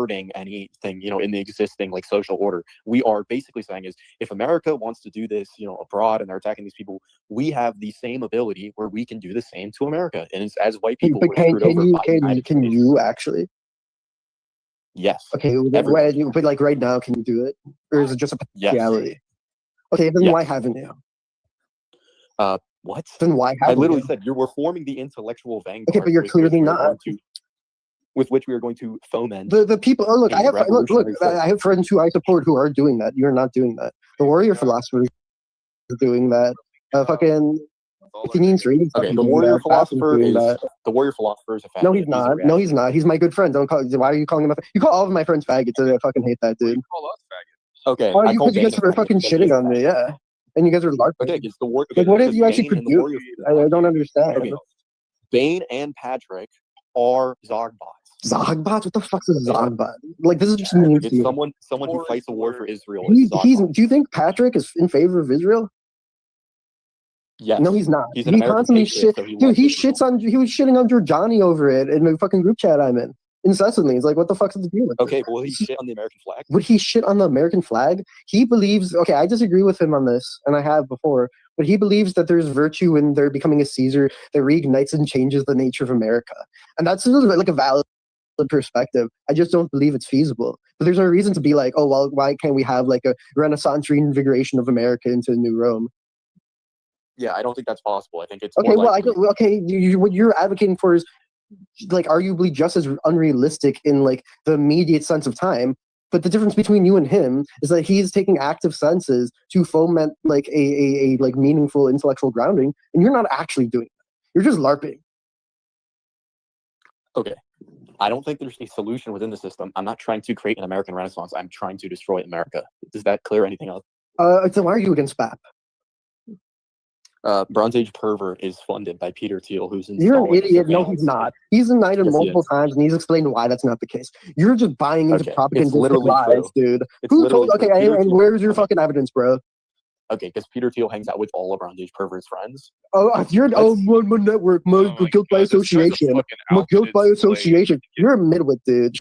subverting anything, in the existing like social order. We are basically saying is if America wants to do this, abroad and they're attacking these people, we have the same ability where we can do the same to America. And as white people, but we're screwed over by the United can States. you actually? Yes. Okay, but like right now, can you do it, or is it just a potentiality? Yes. Okay, then why haven't you? What? Then why haven't I literally you? said we're forming the intellectual vanguard. Okay, but you're clearly not. With which we are going to foment the people. Oh, look, I have friends who I support who are doing that. You're not doing that. The warrior philosophers are doing that. Fucking. If he needs reading, okay. The warrior philosopher is that. The warrior philosopher is a faggot. No, he's not. No, he's not. He's my good friend. Don't call. Why are you calling him a? You call all of my friends faggots. I fucking hate that dude. You call us faggots. Okay. Oh, you guys are fucking shitting on me. Yeah. And you guys are LARPing. Okay, it's the war. Like, what if you actually could do? I don't understand. Okay. Bane and Patrick are Zogbots. Zogbots? What the fuck's a Zogbot? Like, this is just mean to you. Someone who fights a war for Israel. Do you think Patrick is in favor of Israel? Yes. No, he's not. He constantly shit. So dude, he was shitting on Giordani over it in the fucking group chat I'm in. Incessantly. It's like, what the fuck's the deal with Okay, but will he shit on the American flag? Would he shit on the American flag? He believes, okay, I disagree with him on this, and I have before, but he believes that there's virtue in there becoming a Caesar that reignites and changes the nature of America. And that's like a valid perspective. I just don't believe it's feasible. But there's no reason to be like, oh, well, why can't we have like a Renaissance reinvigoration of America into a new Rome? Yeah, I don't think that's possible. I think it's okay. What you're advocating for is like arguably just as unrealistic in like the immediate sense of time. But the difference between you and him is that he's taking active senses to foment like a like meaningful intellectual grounding, and you're not actually doing that. You're just LARPing. Okay. I don't think there's a solution within the system. I'm not trying to create an American Renaissance. I'm trying to destroy America. Does that clear anything up? So why are you against BAP? Bronze Age Pervert is funded by Peter Thiel, who's in. You're an idiot. No, he's not. He's indicted multiple times, and he's explained why that's not the case. You're just buying into propagandistic lies, dude. Who told? Okay, and where's your fucking evidence, bro? Okay, because Peter Thiel hangs out with all of Bronze Age Pervert's friends. Oh, you're my network, my guilt by association. My guilt by association. You're a midwit, dude.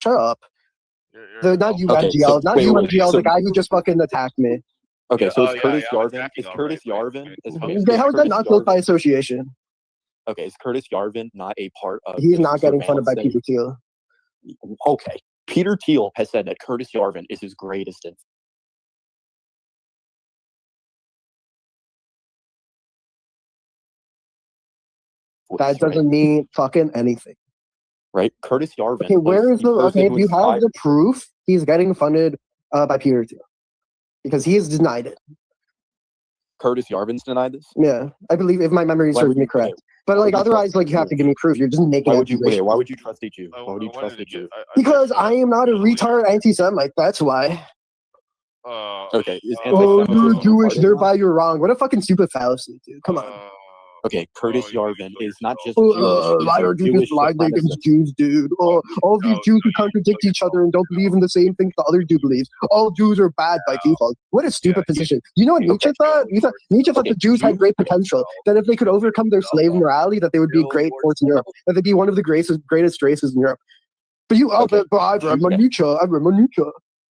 Shut up. Not you, MGL. Not you, MGL. The guy who just fucking attacked me. Okay, so is Curtis Yarvin? Is Curtis Yarvin? How is that not guilt by association? Okay, is Curtis Yarvin not a part of? He's not getting funded by Peter Thiel. Okay, Peter Thiel has said that Curtis Yarvin is his greatest influence. That doesn't mean fucking anything. Right, Curtis Yarvin. Okay, where is the? Okay, if you have the proof, he's getting funded by Peter Thiel because he has denied it. Curtis Yarvin's denied this. Yeah, I believe if my memory serves me correct. But like otherwise, like you have to give me proof. You're just making. Why would you trust a Jew? Why would you trust a Jew? Because I am not a retard anti-Semite. That's why. Okay. You're Jewish, thereby you're wrong. What a fucking stupid fallacy, dude. Come on. Okay, Curtis Yarvin is not just Jewish. Why are you just lying against Jews, dude? All these Jews who contradict each other and don't believe in the same things the other Jew believes. All Jews are bad by default. What a stupid position. You know what Nietzsche thought? Nietzsche thought the Jews had great potential. That if they could overcome their slave morality, that they would be a great force in Europe. That they'd be one of the greatest races in Europe. But I read Nietzsche.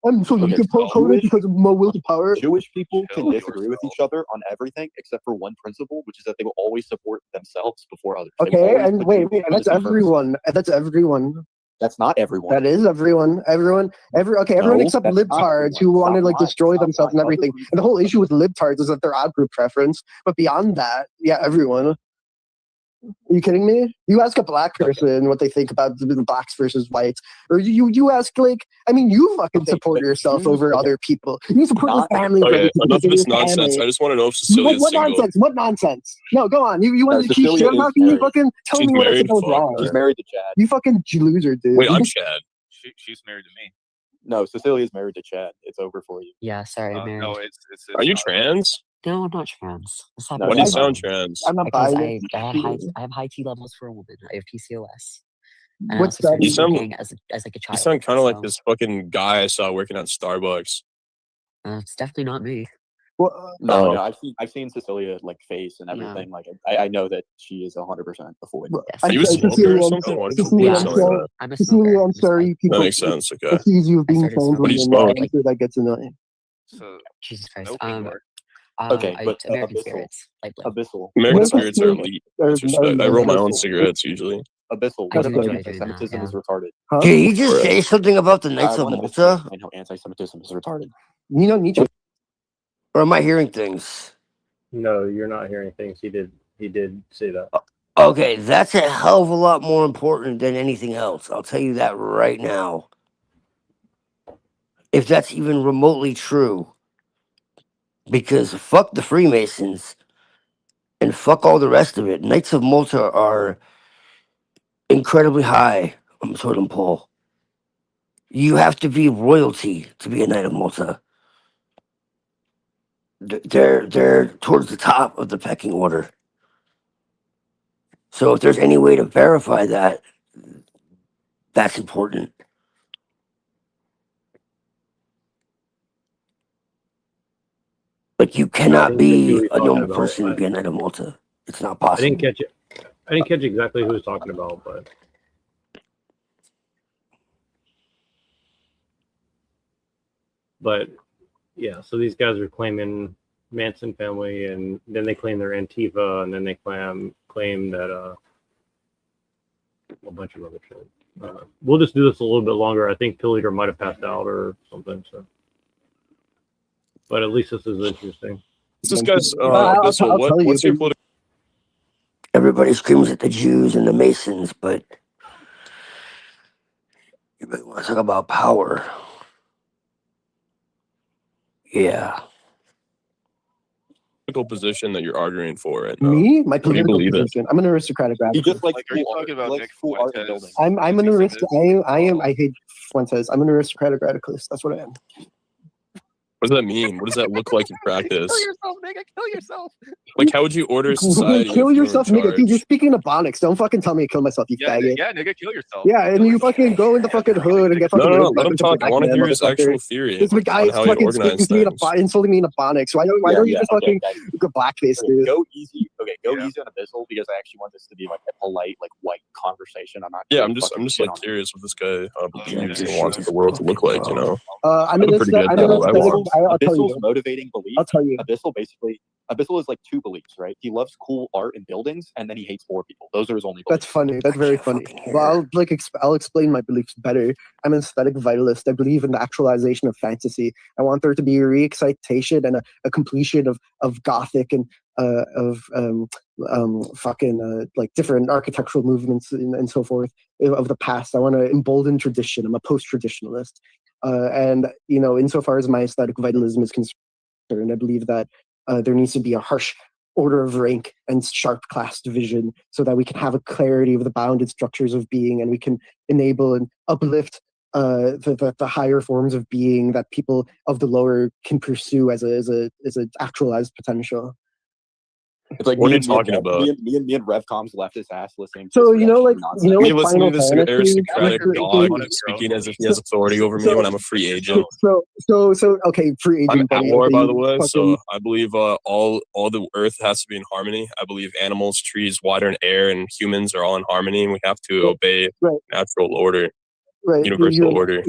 I'm so you can code it because of my will to power. Jewish people can disagree with each other on everything except for one principle, which is that they will always support themselves before others. Okay, and wait, that's everyone. That's everyone. That's not everyone. That is everyone. Everyone except libtards who want to like destroy themselves and everything. And the whole issue with libtards is that they're odd group preference. But beyond that, yeah, everyone. Are you kidding me? You ask a black person what they think about the blacks versus whites, or you ask like, I mean, you fucking support yourself over other people. You support your family. Okay, enough of this nonsense. I just want to know if Cecilia's what single. nonsense? What nonsense? No, go on. You want to keep shit? How can you fucking tell me what I think was wrong? She's married to Chad. You fucking loser, dude. Wait, I'm Chad. She's married to me. No, Cecilia's married to Chad. It's over for you. Yeah, sorry, married. No, it's Are you trans? No, I'm not trans. Why do you sound trans? I'm not because buying I have high T levels for a woman. I have PCOS. And What's I also that? You sound smoking as like a child. You sound kind of like this fucking guy I saw working at Starbucks. It's definitely not me. Well, No, I've seen Cecilia like face and everything. Like I know that she is 100% a void. Yes. Are you a smoker or something? Why did you Cecilia, do something like that? I'm a Cecilia, smoker. I'm sorry. People That makes sense. Okay. accuse you of being started trans smoking when What do you you're not. smoke? I'm sure that gets annoying. So Jesus Christ. no anymore. Okay, I but American Abyssal. spirits, light blue. Abyssal. American American spirits are spirits elite. are- That's respect. I are- roll my own Abyssal. cigarettes usually. Abyssal. I What do about enjoy doing that, anti-Semitism yeah. is retarded? Huh? Did he just Right. say something about the Knights I of want Abyssal to Malta? explain how anti-Semitism is retarded. You know Nietzsche. Or am I hearing things? No, you're not hearing things. He did say that. Okay, that's a hell of a lot more important than anything else. I'll tell you that right now. If that's even remotely true. Because fuck the Freemasons and fuck all the rest of it. Knights of Malta are incredibly high on the totem pole. You have to be royalty to be a Knight of Malta. They're towards the top of the pecking order. So if there's any way to verify that, that's important. Like you cannot didn't catch who be he's a talking normal about. person and be a Knight of Malta. It's not I possible. didn't catch it. I didn't catch exactly who he was talking about, but yeah. So these guys are claiming Manson family, and then they claim they're Antifa, and then they claim that a bunch of other shit. We'll just do this a little bit longer. I think Pill Eater might have passed out or something. So, but at least this is interesting. This guy's I'll Abyssal, tell you, what's your but- political? Everybody screams at the Jews and the Masons, but you might want to talk about power. Yeah. Position that you're arguing for right now? Me, my do you political believe in? position. I'm an aristocratic He radical. just likes Like, are you cool art. talking about He likes Nick cool art and Fuentes? buildings. I'm an Anti-Semitism? I hate Fuentes. I'm an aristocratic radicalist. That's what I am. What does that mean? What does that look like in practice? Kill yourself, nigga. Kill yourself. Like, how would you order society? Kill if you were in yourself, nigga. charge? Dude, you're speaking Ebonics. Don't fucking tell me to kill myself, you Yeah, faggot. yeah, nigga, kill yourself. Yeah, and you fucking go in the fucking hood and get fucking. No, raped by let him a bunch of talk. I want to black hear men, his motherfucker. actual theory This guy on is how he fucking organized speaking things. insulting me in Ebonics. Why don't you just fucking go blackface, dude? Go easy. Okay, go Yeah. easy on Abyssal because I actually want this to be like a polite, like white conversation. I'm not. Yeah, gonna I'm just fucking like shit on him. curious what this guy believes Yeah, and wants the world to look like. You know, I'm I'm an a pretty good aesthetic. guy. I'll tell Abyssal's you. motivating belief. I'll tell you. Abyssal is like two beliefs, right? He loves cool art and buildings, and then he hates poor people. Those are his only beliefs. That's funny. That's very funny. Well, I'll explain my beliefs better. I'm an aesthetic vitalist. I believe in the actualization of fantasy. I want there to be a re-excitation and a completion of Gothic and like different architectural movements and so forth of the past. I want to embolden tradition. I'm a post-traditionalist, and insofar as my aesthetic vitalism is concerned, I believe that there needs to be a harsh order of rank and sharp class division so that we can have a clarity of the bounded structures of being, and we can enable and uplift the higher forms of being that people of the lower can pursue as a actualized potential. It's like What me are you and- talking me about? Me and Revcom's left his ass listening. To So this nonsense. You're listening to this Final Fantasy, aristocratic so- dog speaking as if he has authority over me when I'm a free agent. So okay, free I'm agent. at buddy, war, okay, by the way, fucking- so I believe all the earth has to be in harmony. I believe animals, trees, water, and air, and humans are all in harmony, and we have to obey Right. natural order, right, universal order.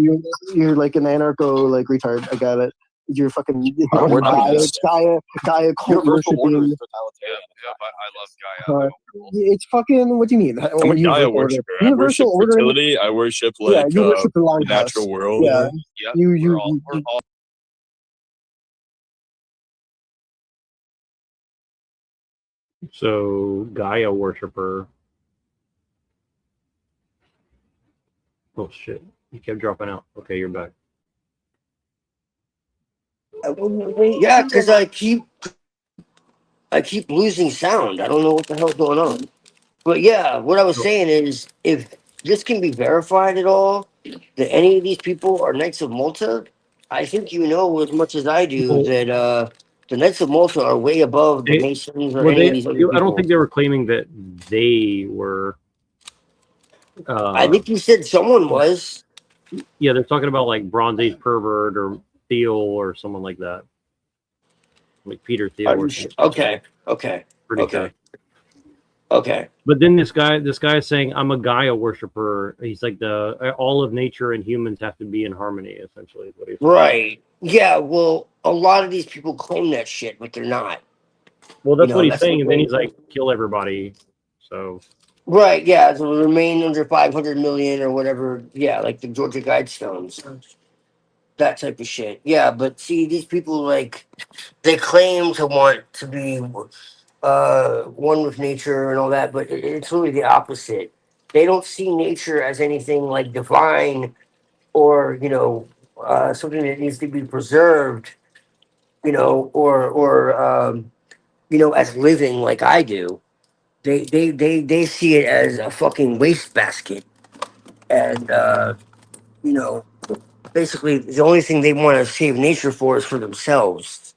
You're like an anarcho like retard. I got it. You're fucking We're not against Gaia cult Universal order worshipping. is totalitarian. I love Gaia. It's fucking. What do you mean? I'm a Gaia Universal order. worshiper. I worship Universal order. fertility. I worship Yeah, like you worship the the longhouse. natural world. Yeah. Yeah, You- we're all So Gaia worshiper. Oh shit! You kept dropping out. Okay, you're back. Yeah, because I keep losing sound. I don't know what the hell's going on. But yeah, what I was saying is, if this can be verified at all, that any of these people are Knights of Malta, I think you know as much as I do that the Knights of Malta are way above the They- Masons or Well, any of these other people. I don't think they were claiming that they were. I think you said someone was. Yeah, they're talking about like Bronze Age pervert or Theo or someone like that. like Peter Thiel or something. Okay. Pretty Okay. sure. Okay. But then this guy is saying, I'm a Gaia worshiper. He's like all of nature and humans have to be in harmony, essentially is what he's saying. Right. Yeah, well, a lot of these people claim that shit, but they're not. Well, that's what he's that's saying, the and then thing. he's like, kill everybody. So Right, yeah, to remain under 500 million or whatever. Yeah, like the Georgia Guidestones. That type of shit. Yeah, but see, these people, like, they claim to want to be one with nature and all that, but it's really the opposite. They don't see nature as anything like divine or, something that needs to be preserved, or as living like I do. They see it as a fucking wastebasket. And, basically the only thing they want to save nature for is for themselves.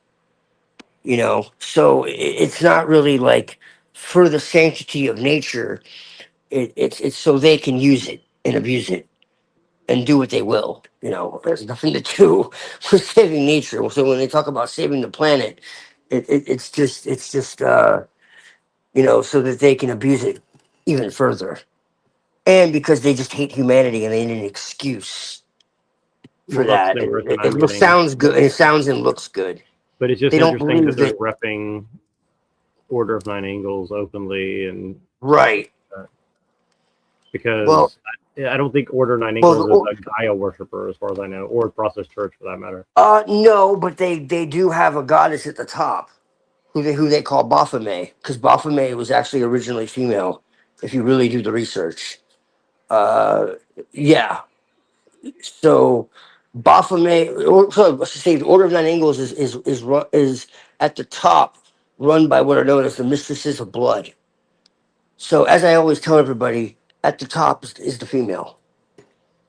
So it's not really like for the sanctity of nature. It's so they can use it and abuse it and do what they will. There's nothing to do with saving nature. So when they talk about saving the planet, it's just so that they can abuse it even further, and because they just hate humanity and they need an excuse for well, that's that. the impression It I'm getting. sounds good. It sounds and looks good. But it's just They don't interesting that believe they're that. repping Order of Nine Angles openly, and Right. because Well, I don't think Order of Nine well, Angles is a Gaia worshiper, as far as I know, or Process Church for that matter. no, but they do have a goddess at the top who they call Baphomet, because Baphomet was actually originally female. If you really do the research, uh, yeah. So Baphomet, or so let's just say the Order of Nine Angles is at the top, run by what are known as the Mistresses of Blood. So as I always tell everybody, at the top is the female.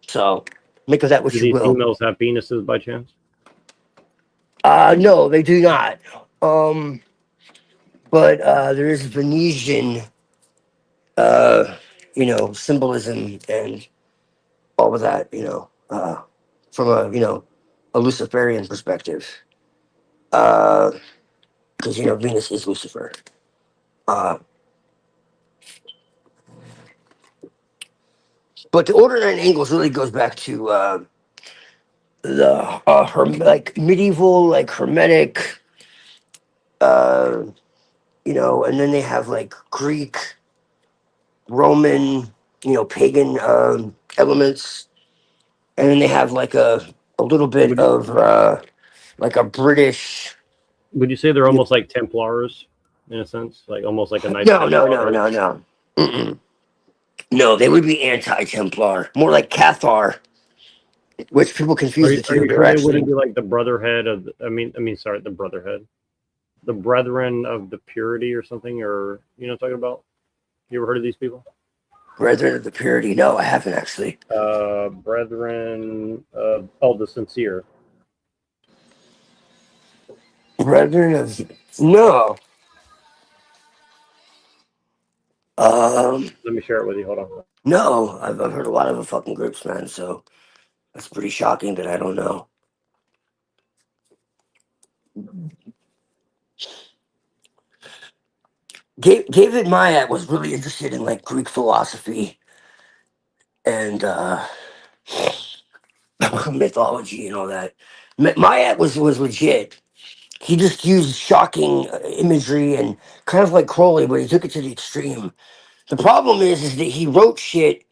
So make of that what Do you these will. females have penises by chance? No, they do not. But there is Venetian, symbolism and all of that, from a Luciferian perspective. Because Venus is Lucifer. Uh, but the Order of Nine Angles really goes back to the like medieval, like hermetic, uh, and then they have like Greek, Roman, pagan elements, and then they have like a little bit Would you, of like a British. would you say they're almost like Templars in a sense, like almost like a Knights No, no, no, Templar? no, no. Mm-mm. No, they would be anti-Templar, more like Cathar, which people confuse the Are two. you They're sure they wouldn't actually be like the Brotherhood of? Sorry, the Brotherhood, the Brethren of the Purity or something, or what I'm talking about? You ever heard of these people? brethren of the purity. No, I haven't actually. Brethren of the Sincere. Brethren of no. Let me share it with you. Hold on. No, I've heard a lot of the fucking groups, man. So that's pretty shocking that I don't know. David Mayak was really interested in like Greek philosophy and mythology and all that. Mayak was legit. He just used shocking imagery and kind of like Crowley, but he took it to the extreme. The problem is that he wrote shit,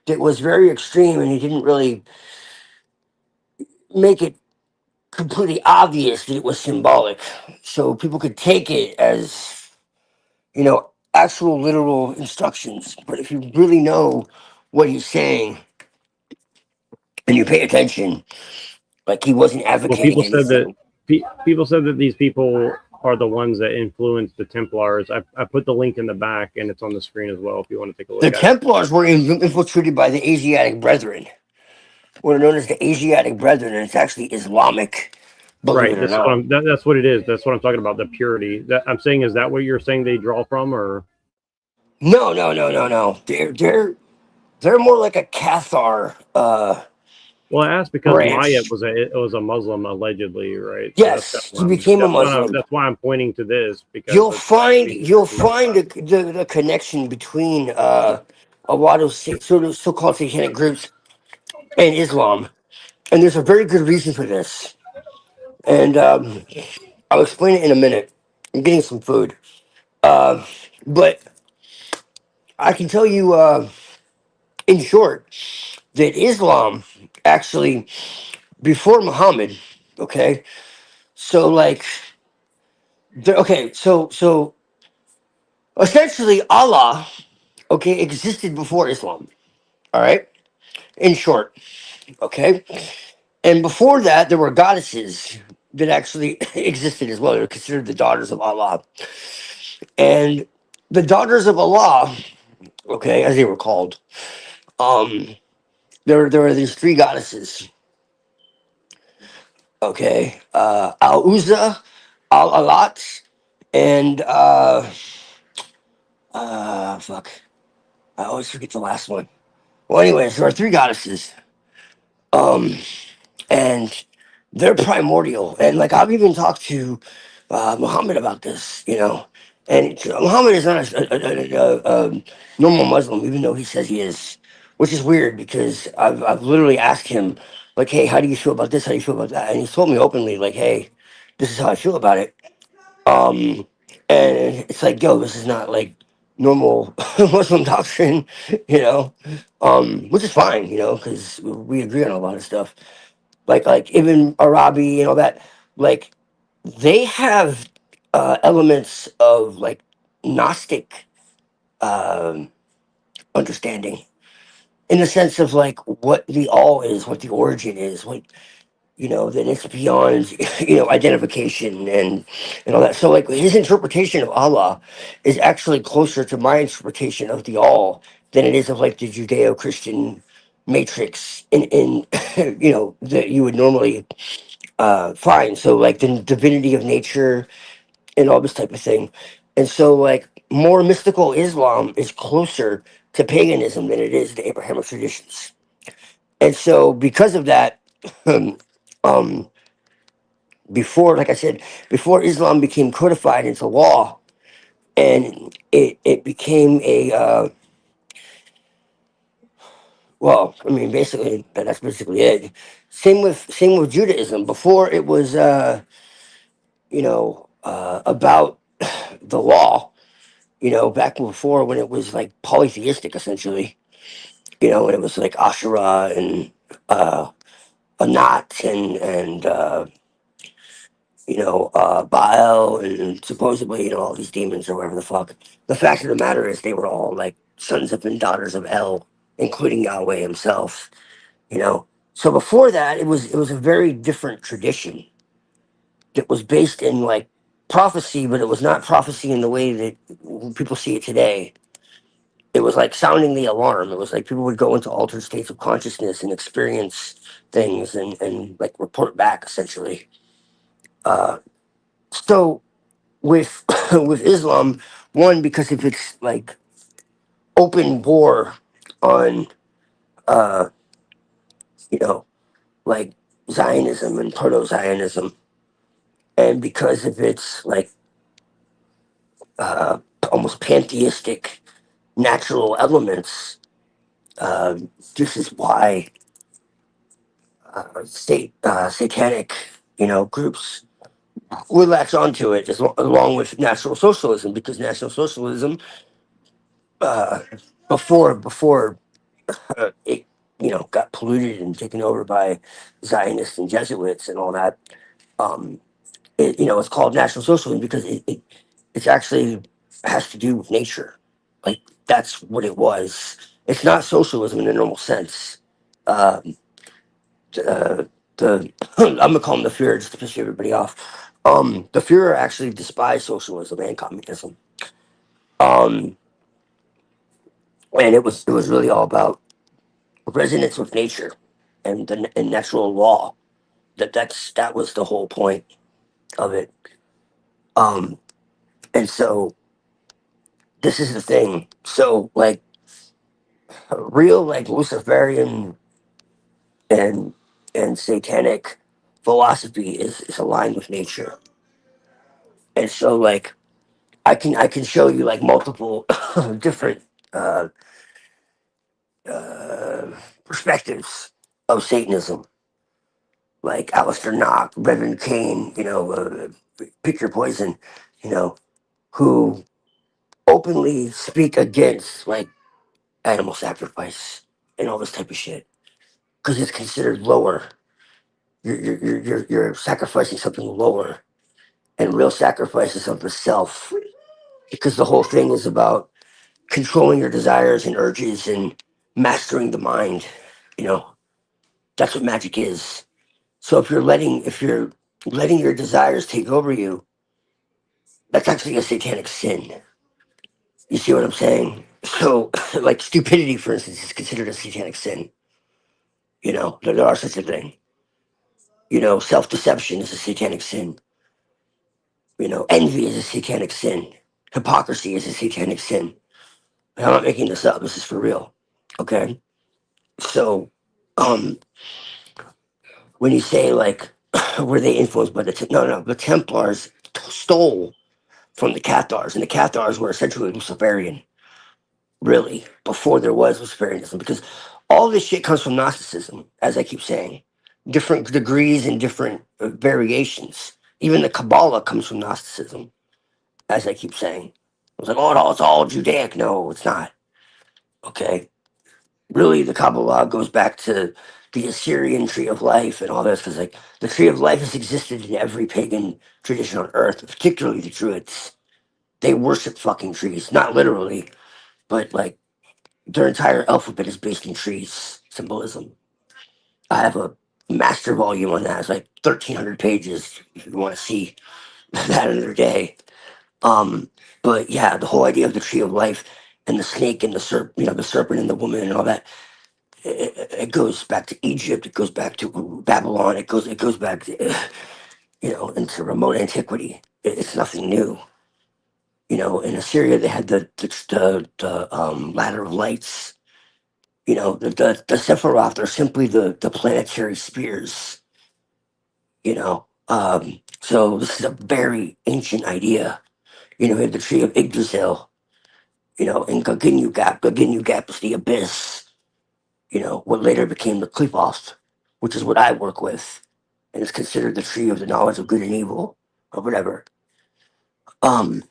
that was very extreme, and he didn't really make it completely obvious that it was symbolic, so people could take it as actual literal instructions. But if you really know what he's saying and you pay attention, like he wasn't Well, advocating anything. people said that these people are the ones that influenced the Templars. I put the link in the back, and it's on the screen as well if you want to take a look The at it. Templars were infiltrated by the Asiatic Brethren, what are known as the Asiatic Brethren, and it's actually Islamic. Believe Right. it or not. That's what it is. That's what I'm talking about. The purity. That I'm saying, is that what you're saying they draw from, or No. They're more like a Cathar. Well, I asked because Maya branch. was a Muslim allegedly, right? So Yes, he became a Muslim. that's why I'm pointing to this because You'll it's find easy you'll to see find the connection between a lot of sort of so-called satanic groups and Islam, and there's a very good reason for this. And I'll explain it in a minute. I'm getting some food, uh, but I can tell you in short that Islam actually before Muhammad. Okay, so like okay, so essentially Allah okay existed before Islam. All right, in short. Okay. And before that, there were goddesses that actually existed as well. They're considered the daughters of Allah. And the daughters of Allah, okay, as they were called, um, there were these three goddesses, okay, Al Uzza, Al Alat, and fuck, I always forget the last one. Well, anyways, there are three goddesses. Um, and they're primordial. And like I've even talked to Muhammad about this, you know. And Muhammad is not a normal Muslim, even though he says he is, which is weird because I've literally asked him, like, hey, how do you feel about this? How do you feel about that? And he's told me openly, like, hey, this is how I feel about it. Um, and it's like, yo, this is not like normal Muslim doctrine, you know, which is fine, you know, because we agree on a lot of stuff like Ibn Arabi and all that, like they have elements of like Gnostic um, understanding in the sense of like what the all is, what the origin is, what you know that it's beyond you know identification and all that. So like his interpretation of Allah is actually closer to my interpretation of the all than it is of like the Judeo-Christian matrix in you know that you would normally fine. So like the divinity of nature and all this type of thing. And so like more mystical Islam is closer to paganism than it is to Abrahamic traditions. And so because of that, um, before, like I said, before Islam became codified into law and it became a, well, I mean, basically that's basically it. Same with Judaism. Before it was, you know, about the law, you know, back before when it was like polytheistic essentially, you know, when it was like Asherah and Anat and you know, Baal and supposedly, you know, all these demons or whatever the fuck. The fact of the matter is they were all like sons of and daughters of El, including Yahweh himself, you know. So before that it was a very different tradition that was based in like prophecy, but it was not prophecy in the way that people see it today. It was like sounding the alarm. It was like people would go into altered states of consciousness and experience things and like report back essentially. Uh, so with with Islam, one because of its like open war on uh, you know like Zionism and proto Zionism, and because of its like uh, almost pantheistic natural elements. This is why satanic, you know, groups would latch onto it along with National Socialism, because National Socialism, uh, before it, you know, got polluted and taken over by Zionists and Jesuits and all that, um, it, you know, it's called National Socialism because it's actually has to do with nature. Like that's what it was. It's not socialism in the normal sense. Um, the I'm gonna call them the Führer just to piss everybody off. The Führer actually despised socialism and communism. Um, and it was really all about resonance with nature and natural law. That was the whole point of it. Um, and so this is the thing. So like real like Luciferian and and satanic philosophy is aligned with nature. And so like I can show you like multiple different uh, perspectives of Satanism, like Alistair Knock, Reverend Kane, pick your poison, you know, who openly speak against like animal sacrifice and all this type of shit because it's considered lower. You're sacrificing something lower, and real sacrifice is of the self because the whole thing is about controlling your desires and urges and mastering the mind. You know, that's what magic is. So if you're letting your desires take over you, that's actually a satanic sin. You see what I'm saying? So, like stupidity, for instance, is considered a satanic sin. There are such a thing. Self-deception is a satanic sin. Envy is a satanic sin. Hypocrisy is a satanic sin. And I'm not making this up. This is for real. Okay. So, um, when you say like, were they influenced by no, the Templars stole from the Cathars, and the Cathars were essentially Luciferian, really, before there was Luciferianism, because all this shit comes from Gnosticism, as I keep saying, different degrees and different variations. Even the Kabbalah comes from Gnosticism, as I keep saying. I was like, oh no, it's all Judaic. No, it's not. Okay, really, the Kabbalah goes back to the Assyrian tree of life and all this, because like the tree of life has existed in every pagan tradition on earth, particularly the Druids. They worship fucking trees, not literally, but like their entire alphabet is based in trees symbolism. I have a master volume on that. It's like 1,300 pages if you want to see that another day. Um, but yeah, the whole idea of the tree of life and the snake and the serpent and the woman and all that. It goes back to Egypt. It goes back to Babylon. It goes back to into remote antiquity. It's nothing new. In Assyria they had the ladder of lights. The Sephiroth are simply the planetary spears. So this is a very ancient idea. We have the tree of Yggdrasil. And Gaginu Gap is the abyss. What later became the Qlipoth, which is what I work with, and it's considered the tree of the knowledge of good and evil, or whatever. Um,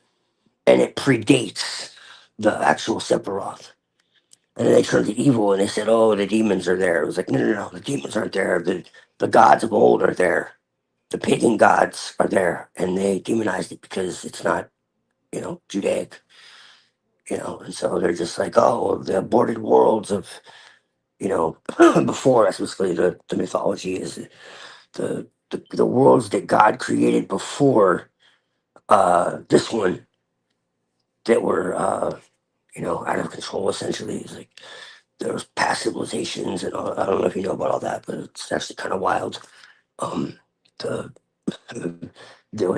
and it predates the actual Sephiroth. And then they turned to evil, and they said, "Oh, the demons are there." It was like, no, no, no, the demons aren't there. The gods of old are there. The pagan gods are there, and they demonized it because it's not, Judaic. And so they're just like, oh, the aborted worlds of, before. That's basically the mythology is the worlds that God created before this one that were out of control. Essentially, it's like there was past civilizations and all. I don't know if you know about all that, but it's actually kind of wild. Um, the,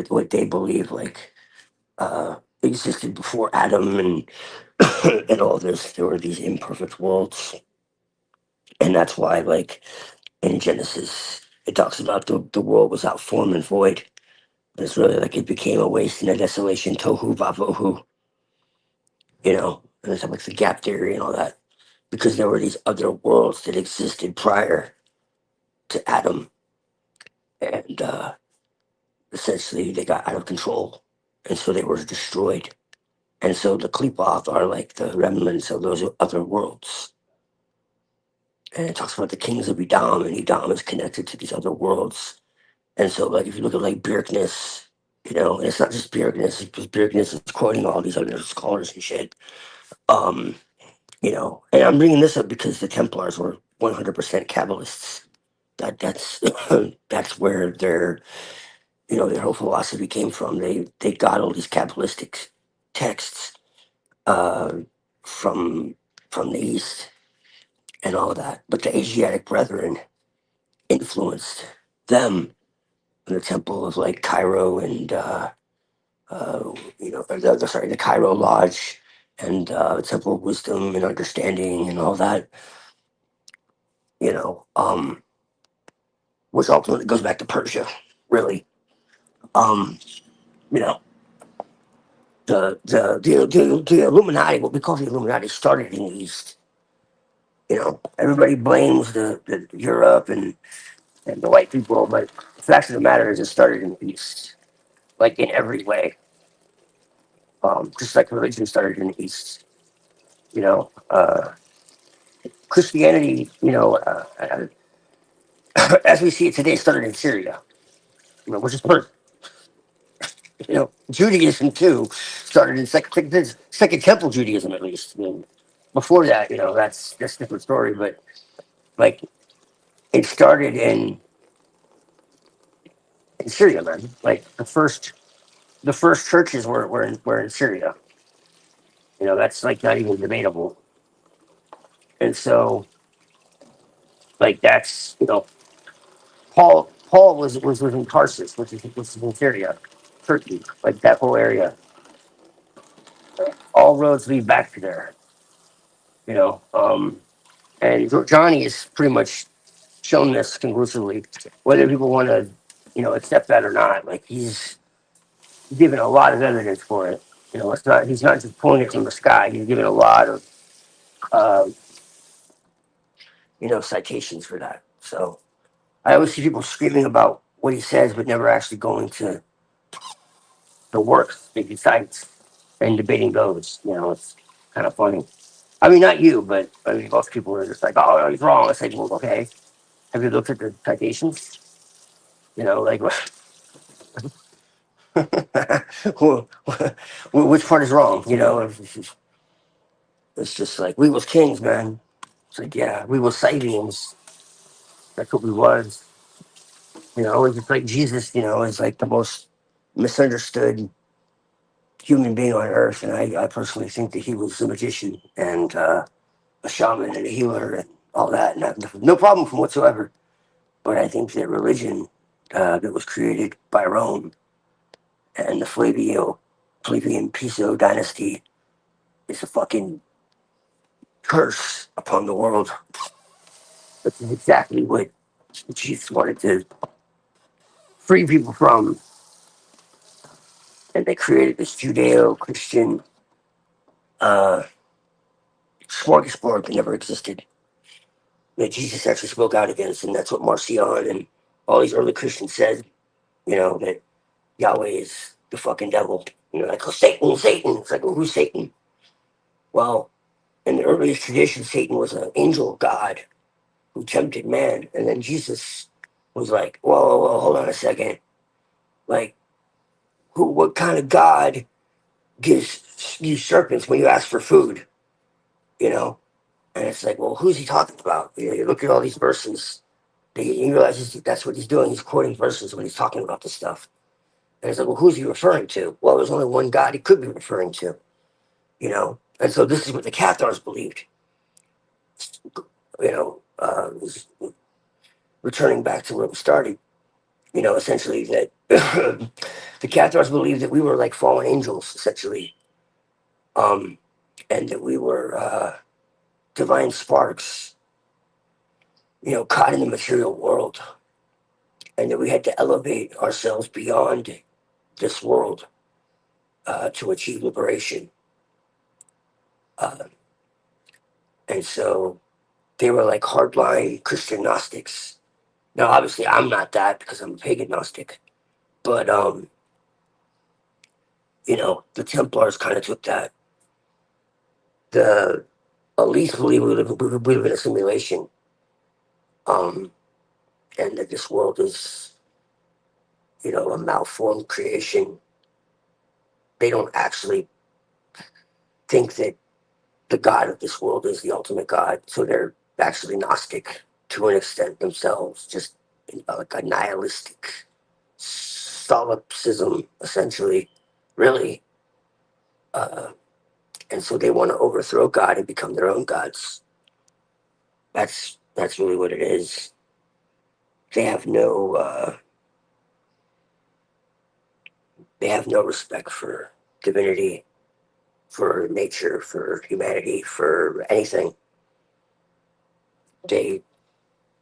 what they believe like existed before Adam and and all this. There were these imperfect worlds, and that's why like in Genesis it talks about the world without form and void. It's really like it became a waste and a desolation, tohu vavohu, and it's like the gap theory and all that, because there were these other worlds that existed prior to Adam, and essentially they got out of control, and so they were destroyed. And so the Qlipoth are like the remnants of those other worlds. And it talks about the kings of Edom, and Edom is connected to these other worlds. And so, like, if you look at like Bjerknes, and it's not just Bjerknes, because Bjerknes is quoting all these other scholars and shit. Um, and I'm bringing this up because the Templars were 100% Kabbalists. That's that's where their whole philosophy came from. They got all these Kabbalistic texts uh, from the East and all that. But the Asiatic Brethren influenced them in the temple of like Cairo and the Cairo Lodge and Temple of Wisdom and Understanding and all that. You know, um, which ultimately goes back to Persia, really. Um, you know, the Illuminati, what we call the Illuminati, started in the East. You know, everybody blames the Europe and the white people, but the fact of the matter is it started in the East, like in every way. Just like religion started in the East. You know, Christianity, as we see it today, started in Syria, which is perfect. Judaism too started in second Temple Judaism, at least. I mean, before that, that's a different story. But like, it started in Syria, man. Like the first churches were in Syria. That's like not even debatable. And so, like, that's Paul was in Tarsus, which is in Syria, Turkey, like that whole area. All roads lead back to there. You know, and Johnny has pretty much shown this conclusively, whether people want to, accept that or not. Like, he's given a lot of evidence for it. He's not just pulling it from the sky. He's given a lot of, uh, citations for that. So I always see people screaming about what he says, but never actually going to the works that he cites and debating those. It's kind of funny. I mean, not you, but I mean, most people are just like, "Oh, he's wrong." It's like, well, okay. Have you looked at the citations? Like, well, which part is wrong? It's just like, we was kings, man. It's like, yeah, we was Sabians. That's what we was. It's just like Jesus. Is like the most misunderstood human being on earth, and I personally think that he was a magician and a shaman and a healer and all that, and I have no problem from whatsoever. But I think that religion that was created by Rome and the Flavian Piso dynasty is a fucking curse upon the world. This is exactly what Jesus wanted to free people from. And they created this Judeo-Christian uh, smorgasbord that never existed, that Jesus actually spoke out against. And that's what Marcion and all these early Christians said, that Yahweh is the fucking devil. Like, oh, Satan, Satan. It's like, well, who's Satan? Well, in the earliest tradition, Satan was an angel of God who tempted man. And then Jesus was like, whoa, hold on a second. Like, what kind of God gives you serpents when you ask for food? You know? And it's like, well, who's he talking about? You look at all these verses, you realize that's what he's doing. He's quoting verses when he's talking about this stuff. And it's like, well, who's he referring to? Well, there's only one God he could be referring to, And so this is what the Cathars believed. Returning back to where we started, essentially that the Cathars believed that we were like fallen angels, essentially, and that we were divine sparks, caught in the material world, and that we had to elevate ourselves beyond this world to achieve liberation. Uh, and so they were like hardline Christian Gnostics. Now, obviously, I'm not that because I'm a pagan Gnostic, but the Templars kind of took that. The elites believe we live in a simulation, and that this world is, a malformed creation. They don't actually think that the God of this world is the ultimate God, so they're actually Gnostic to an extent themselves, just like a nihilistic solipsism, essentially, really. Uh, and so they want to overthrow God and become their own gods. That's really what it is. They have no respect for divinity, for nature, for humanity, for anything. They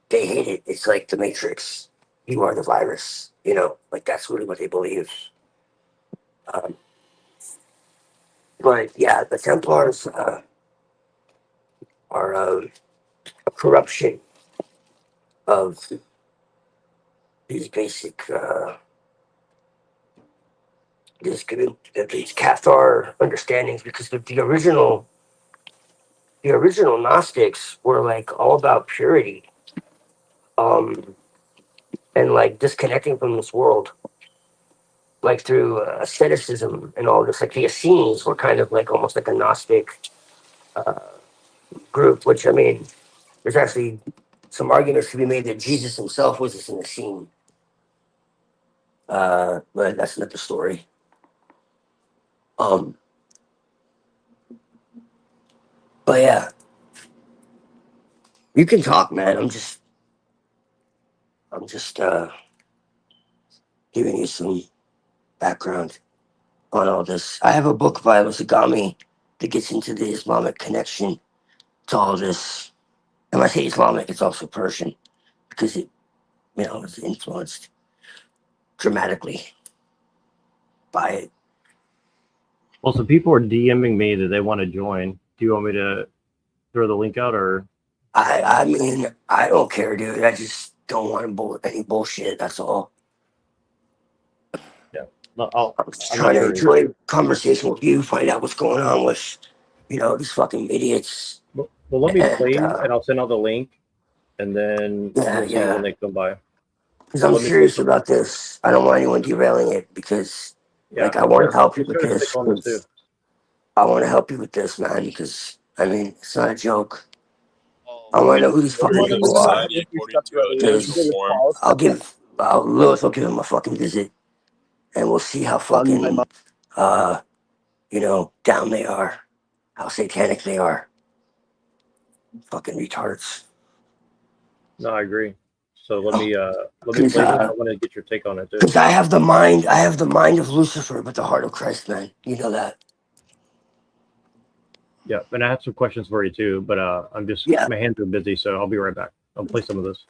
hate it. It's like the Matrix. you are the virus. You know, like that's really what they believe. Um, but yeah, the Templars are a corruption of these basic these Cathar understandings, because the original Gnostics were like all about purity, um, and like disconnecting from this world, like through asceticism and all this. Like the Essenes were kind of like almost like a Gnostic uh, group, which I mean, there's actually some arguments to be made that Jesus himself was an Essene. But that's not the story. Um, but yeah, you can talk, man. I'm just giving you some background on all this. I have a book by Musagami that gets into the Islamic connection to all this. And when I say Islamic, it's also Persian, because it, you know, is influenced dramatically by it. Well, some people are DMing me that they want to join. Do you want me to throw the link out, or? I mean, I don't care, dude. I just don't want any bullshit. That's all. Yeah, no, I'm just I'm trying not to sure. enjoy conversation with you, find out what's going on with, you know, these fucking idiots. Well, let me play, And and I'll send out the link, and then we'll see when they come by. Because I'm Let me serious play about this. I don't want anyone derailing it, because, Yeah, like, I want to help you Chris with trying to this. stick on this too. I want to help you with this, man, because, I mean, it's not a joke. I want to know who these fucking According to people are. society, according to natural Because form. Lewis will give him a fucking visit, and we'll see how fucking, you know, down they are, how satanic they are. Fucking retards. No, I agree. So let me play Because this. I want to get your take on it too. I have the mind of Lucifer, but the heart of Christ, man. You know that. Yeah, and I have some questions for you too, but I'm just my hands are busy, so I'll be right back. I'll play some of this.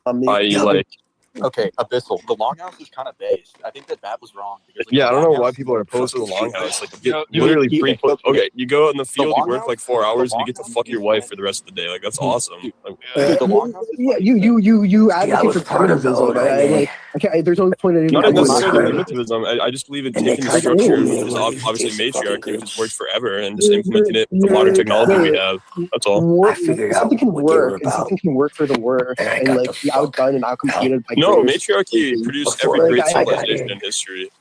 Okay, Abyssal. The Longhouse is kind of based. I think that was wrong. Because, like, Yeah, I don't know why people are opposed to the Longhouse. Like, you get literally free. Okay, you go out in the field, you work like 4 hours, and you get to fuck your wife for the rest of the day. Like, that's awesome. Yeah, you advocate for primitivism. There's no point in Not even necessarily primitivism. I just believe in taking the structure, which is obviously matriarchy, which has worked forever, and just implementing it with the modern technology we have. That's all. Something can work, and something can work for the worse, and like be outdone and outcompeted by No, greater matriarchy produced every great civilization in history.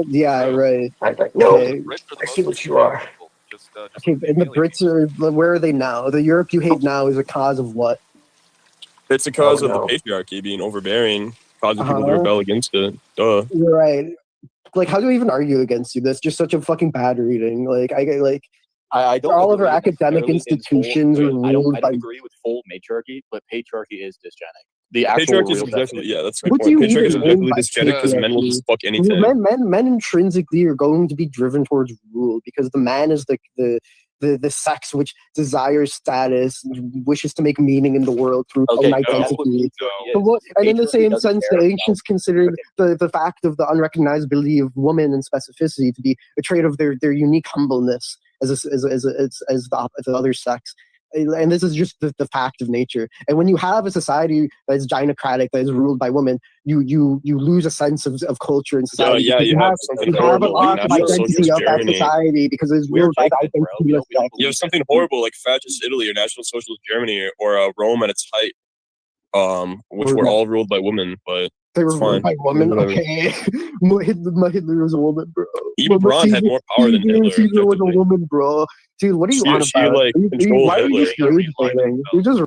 Yeah, right. No, Okay. I see what you are. Okay, and the Brits are, where are they now? The Europe you hate now is a cause of what? It's a cause of the patriarchy being overbearing, causing people to rebel against it. Duh. You're right. Like, how do I even argue against you? That's just such a fucking bad reading. Like, I don't. All of our academic institutions are ruled I by. don't agree with full matriarchy, but patriarchy is dysgenic. The Patriarchy is real objectively, yeah, that's my What do point. you Patriarchy is even mean objectively by dysgenic because men will just fuck anything. Men intrinsically are going to be driven towards rule, because the man is the sex which desires status, wishes to make meaning in the world through own identity. And in the same sense, the ancients considered the fact of the unrecognizability of woman and specificity to be a trait of their unique humbleness as the other sex. And this is just the fact of nature. And when you have a society that is gynocratic, that is ruled by women, you lose a sense of culture and society. You have something horrible like National Socialist Germany. That society, because it's ruled by identity. You have something horrible like Fascist Italy or National Socialist Germany or Rome at its height, which were all ruled by women, but they were ruled by women. Okay, Hitler was a woman, bro. Even Braun had more power than Hitler. Hitler was a woman, bro. Dude, what are you on about? Like, Why are you just rage baiting? You're just.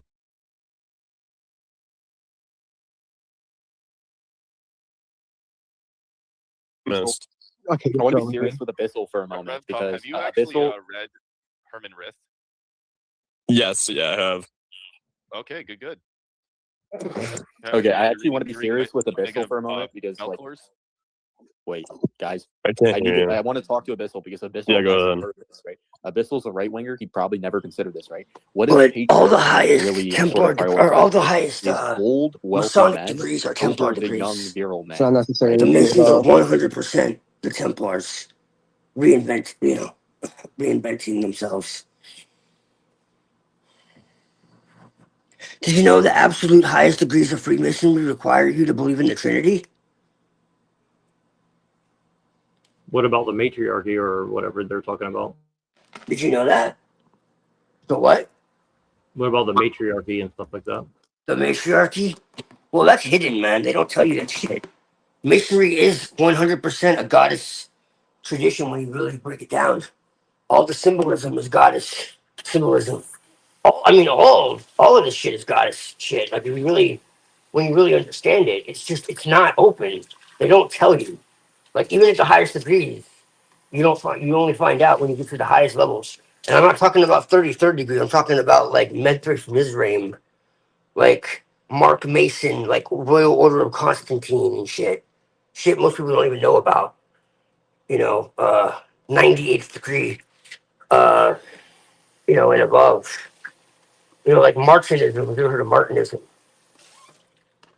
Okay, I want to be serious with Abyssal for a moment, because have you actually Abyssal. read Herman Rith? Yes, yeah, I have. Okay, good. Okay, I actually want to be serious with Abyssal for a moment, because like, wait, guys, I want to talk to Abyssal, because Abyssal has a purpose, right? Abyssal's a right winger. He'd probably never consider this, right? What if But all the patriarchy highest really Templar, sort of or all prioritizes the this? highest Is old, wealthy Masonic men degrees are Templar over the young, degrees. virile It's not men, necessary. right? The Because, Masons are 100% the Templars reinventing themselves. Did you know the absolute highest degrees of Freemasonry require you to believe in the Trinity? What about the matriarchy or whatever they're talking about? Did you know that? The what? What about the matriarchy and stuff like that? The matriarchy? Well, that's hidden, man. They don't tell you that shit. Masonry is 100% a goddess tradition when you really break it down. All the symbolism is goddess symbolism. All of this shit is goddess shit. Like, when you really understand it, it's not open. They don't tell you. Like, even at the highest degrees, you only find out when you get to the highest levels. And I'm not talking about 33rd degree. I'm talking about like Medthrift Mizraim, like Mark Mason, like Royal Order of Constantine and shit. Shit most people don't even know about. 98th degree, uh, and above. Like Martinism. Have you ever heard of Martinism?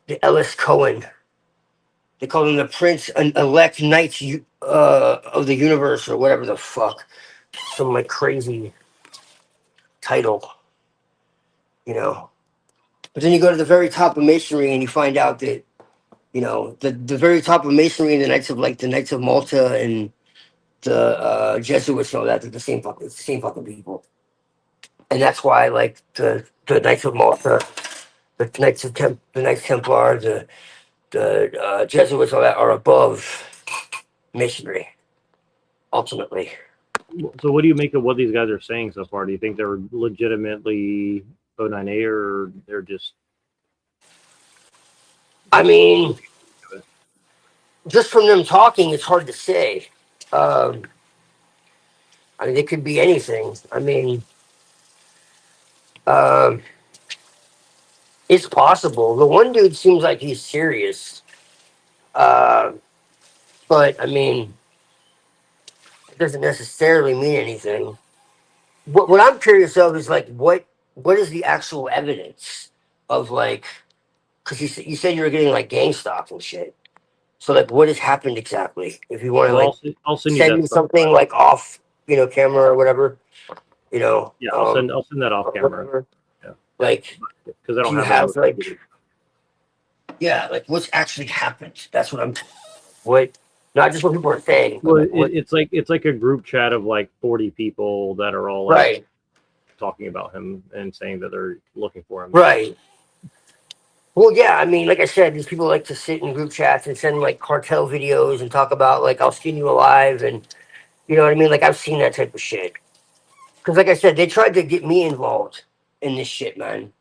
The Ellis Cohen. They call him the Prince and Elect Knights of the Universe or whatever the fuck. Some like crazy title, you know. But then you go to the very top of Masonry and you find out that, the very top of Masonry and the Knights of Malta and the Jesuits and all that, they're it's the same fucking people. And that's why like the Knights of Malta, the Knights Templar, the Jesuits, all that are above Masonry, ultimately. So what do you make of what these guys are saying so far? Do you think they're legitimately O9A or they're just... I mean, just from them talking, it's hard to say. It could be anything. It's possible. The one dude seems like he's serious. Uh, but it doesn't necessarily mean anything. What I'm curious of is like what is the actual evidence of like, because you said you were getting like gang stalks and shit. So like, what has happened exactly? If you want to Well, like I'll send you send that me stuff. something like off, camera or whatever, Yeah, I'll send that off or camera. whatever. Yeah. Like, Because I do don't you have have it. like, yeah, like what's actually happened? That's what, not just what people are saying, but Well, like what, it's like a group chat of like 40 people that are all like right, talking about him and saying that they're looking for him. right. Well, yeah, like I said, these people like to sit in group chats and send like cartel videos and talk about like I'll skin you alive and you know what I mean. Like I've seen that type of shit. Because like I said, they tried to get me involved in this shit, man.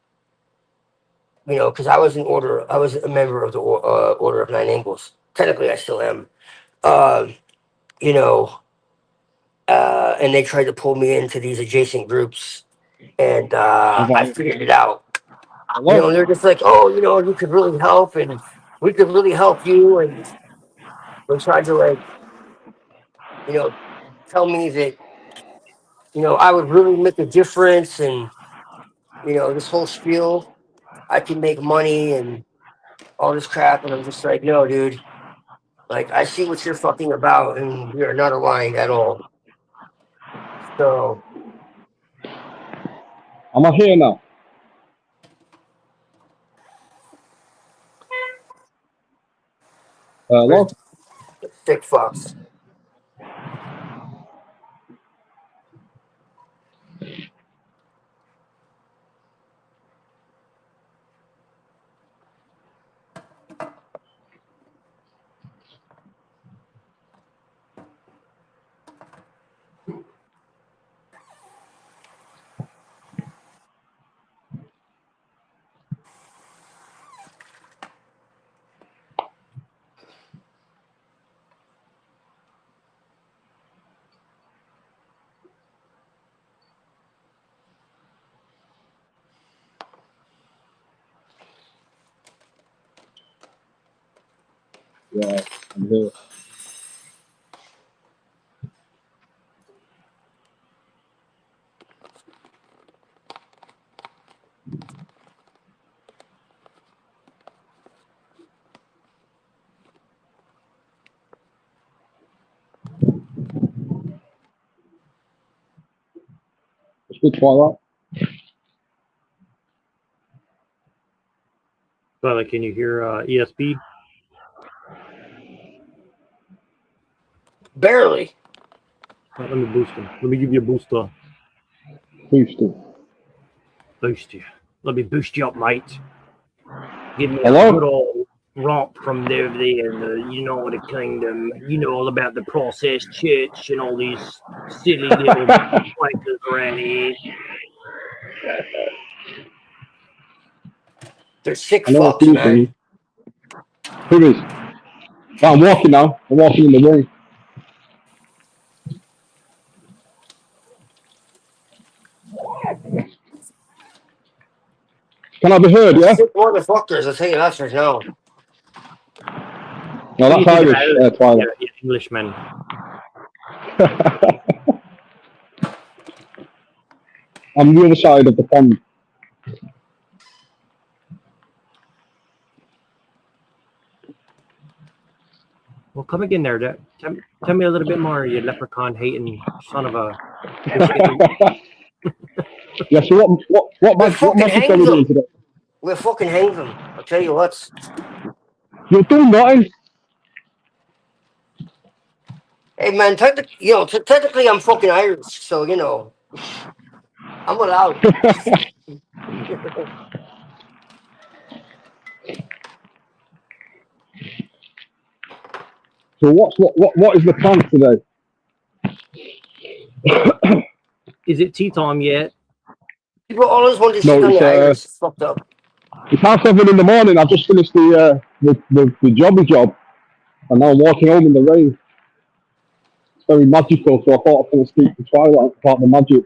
Because I was a member of the Order of Nine Angles. Technically, I still am. Uh, you know, and they tried to pull me into these adjacent groups, and I figured it out. And they're just like, oh, you could really help, and we could really help you, and they tried to like, you know, tell me that, I would really make a difference, and this whole spiel, I can make money and all this crap, and I'm just like, no, dude. Like, I see what you're fucking about, and we are not aligned at all. So, I'm not here now. there's Hello? sick fucks. Yeah, I'm here. Good Twilight. Twilight, can you hear ESP? Barely. Let me boost him. Let me give you a booster. Boosted. Boost you. Let me boost you up, mate. Give me Hello? a good old romp from there in the, you know, the kingdom. You know all about the processed church and all these silly little places around here. They're sick I know a fucks, few man. things. Who is? Oh, I'm walking now. I'm walking in the room. Can I be heard, They're yeah? sick motherfuckers, I'll tell you that right now. No, What do you that's think of Irish, Irish? Twilight. Yeah, Englishman. I'm the other side of the pond. Well, come again there. Tell me a little bit more, you leprechaun hating son of a. Yeah, so We'll what fucking magic are hang we doing them. today? We'll fucking hang them. I'll tell you what. You're doing nothing. Hey, man, technically I'm fucking Irish, so, you know, I'm allowed. So what is the plan today? Is it tea time yet? People always want to No, shit on the Irish. It's fucked up. it's 7:30 in the morning. I've just finished the jobby job, and now I'm walking home in the rain. It's very magical, so I thought I was going to speak to Twilight about the magic.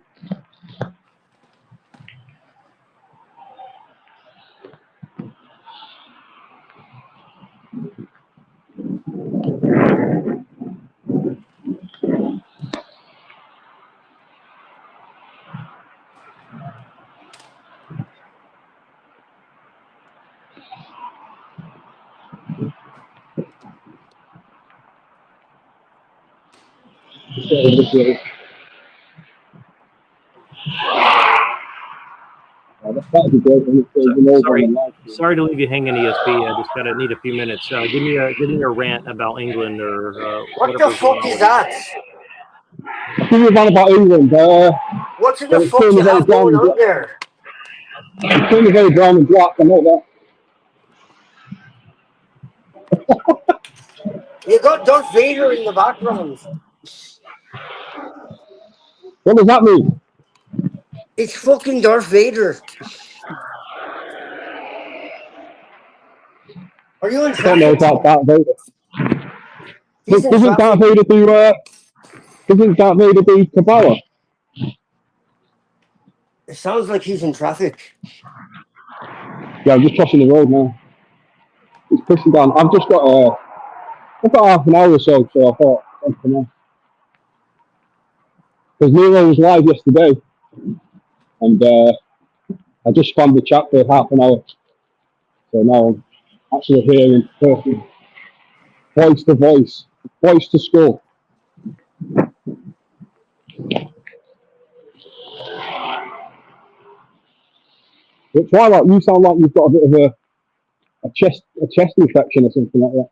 That'd be great. And it's So, been over on the sorry, live stream. sorry to leave you hanging, ESP. I just need a few minutes. Give me a rant about England or What the whatever's going fuck on is with you. that? I think we're on about England. What in But the it's fuck certainly you very have brown going and on black. there? It's certainly very brown and black. I know that. You got Darth Vader in the background. What does that mean? It's fucking Darth Vader. Are you in I don't know traffic? about Darth Vader. He's in Doesn't Darth traffic. Vader do? Doesn't Darth Vader do Kabbalah? It sounds like he's in traffic. Yeah, I'm just crossing the road now. It's pushing down. I've got half an hour or so, so I thought, I'd come on. Because Nero was live yesterday, and I just spammed the chat for half an hour. So now I'm actually hearing perfect voice to voice, voice to skull. But Twilight, you sound like you've got a bit of a chest infection or something like that.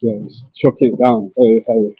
Yeah, just chuck it down. Hey, hey.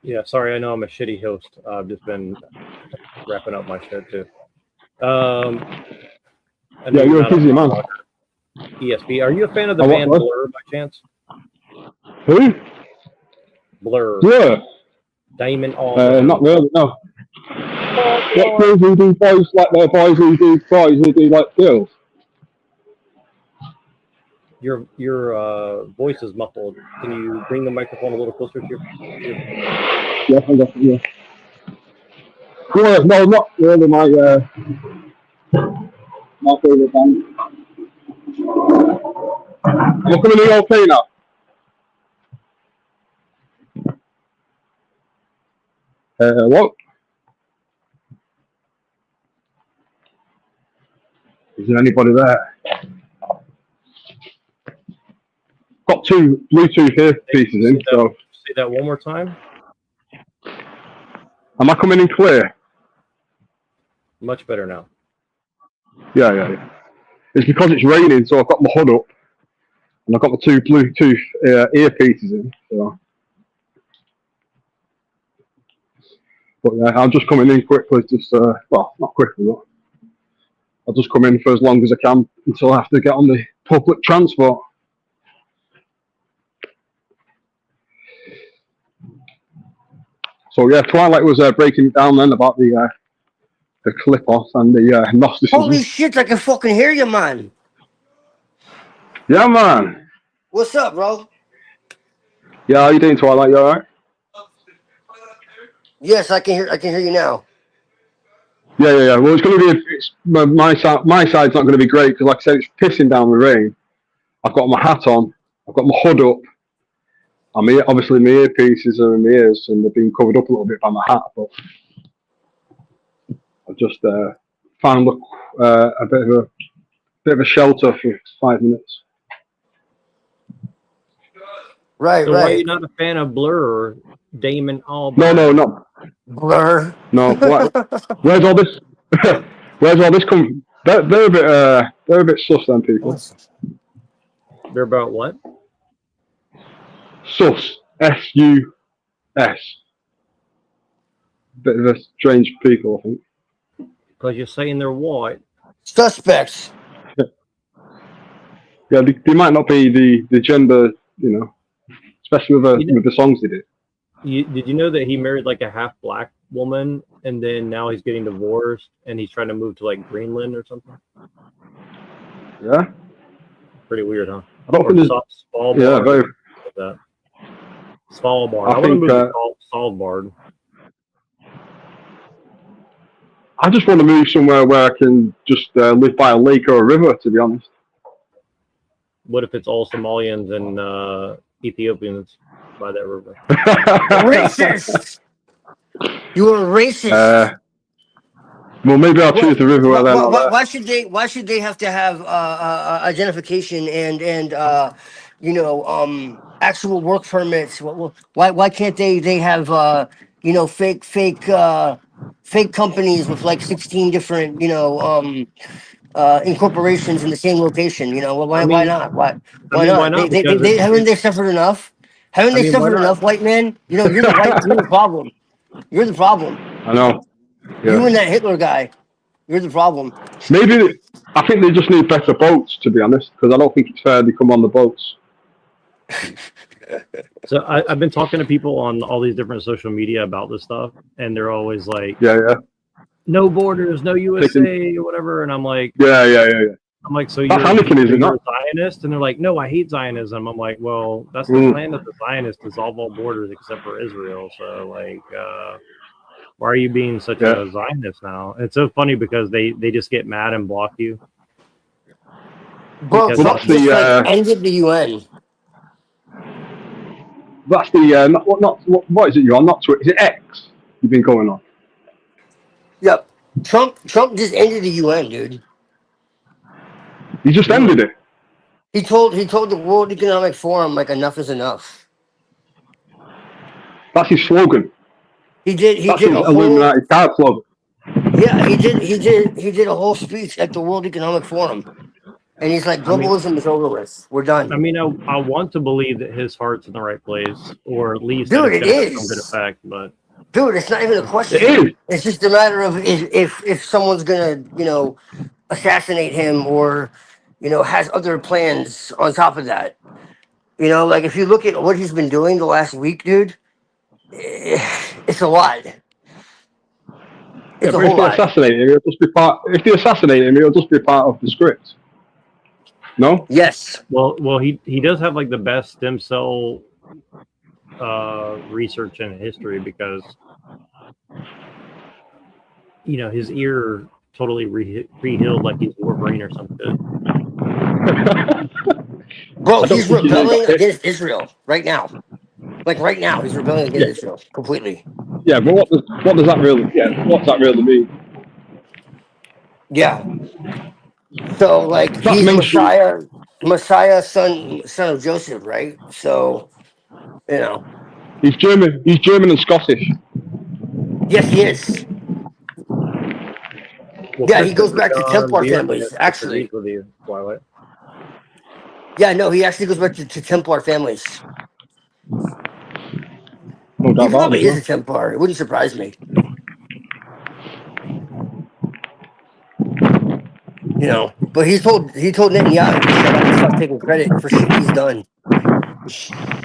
Yeah, sorry, I know I'm a shitty host. I've just been wrapping up my shit too. I know Yeah, you're a not busy man. ESP. Are you a fan of the Oh, band what? Blur by chance? Who? Blur. Blur. Damon Albarn. Not really, no. What girls who do boys like their boys who do like girls? Your voice is muffled. Can you bring the microphone a little closer to your Yeah, I guess, yeah. Yeah, no, not really my favourite band. Am I coming in okay now? What? Is there anybody there? Got two Bluetooth earpieces in, so. Say that one more time. Am I coming in clear? Much better now. Yeah. It's because it's raining, so I've got my hood up, and I've got my two Bluetooth earpieces in, so. But yeah, I'm just coming in quickly, well, not quickly, but I'll just come in for as long as I can until I have to get on the public transport. So yeah, Twilight was breaking it down then about the clip off and the Gnosticism. Holy shit, I can fucking hear you, man. Yeah, man. What's up, bro? Yeah, how you doing, Twilight? You alright? Yes, I can hear you now. Yeah. Well, it's going to be my side's not going to be great because, like I said, it's pissing down with rain. I've got my hat on. I've got my hood up. Obviously my earpieces are in my ears and they've been covered up a little bit by my hat. But I've just found a bit of a shelter for 5 minutes. Right. So why are you not a fan of Blur or Damon Albarn? No. Blur. No. Where's all this? Where's all this come? They're a bit sus, them people. They're about what? Sus. S-U-S. Bit of a strange people, I think. Because you're saying they're white. Suspects. Yeah, they might not be the gender, especially with the songs they did. Did you know that he married like a half black woman and then now he's getting divorced and he's trying to move to like Greenland or something? Yeah. Pretty weird, huh? I don't think Svalbard. Yeah, very. Like that. Svalbard. I want to move to Svalbard. I just want to move somewhere where I can just live by a lake or a river, to be honest. What if it's all Somalians and Ethiopians by that river? Racist! You are racist. Well, maybe I'll choose the river where they're not there. Why should they have to have identification and actual work permits? Why can't they have fake companies with like 16 different incorporations in the same location? Why not? Why not? They haven't they suffered enough? Haven't they suffered enough, white man? You're the problem. You're the problem. I know. Yeah. You and that Hitler guy. You're the problem. Maybe I think they just need better boats, to be honest, because I don't think it's fair they come on the boats. So I've been talking to people on all these different social media about this stuff, and they're always like, "Yeah, no borders, no USA, or whatever." And I'm like, "Yeah." I'm like, so you're a Zionist? And they're like, no, I hate Zionism. I'm like, well, that's the plan of the Zionists, dissolve all borders except for Israel. So like, why are you being such a Zionist now? It's so funny because they just get mad and block you. Bro, Trump just ended the UN. That's the what is it you're on? Not Twitter. Is it X? You've been going on. Yep. Trump just ended the UN, dude. He just ended it. He told the World Economic Forum like enough is enough. That's his slogan. He did a Illuminati card slogan. Yeah, he did a whole speech at the World Economic Forum. and he's like, I mean- globalism is over with. We're done. I mean, I want to believe that his heart's in the right place, or at least Dude, that it's it going to have is. some good effect. But Dude, it's not even a question. It is. It's just a matter of if someone's gonna, assassinate him or, has other plans on top of that. Like if you look at what he's been doing the last week, dude, it's a lot. Yeah, It's a but if whole they lot. assassinate him, he'll just be part. If they assassinate him, he'll just be part of the script. No. Yes. well, he does have like the best stem cell research in history because his ear totally re-healed like he's Wolverine or something. Bro, I don't he's think he's rebelling got it. against Israel right now. Like right now, he's rebelling against Yeah. Israel completely. Yeah, but what does that really? Yeah, what's that really mean? Yeah. So like That's he's mainstream. Messiah, son of Joseph, right? So He's German. He's German and Scottish. yes, he is. Well, Yeah, he goes back to John Templar Beard families, disagrees actually. with you, Twilight. Yeah, no, he actually goes back to Templar families. No He doubt about probably it. is a Templar. It wouldn't surprise me. But he told Netanyahu to shut up and stop taking credit for shit he's done.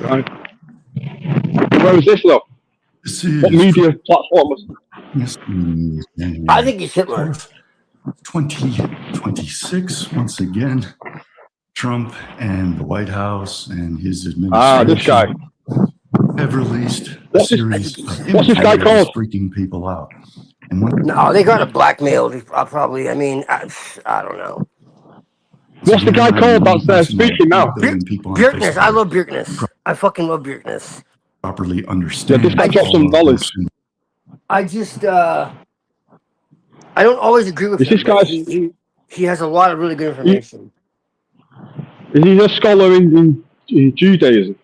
Right. Where was this though? This is What media platform was? I think he's Hitler. 4th, 2026. Once again, Trump and the White House and his This guy. administration have released a What's this- series of what's this guy images called? freaking people out. And when No, they got him blackmailed. Probably. I mean, I don't know. What's the guy called that's speaking now? Bjerknes. I love Bjerknes. I fucking love Bjerknes. properly understand. Yeah, this guy dropped some all of knowledge. this. I just I don't always agree with Is him. this But guy- he has a lot of really good information. Is he a scholar in Judaism?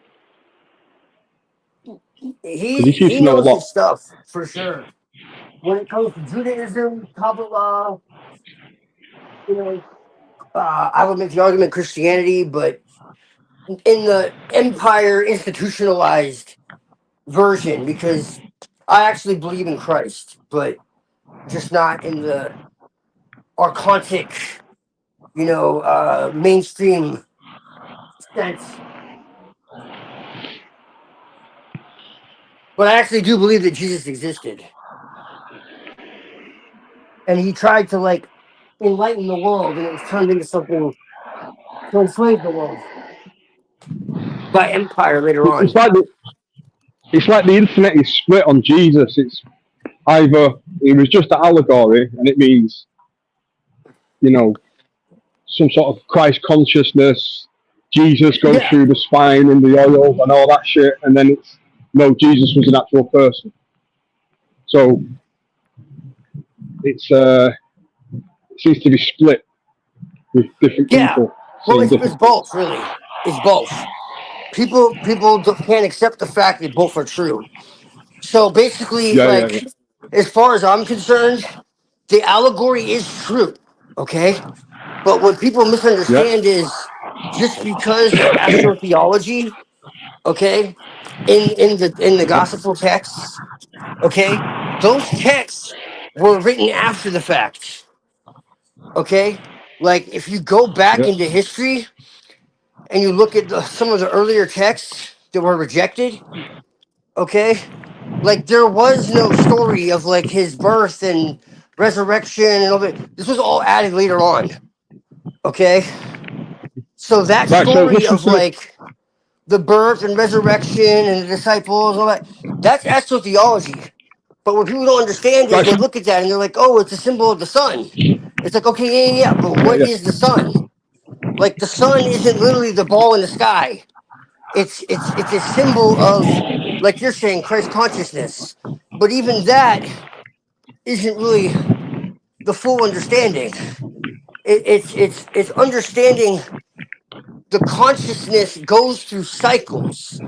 He seems to know a knows lot. his stuff for sure. When it comes to Judaism, Kabbalah, I would make the argument Christianity, but in the empire institutionalized version, because I actually believe in Christ, but just not in the archontic, mainstream sense. But I actually do believe that Jesus existed. And he tried to enlighten the world, and it was turned into something to enslave the world by empire later on. It's like the internet is split on Jesus. It's either it was just an allegory and it means, some sort of Christ consciousness. Jesus goes through the spine and the oil and all that shit, and then it's no, Jesus was an actual person. So it seems to be split with different people. Well, it's both, really. It's both. People can't accept the fact that both are true. So basically, as far as I'm concerned, the allegory is true, okay? But what people misunderstand is just because of astrotheology, okay, in the gospel texts, okay, those texts were written after the fact, okay? Like if you go back into history and you look at some of the earlier texts that were rejected, okay, like there was no story of his birth and resurrection and all that. This was all added later on, okay? So that story of the birth and resurrection and the disciples and all that, that's astrotheology. But what people don't understand is they look at that and they're like, oh, it's a symbol of the sun. It's like, okay, yeah, but what is the sun? Like the sun isn't literally the ball in the sky. It's a symbol of, like you're saying, Christ consciousness. But even that isn't really the full understanding. It's understanding the consciousness goes through cycles.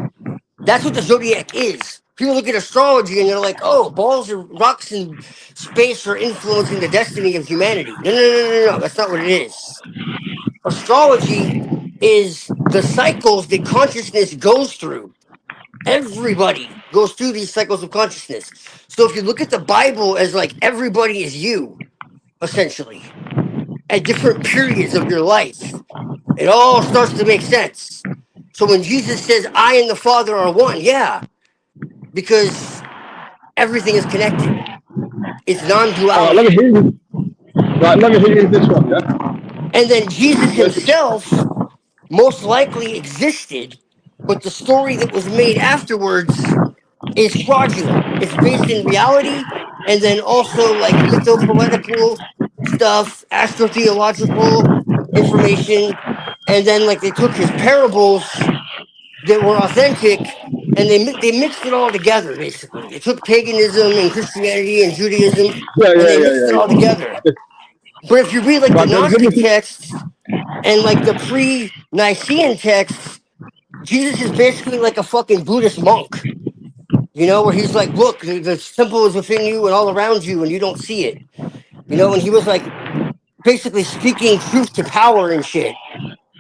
That's what the zodiac is. People look at astrology and they're like, oh, balls and rocks in space are influencing the destiny of humanity. No. That's not what it is. Astrology is the cycles that consciousness goes through. Everybody goes through these cycles of consciousness. So if you look at the Bible as like everybody is you, essentially, at different periods of your life, it all starts to make sense. So when Jesus says, I and the Father are one, yeah, because everything is connected. It's non All right, let me duality. hear you. Right, let me hear you this one, yeah? And then Jesus himself most likely existed, but the story that was made afterwards is fraudulent. It's based in reality and then also like mythopoetical stuff, astrotheological information. And then like they took his parables that were authentic and they mixed it all together basically. They took paganism and Christianity and Judaism Yeah, and yeah, they yeah, mixed yeah, it all yeah. together. But if you read like the Right, let me Gnostic see. texts and like the pre-Nicene texts, Jesus is basically like a fucking Buddhist monk, you know, where he's like, look, the temple is within you and all around you, and you don't see it, you know, and he was like basically speaking truth to power and shit.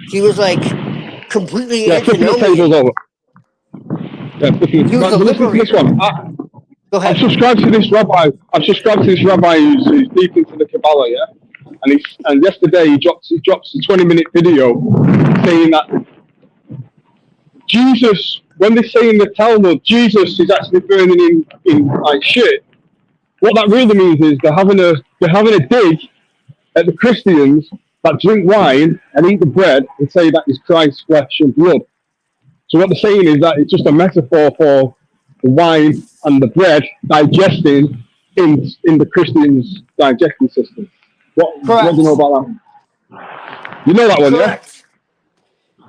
He was like completely Yeah, flipping the tables antinomian. over. Yeah, flipping. He was Right, a but listen to this liberator. one. Go I've ahead. subscribed to this rabbi. I've subscribed to this rabbi who's deep into the Kabbalah, yeah. And yesterday he drops a 20-minute video saying that Jesus, when they say in the Talmud, Jesus is actually burning in like shit. What that really means is they're having a dig at the Christians that drink wine and eat the bread and say that is Christ's flesh and blood. So what they're saying is that it's just a metaphor for the wine and the bread digesting in the Christians' digesting system. What do you know Correct. about that? You know that one, yeah? Correct.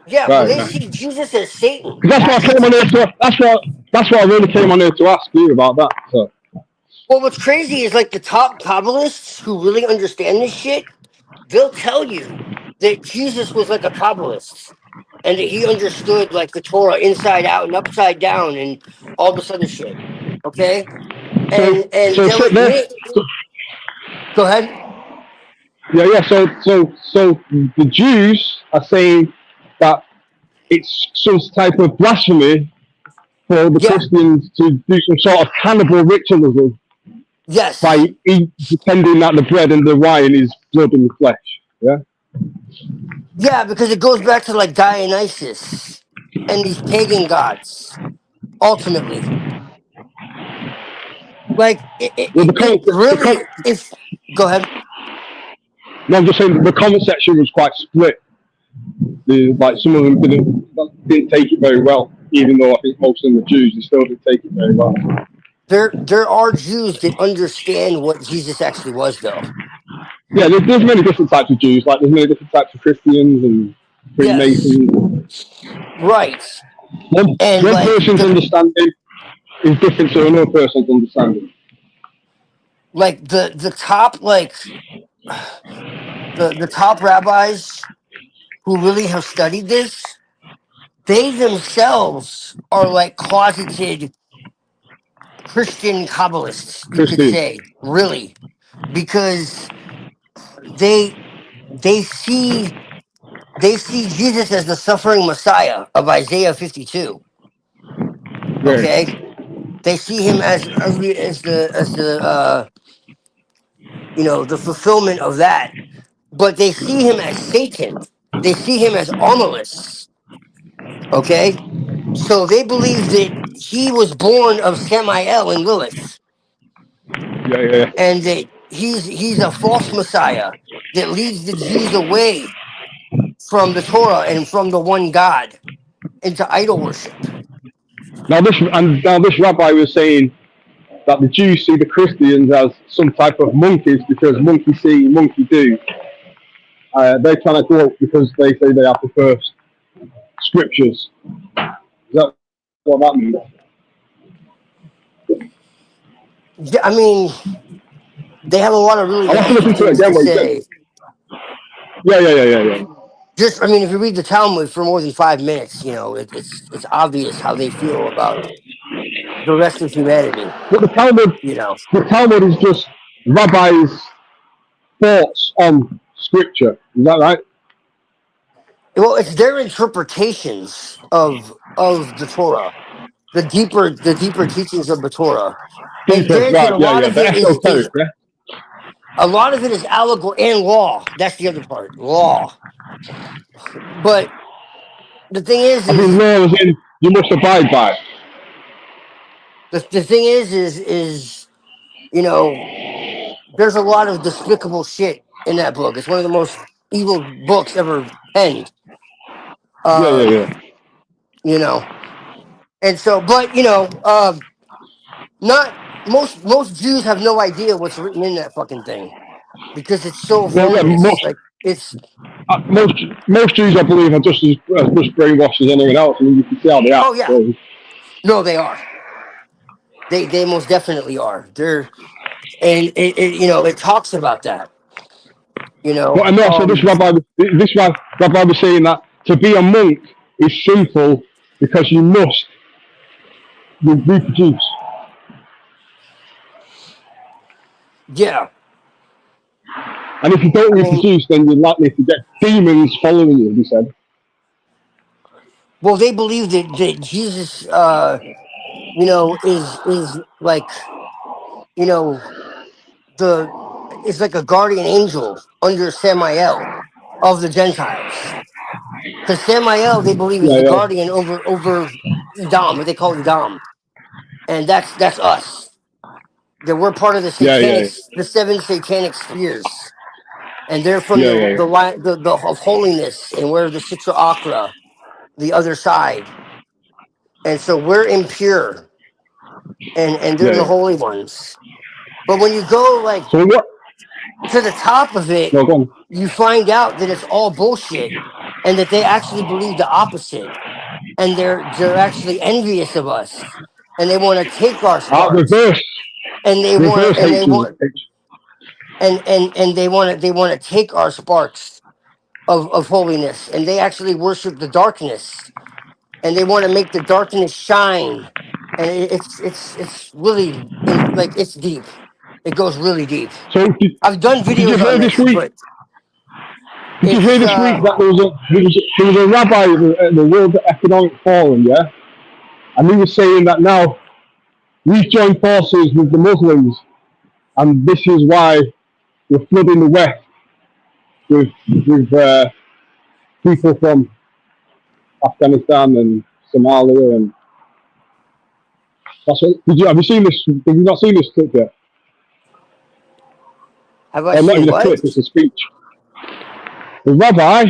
Yeah, well, Right, they right. see Jesus as Satan. 'Cause that's what I came on Actually, here to. That's what I really came on here to ask you about that. So well, what's crazy is like the top Kabbalists who really understand this shit, they'll tell you that Jesus was like a Kabbalist and that he understood like the Torah inside out and upside down and all this other shit. Okay, so and so they'll sit there. admit. So, Go ahead. yeah. So the Jews are saying that it's some type of blasphemy for the Yeah. Christians to do some sort of cannibal ritualism by Yes. pretending that the bread and the wine is blood and flesh. Yeah. Yeah, because it goes back to like Dionysus and these pagan gods. Ultimately, like Well, it really. If go ahead. no, I'm just saying the comment section was quite split. Like some of them didn't take it very well, even though I think most of them are Jews. They still didn't take it very well. There are Jews that understand what Jesus actually was, though. Yeah, there's many different types of Jews. Like there's many different types of Christians and Yes, Freemasons. right. And One like person's understanding is different to another person's understanding. the top the top rabbis who really have studied this, they themselves are like closeted Christian Kabbalists, you could Christians. say, really, because they they see they see Jesus as the suffering Messiah of Isaiah 52. Yeah. Okay, they see him as the you know, the fulfillment of that, but they see him as Satan. They see him as Omelis. Okay, so they believe that he was born of Samael and Lilith, Yeah. and that he's a false Messiah that leads the Jews away from the Torah and from the one God into idol worship. Now this rabbi was saying that the Jews see the Christians as some type of monkeys because monkey see, monkey do. They're trying to go up because they say they have the first scriptures. Is that what that means? Yeah, I mean, they have a lot of really I'll have to interesting listen to it things again. to What he said. say. Yeah. Just, I mean, if you read the Talmud for more than 5 minutes, you know, it's obvious how they feel about the rest of humanity. But You know, the Talmud is just rabbis' thoughts on scripture. Is that right? Well, it's their interpretations of the Torah, the deeper teachings of the Torah. And Deeper, granted, right? Yeah, yeah. The esoteric, yeah. a lot of it is allegory and law. That's the other part, law. But the thing I mean, is law as in you must abide by. the thing is you know, there's a lot of despicable shit in that book. It's one of the most evil books ever penned. Yeah, yeah, Um, yeah. you know, and so, but not most Jews have no idea what's written in that fucking thing because it's so Well, yeah, voluminous. Like it's most Jews, I believe, are just as much brainwashed as anyone else. I mean, you can see how they act. oh yeah, So. no, they are. They most definitely are. They're and it talks about that. You But know, and also, this rabbi was saying that to be a monk is sinful because you must reproduce. yeah. And if you don't I mean, reproduce, then you're likely to get demons following you, he said. well, they believe that Jesus, is like, you know, the is like a guardian angel under Samael of the Gentiles. Because Samael, they believe, is Yeah, the yeah, guardian over Edom, what they call Edom, and that's us. That we're part of yeah, yeah, the seven satanic spheres, and they're from yeah, yeah, the of holiness, and we're the Sitra Akra, the other side, and so we're impure, and they're yeah, the yeah. holy ones. But when you go like So what? to the top of it, No, go on. you find out that it's all bullshit, and that they actually believe the opposite, and they're actually envious of us, and they want to take our sparks, Reverse, and they want reverse to, and they hatred. want and they want to take our sparks of holiness, and they actually worship the darkness, and they want to make the darkness shine, and it's really like it's deep. It goes really deep. So I've done did you videos on hear this this, week? but Did you hear it's this week that there was a rabbi at the World Economic Forum, yeah, and he was saying that now we've joined forces with the Muslims, and this is why we're flooding the West with people from Afghanistan and Somalia, and that's what. Have you seen this? Have you not seen this clip yet? have I Or not seen even a what? clip; it's a speech. The rabbi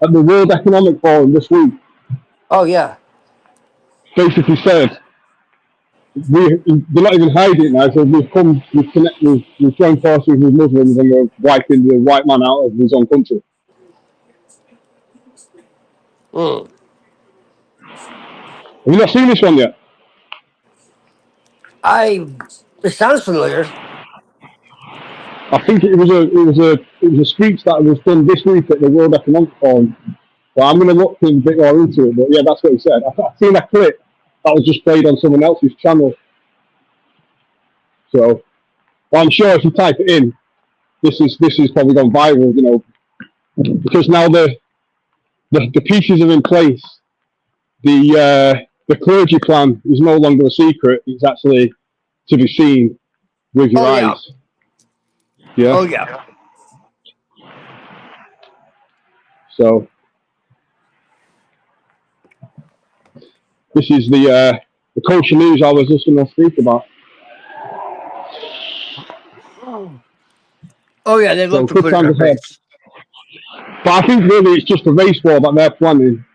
at the World Economic Forum this week Oh yeah. basically said, they're not even hiding it now. So we've joined forces with Muslims, and we're wiping the white man out of his own country. Mm. Have you not seen this one yet? It sounds familiar. I think it was a speech that was done this week at the World Economic Forum. Well, I'm going to look a bit more into it, but yeah, that's what he said. I've seen that clip that was just played on someone else's channel. So, well, I'm sure if you type it in, this is probably gone viral, because now the pieces are in place. The clergy plan is no longer a secret; it's actually to be seen with your Oh yeah. eyes. Yeah. Oh yeah. So this is the kosher news I was just going to speak about. Oh yeah. They love So to good put it in our times ahead. face. But I think really it's just a race war that they're planning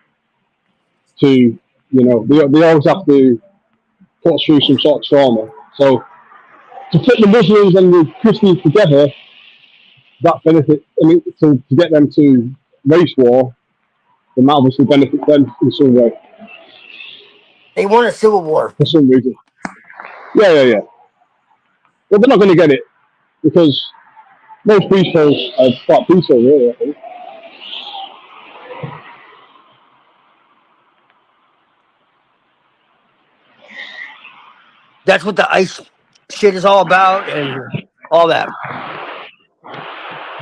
to, they always have to put through some sort of trauma. So to put the Muslims and the Christians together, that benefit, to get them to race war, then that obviously benefits them in some way, They want a civil war. for some reason. Yeah, yeah, yeah. But they're not going to get it because most people are quite peaceful, really, I think. That's what the ice shit is all about, and all that.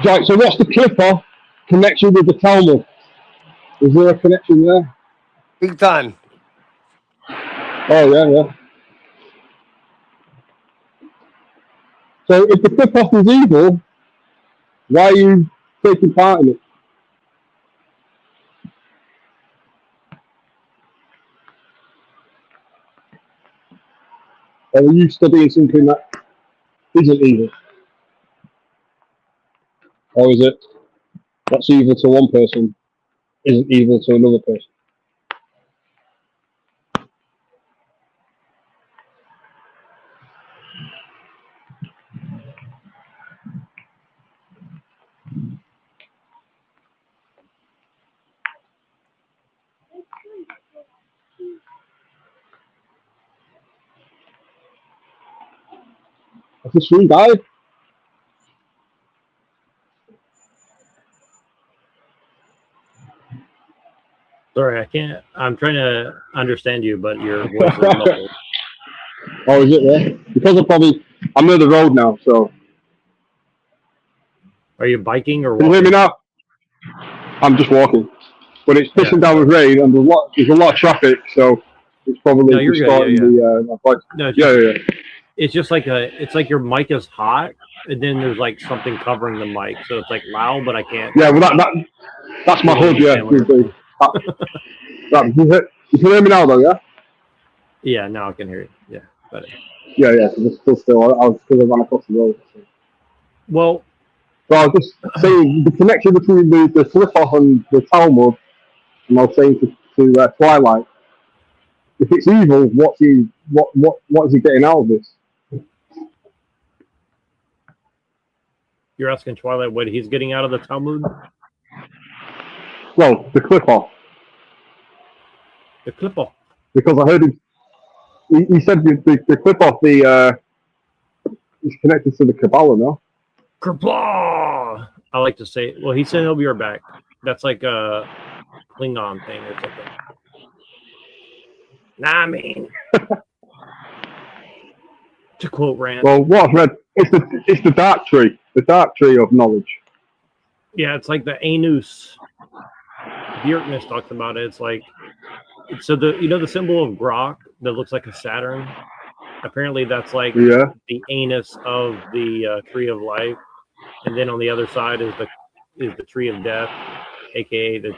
Right, so what's the clipper connection with the Talmud? Is there a connection there? Big time. Oh, yeah. So if the flip-off is evil, why are you taking part in it? Or are you studying something that isn't evil? Or is it what's evil to one person isn't evil to another person? Has the stream died? Sorry, I can't. I'm trying to understand you, but your voice is muffled. Oh, is it there? Because I'm near the road now, so. Are you biking or Can you walking? hear me now? I'm just walking. But it's pissing down with rain and there's a lot of traffic, so it's probably distorting the voice. No, Yeah. It's just like it's like your mic is hot, and then there's like something covering the mic, so it's like loud, but I can't. Yeah, well that's my hood. Yeah. You can hear me now, though. Yeah. Yeah, now I can hear you. Yeah, better. Yeah. It's still. I was still run across the road. So. Well, I was just saying the connection between the flip-off and the Talmud, and I was saying to Twilight, if it's evil, what is he getting out of this? You're asking Twilight what he's getting out of the Talmud? Well, the clip-off. The clip-off. Because I heard him. He said the clip-off is connected to the Kabbalah, no? Kabbalah! I like to say. Well, he said he'll be right back. That's like a Klingon thing or something. Nah, I mean. To quote Rand. Well, what I've read, it's the dark tree of knowledge. Yeah, it's like the Anus. Bjerknes talks about it. It's like, so the symbol of Grok that looks like a Saturn. Apparently, that's like the anus of the tree of life, and then on the other side is the tree of death, aka the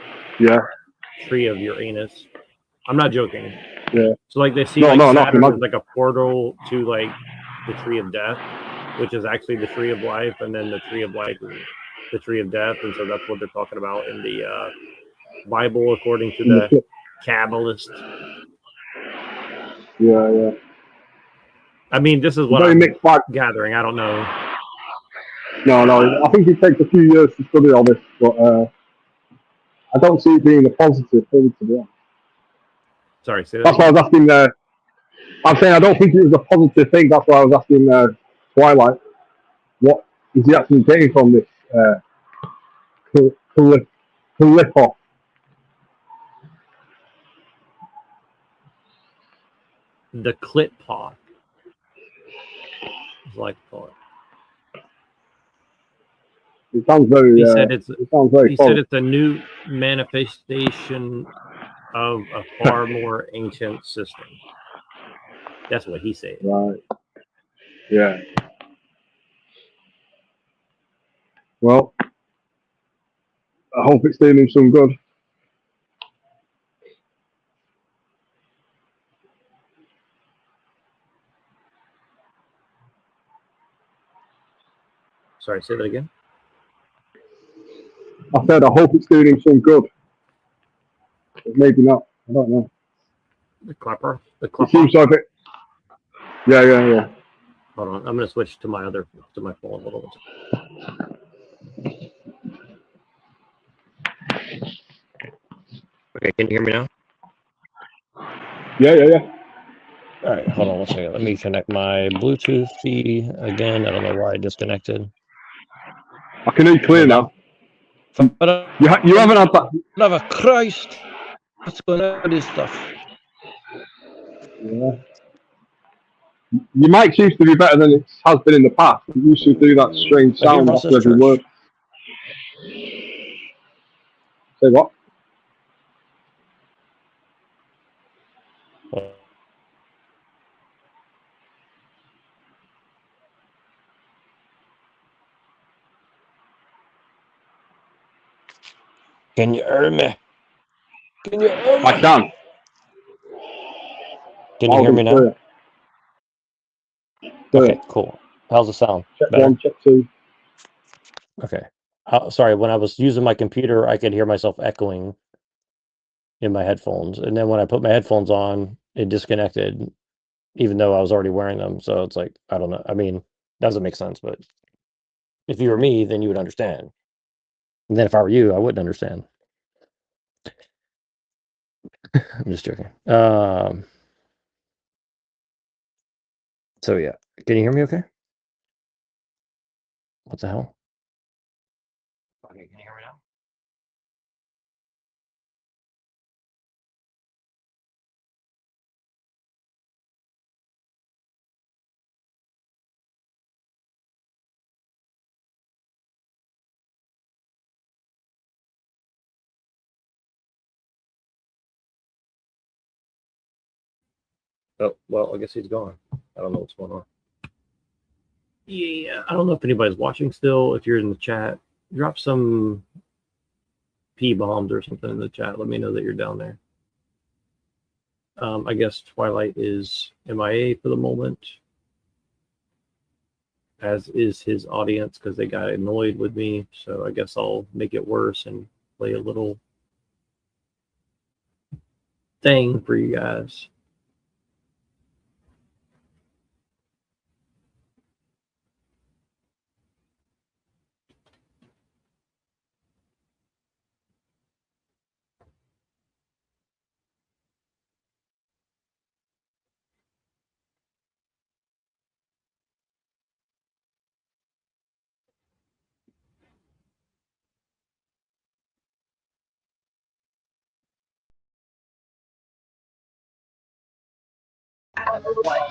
tree of Uranus. I'm not joking. Yeah. So like they see Saturn as like a portal to like the tree of death, which is actually the tree of life, and then the tree of life is the tree of death, and so that's what they're talking about in the Bible according to the Kabbalist. Yeah. I mean, this is what I'm gathering. I don't know. No. I think it takes a few years to study all this, but I don't see it being a positive thing to be honest. Sorry, say that. That's why I was asking. I'm saying I don't think it was a positive thing. That's why I was asking Twilight, what is he actually getting from this clip-off? The clip-off. Like it sounds very. He said it's. It sounds very. He said it's a new manifestation of a far more ancient system. That's what he said. Right. Yeah. Well, I hope it's doing him some good. Sorry, say that again. I said I hope it's doing him some good. But maybe not. I don't know. The clapper. It seems like it. Yeah. Hold on, I'm gonna switch to my phone. Hold on. Okay, can you hear me now? Yeah. All right, hold on one second. Let me connect my Bluetooth feed again. I don't know why I disconnected. I can hear you clear now. You haven't had that. Love of Christ! What's going on with this stuff? Yeah. Your mic seems to be better than it has been in the past. It used to do that strange sound after every word. Say what? Can you hear me? Can you hear me? I can. Can you hear me now? Clear. Okay, cool. How's the sound? Check Better? 1, check 2. Okay. Sorry, when I was using my computer, I could hear myself echoing in my headphones. And then when I put my headphones on, it disconnected, even though I was already wearing them. So it's like, I don't know. I mean, doesn't make sense, but if you were me, then you would understand. And then if I were you, I wouldn't understand. I'm just joking. So yeah. Can you hear me okay? What the hell? Okay, can you hear me now? Oh, well, I guess he's gone. I don't know what's going on. Yeah, I don't know if anybody's watching still. If you're in the chat, drop some P-bombs or something in the chat. Let me know that you're down there. I guess Twilight is MIA for the moment, as is his audience, because they got annoyed with me. So I guess I'll make it worse and play a little thing for you guys.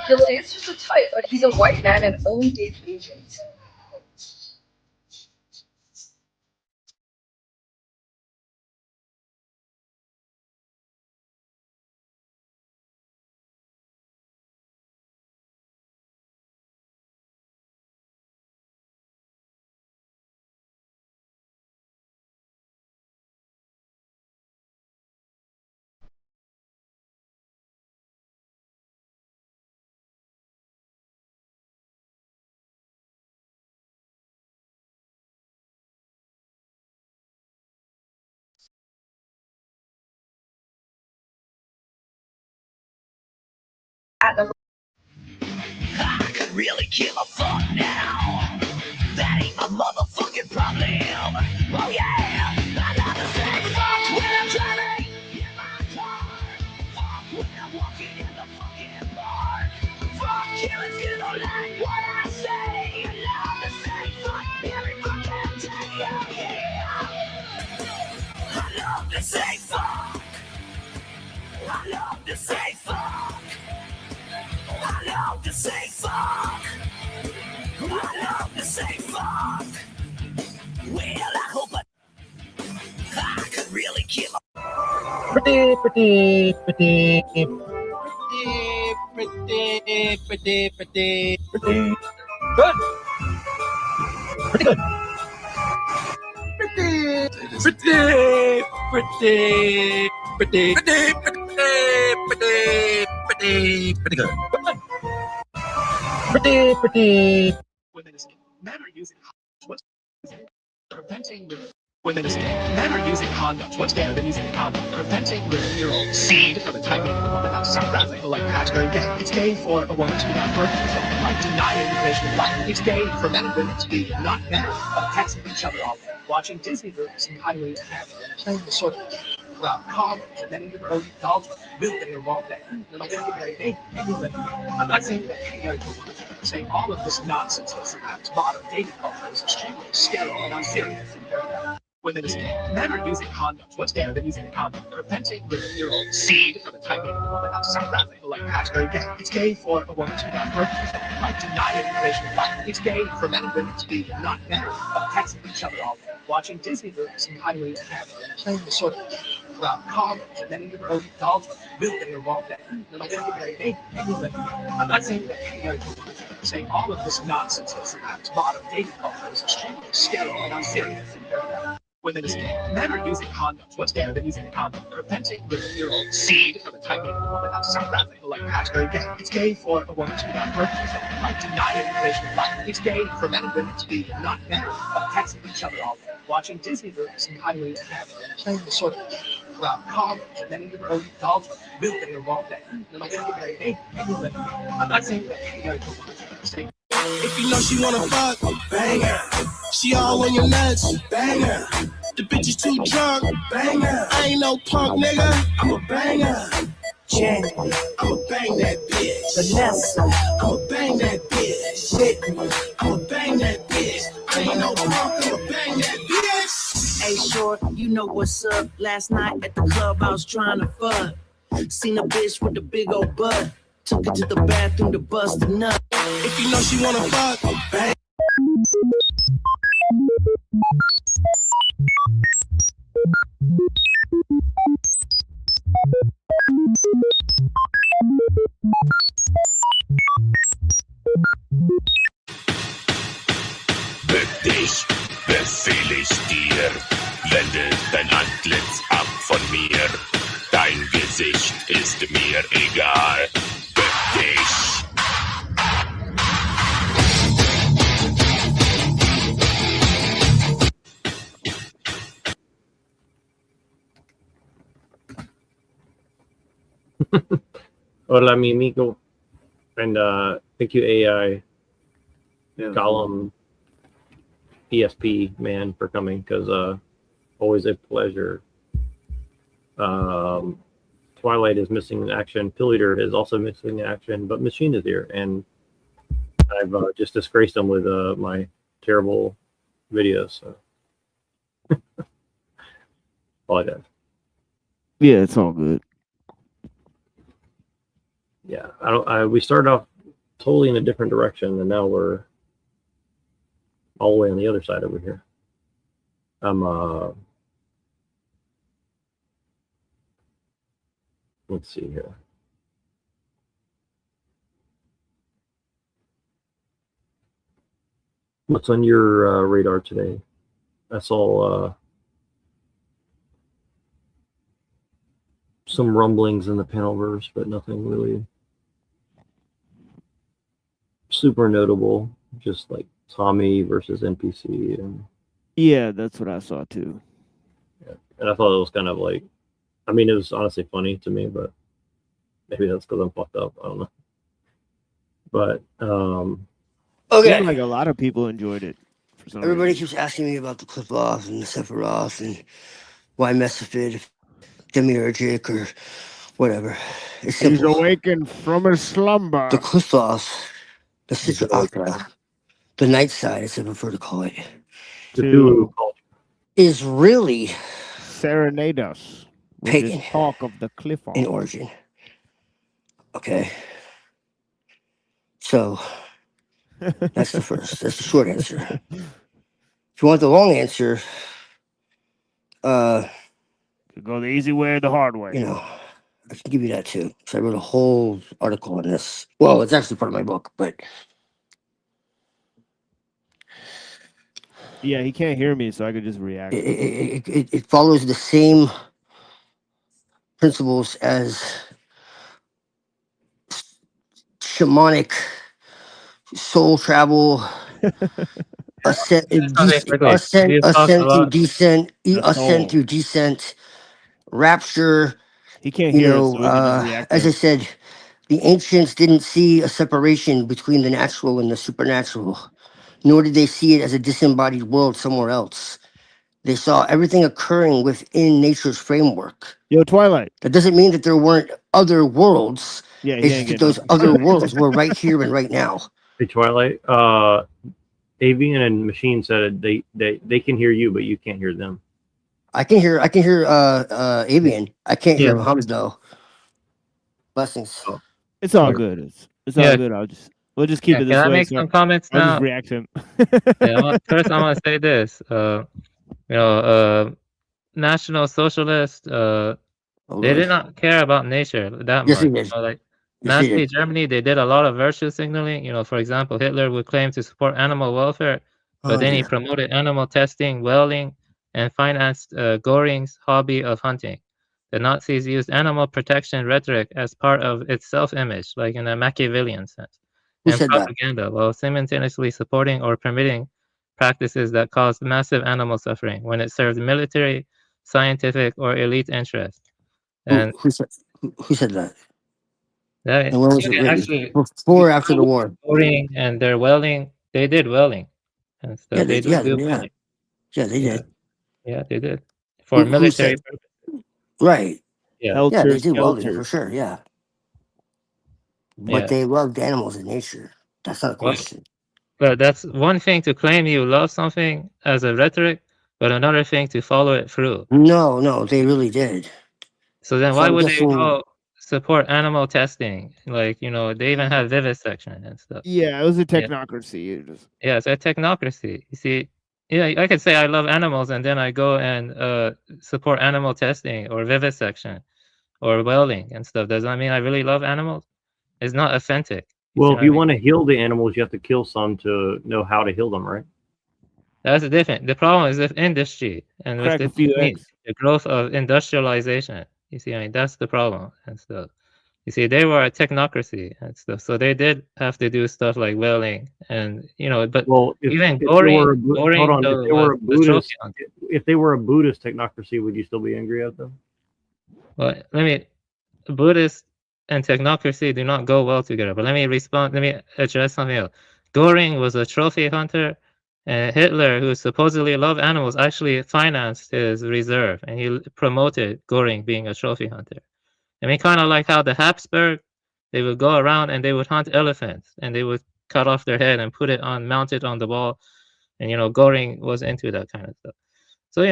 He'll say it's just a type, but he's a white man and only dates Asians. I could really give a fuck now. That ain't my motherfucking problem. Oh yeah, I love to say fuck when I'm driving in my car. Fuck when I'm walking in the fucking park. Fuck you if you don't like what I say. I love to say fuck every fucking day. Oh yeah. I love to say fuck. I love to say fuck. I love to say fuck. I love to say fuck. Well, I hope I could really give a Pretty. Good. Pretty good. Pretty. women is men are using what's preventing women is men are using condoms. What's better than using a condom? Preventing your seed from entangling with a woman outside rather than like that's very gay. It's gay for a woman to be not birth control, like denying the creation of life. It's gay for men and women to be not men, texting each other all day, watching Disney movies and highly playing the sort of condoms and then even early adults will get involved there. They're like, I'm not saying that I'm saying all of this nonsense that's about modern dating culture is extremely sterile and unserious. Women is men are using condoms. What's better than using a condom? Preventing your seed from entangling with a woman outside rather than like that's very gay. It's gay for a woman to be not birth control, like denying the creation of life. It's gay for men and women to be not men, texting each other all day, watching Disney movies and highly playing the sort of condoms and then even early adults will get involved there. They're like, I'm not saying that I'm saying all of this nonsense that's modern dating culture is extremely sterile and unserious. Women escape. Men are using condoms. What's better than using a condom? Preventing living your own seed from attacking a woman outside rather than like that's very gay. It's gay for a woman to be on birth control, like deny information of life. It's gay for men and women to be not married, but texting each other all day, watching Disney movies and cuddling together, and playing the sort of around college, and then even early adulthood, milking the wrong day. And I'm gonna get married. I'm not saying that. If you know she wanna fuck, bang her. She all on your nuts, bang her. The bitch is too drunk, bang her. I ain't no punk nigga, I'm a banger. Janet, I'ma bang that bitch. Vanessa, I'ma bang that bitch. Whitney, I'ma bang that bitch. I ain't no punk, I'ma bang that bitch. Hey, short, you know what's up. Last night at the club, I was trying to fuck. Seen a bitch with a big old butt. Took her to the bathroom to bust a nut. If you know she wanna fuck, bang. Bück dich, befehl ich dir. Wende dein Antlitz ab von mir. Dein Gesicht ist mir egal. Bück dich. Hola, mi amigo. And thank you, AI Gollum ESP man, for coming, because always a pleasure. Twilight is missing in action. Pillator is also missing in action, but Machine is here, and I've just disgraced him with my terrible videos. So. Apologize. Yeah, it's all good. Yeah, we started off totally in a different direction, and now we're all the way on the other side over here. Let's see here. What's on your radar today? I saw some rumblings in the panelverse, but nothing really super notable. Just like Tommy versus NPC, and yeah, that's what I saw too. Yeah, and I thought it was kind of like, I mean, it was honestly funny to me, but maybe that's because I'm fucked up. I don't know. But okay, seemed like a lot of people enjoyed it. For some Everybody reason. keeps asking me about the Cliff-Off and the Sephiroth and why mess with it, demiurgic or whatever. It's simple. He's awakened from his slumber. The Cliff-Off, the Citra Opera, the night side, as I prefer to call it, is really serenade us with pagan this talk of the Cliff-Off in origin. Okay. So that's the first. That's the short answer. If you want the long answer, you go the easy way or the hard way. You know, I can give you that too. So I wrote a whole article on this. Well, it's actually part of my book, but yeah, he can't hear me, so I could just react. It follows the same principles as shamanic soul travel, ascent through descent, rapture. He can't hear us, so we can just react. As I said, the ancients didn't see a separation between the natural and the supernatural, nor did they see it as a disembodied world somewhere else. They saw everything occurring within nature's framework. Yo, Twilight. That doesn't mean that there weren't other worlds. Yeah, it's just that those other worlds were right here and right now. Hey, Twilight. Avian and Machine said they can hear you, but you can't hear them. I can hear Avian. I can't hear Muhammad though. Blessings. It's all good. It's all good. We'll just keep it this way. Can I make some comments I'll now? just react to him. First, I want to say this. National Socialists, they did not care about nature that much. Like Nazi Germany, they did a lot of virtue signaling. For example, Hitler would claim to support animal welfare, but then he promoted animal testing, welding, and financed Göring's hobby of hunting. The Nazis used animal protection rhetoric as part of its self-image, like in a Machiavellian sense, Who and said that? propaganda, while simultaneously supporting or permitting practices that caused massive animal suffering when it served military, scientific, or elite interests. And Who said that? that, And when was you it can written? actually Before or after the war? Göring and their welding, they did welding and stuff. Yeah, They do yeah, welding. yeah, they Yeah, did. yeah, they did for Who military said? purposes. Right. Yeah, Yeah, they Helter did welding Skelter. for sure. Yeah, but yeah. they loved animals in nature. That's not a Well, question. but that's one thing to claim you love something as a rhetoric, but another thing to follow it through. No, they really did. So then So why I'm would they guessing. go support animal testing? Like, they even have vivisection and stuff. Yeah, it was a Yeah. technocracy. It just... Yeah, it's a technocracy. You see, yeah, I could say I love animals and then I go and support animal testing or vivisection or welding and stuff. Does that mean I really love animals? It's not authentic. Well, see if what I you mean? want to heal the animals, you have to kill some to know how to heal them, right? That's different. The problem is with industry and with Crack the a few technique, eggs. the growth of industrialization. You see, I mean, that's the problem and stuff. You see, they were a technocracy and stuff, so they did have to do stuff like welding and but Well, even if they were hold Göring on, if though they was were a a trophy Buddhist, hunter. if they were a Buddhist technocracy, would you still be angry at them? Well, Buddhist and technocracy do not go well together. But let me address something else. Göring was a trophy hunter, and Hitler, who supposedly loved animals, actually financed his reserve, and he promoted Göring being a trophy hunter. I mean, kind of like how the Habsburg, they would go around and they would hunt elephants, and they would cut off their head and mount it on the wall, and Göring was into that kind of stuff. So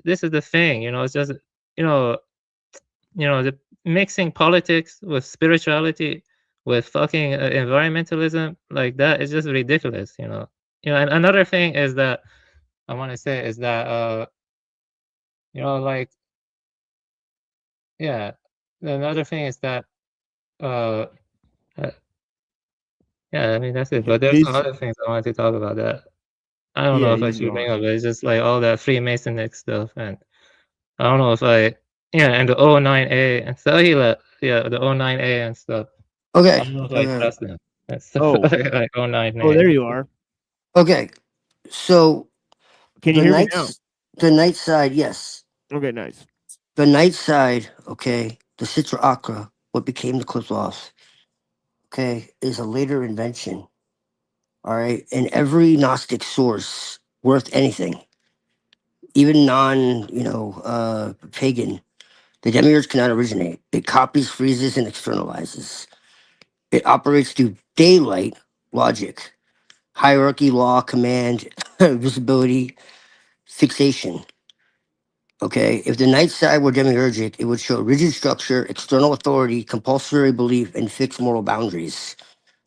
this is the thing. It's just the mixing politics with spirituality with fucking environmentalism like that is just ridiculous. And another thing is that I want to say is that like yeah, another thing is that uh, uh yeah, I mean that's it. But there's some other things I wanted to talk about that I don't know Yeah, if I he's should bring gone. up, but it's just like all that Freemasonic stuff, and I don't know if and the O9A and stuff. The O9A and stuff. Okay. I don't know if I trust them. That's Oh. like O9A. Oh, there you are. Okay, so Can you hear me now? the night side, yes. Okay, nice. The night side, okay, the Citra Aqua, what became the Qliphoth, okay, is a later invention. All right, and every Gnostic source worth anything, even pagan, the demiurge cannot originate. It copies, freezes, and externalizes. It operates through daylight logic, hierarchy, law, command, visibility, fixation. Okay, if the night side were demiurgic, it would show rigid structure, external authority, compulsory belief, and fixed moral boundaries,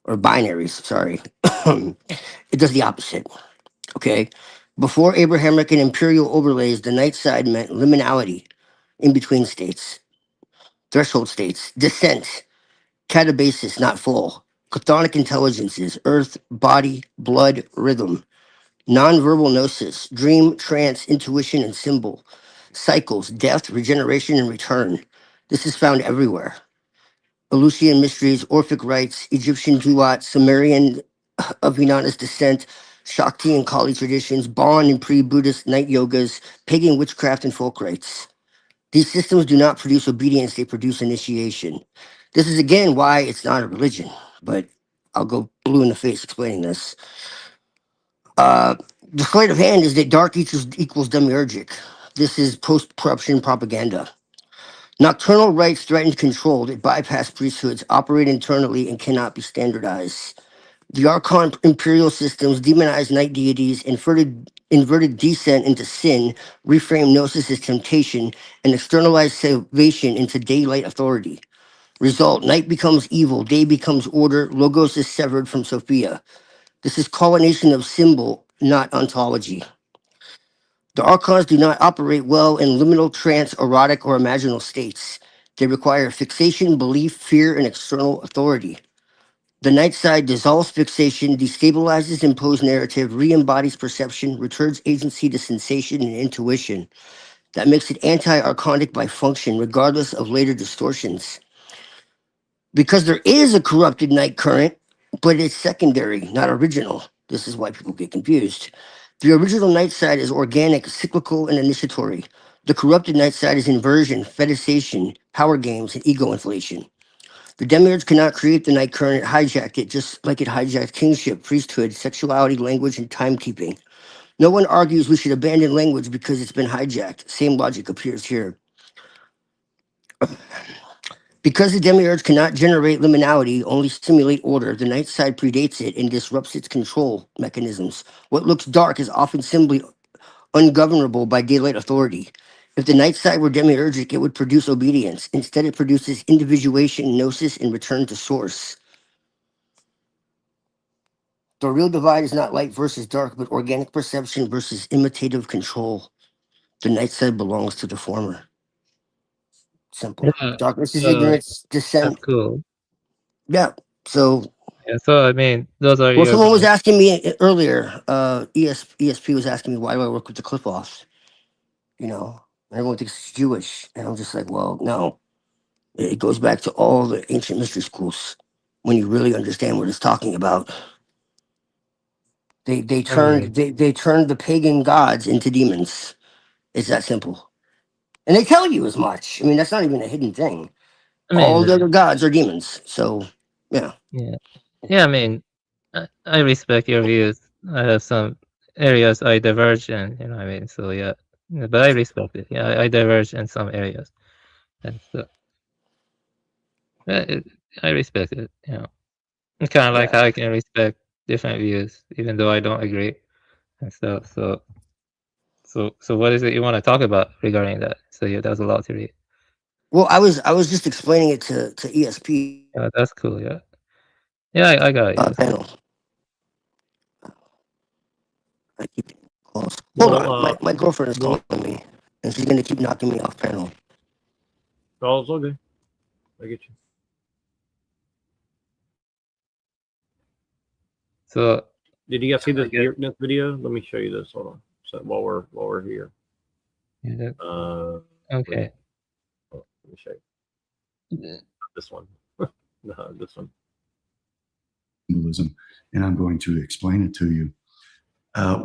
or binaries, sorry. It does the opposite. Okay, before Abrahamic and imperial overlays, the night side meant liminality, in between states, threshold states, descent, catabasis, not full, chthonic intelligences, earth, body, blood, rhythm, nonverbal gnosis, dream, trance, intuition, and symbol, cycles, death, regeneration, and return. This is found everywhere. Eleusinian mysteries, Orphic rites, Egyptian duat, Sumerian of Hinata's descent, Shakti and Kali traditions, Bon and pre-Buddhist night yogas, pagan witchcraft, and folk rites. These systems do not produce obedience, they produce initiation. This is again why it's not a religion, but I'll go blue in the face explaining this. The sleight of hand is that dark equals demiurgic. This is post-corruption propaganda. Nocturnal rites threaten control that bypass priesthoods, operate internally, and cannot be standardized. The Archon imperial systems demonize night deities, inverted descent into sin, reframe gnosis as temptation, and externalize salvation into daylight authority. Result, night becomes evil, day becomes order, logos is severed from Sophia. This is culmination of symbol, not ontology. The archons do not operate well in liminal, trance, erotic, or imaginal states. They require fixation, belief, fear, and external authority. The night side dissolves fixation, destabilizes imposed narrative, re-embodies perception, returns agency to sensation and intuition. That makes it anti-archonic by function, regardless of later distortions. Because there is a corrupted night current, but it's secondary, not original. This is why people get confused. The original night side is organic, cyclical, and initiatory. The corrupted night side is inversion, fetishization, power games, and ego inflation. The demiurge cannot create the night current, hijack it, just like it hijacked kingship, priesthood, sexuality, language, and timekeeping. No one argues we should abandon language because it's been hijacked. Same logic appears here. Because the demiurge cannot generate liminality, only stimulate order, the night side predates it and disrupts its control mechanisms. What looks dark is often simply ungovernable by daylight authority. If the night side were demiurgic, it would produce obedience. Instead, it produces individuation, gnosis, and return to source. The real divide is not light versus dark, but organic perception versus imitative control. The night side belongs to the former. Simple. Yeah, Darkness is so ignorance, that's descent. cool. Yeah. So, Yeah, so I mean, those are well, your someone was beliefs. asking me earlier, ESP was asking me, why do I work with the clip offs? You know, everyone thinks it's Jewish. And I'm just like, well, no. It goes back to all the ancient mystery schools when you really understand what it's talking about. They I mean, they turned the pagan gods into demons. It's that simple. And they tell you as much. I mean, that's not even a hidden thing. I All mean, the other gods are demons. So, yeah. yeah, yeah. I mean, I respect your views. I have some areas I diverge in. You know, what I mean, so yeah, yeah, but I respect it. Yeah, I diverge in some areas, and so I respect it. You know, it's kind of like Yeah. how I can respect different views, even though I don't agree. And so what is it you want to talk about regarding that? So yeah, that's a lot to read. Well, I was just explaining it to ESP Yeah, that's cool. Yeah, yeah, I got you. So, panel. I keep close. Hold Well, on, my girlfriend is well, calling me, and she's gonna keep knocking me off panel. oh, it's okay. I get you. so Did you guys see this I guess, weirdness video? Let me show you this. Hold on. So while we're here. yeah, Wait, okay. oh, let me show you Yeah. this one. No, this one. Symbolism, and I'm going to explain it to you.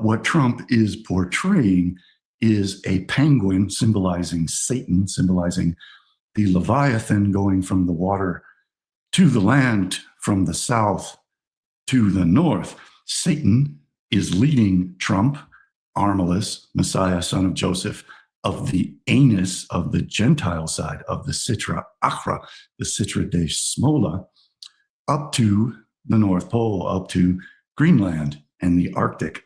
What Trump is portraying is a penguin symbolizing Satan, symbolizing the Leviathan going from the water to the land, from the south to the north. Satan is leading Trump, Armilus, Messiah, son of Joseph, of the anus of the Gentile side of the Sitra Achra, the Sitra de Smola, up to the North Pole, up to Greenland and the Arctic.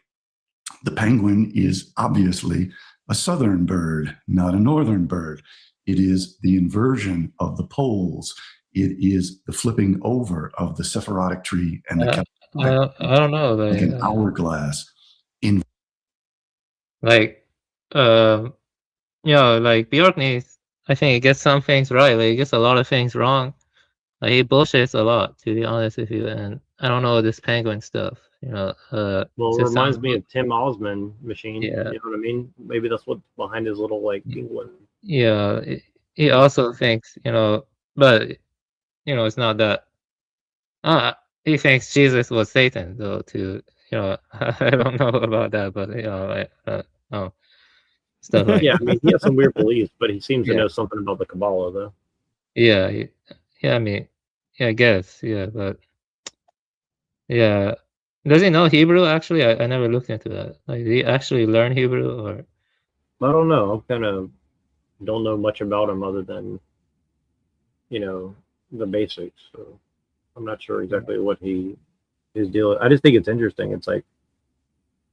The penguin is obviously a southern bird, not a northern bird. It is the inversion of the poles. It is the flipping over of the Sephirotic tree and the I don't know, like an hourglass. In like, you know, like Bjorkney, I think he gets some things right. Like he gets a lot of things wrong. Like he bullshits a lot, to be honest with you. And I don't know this penguin stuff. You know, Well, it just reminds sounds me of Tim Osmond machine. Yeah. You know what I mean? Maybe that's what's behind his little like penguin. Yeah, he also thinks, you know, but you know, it's not that. He thinks Jesus was Satan, though. To you know, I don't know about that, but you know, oh, stuff like Yeah, I mean, he has some weird beliefs, but he seems to Yeah. know something about the Kabbalah, though. Yeah, yeah. I mean, yeah, I guess, yeah, but yeah. Does he know Hebrew? Actually, I never looked into that. Like, did he actually learn Hebrew, or? I don't know. I'm kind of don't know much about him other than, you know, the basics. So I'm not sure exactly what his deal is. I just think it's interesting. It's like,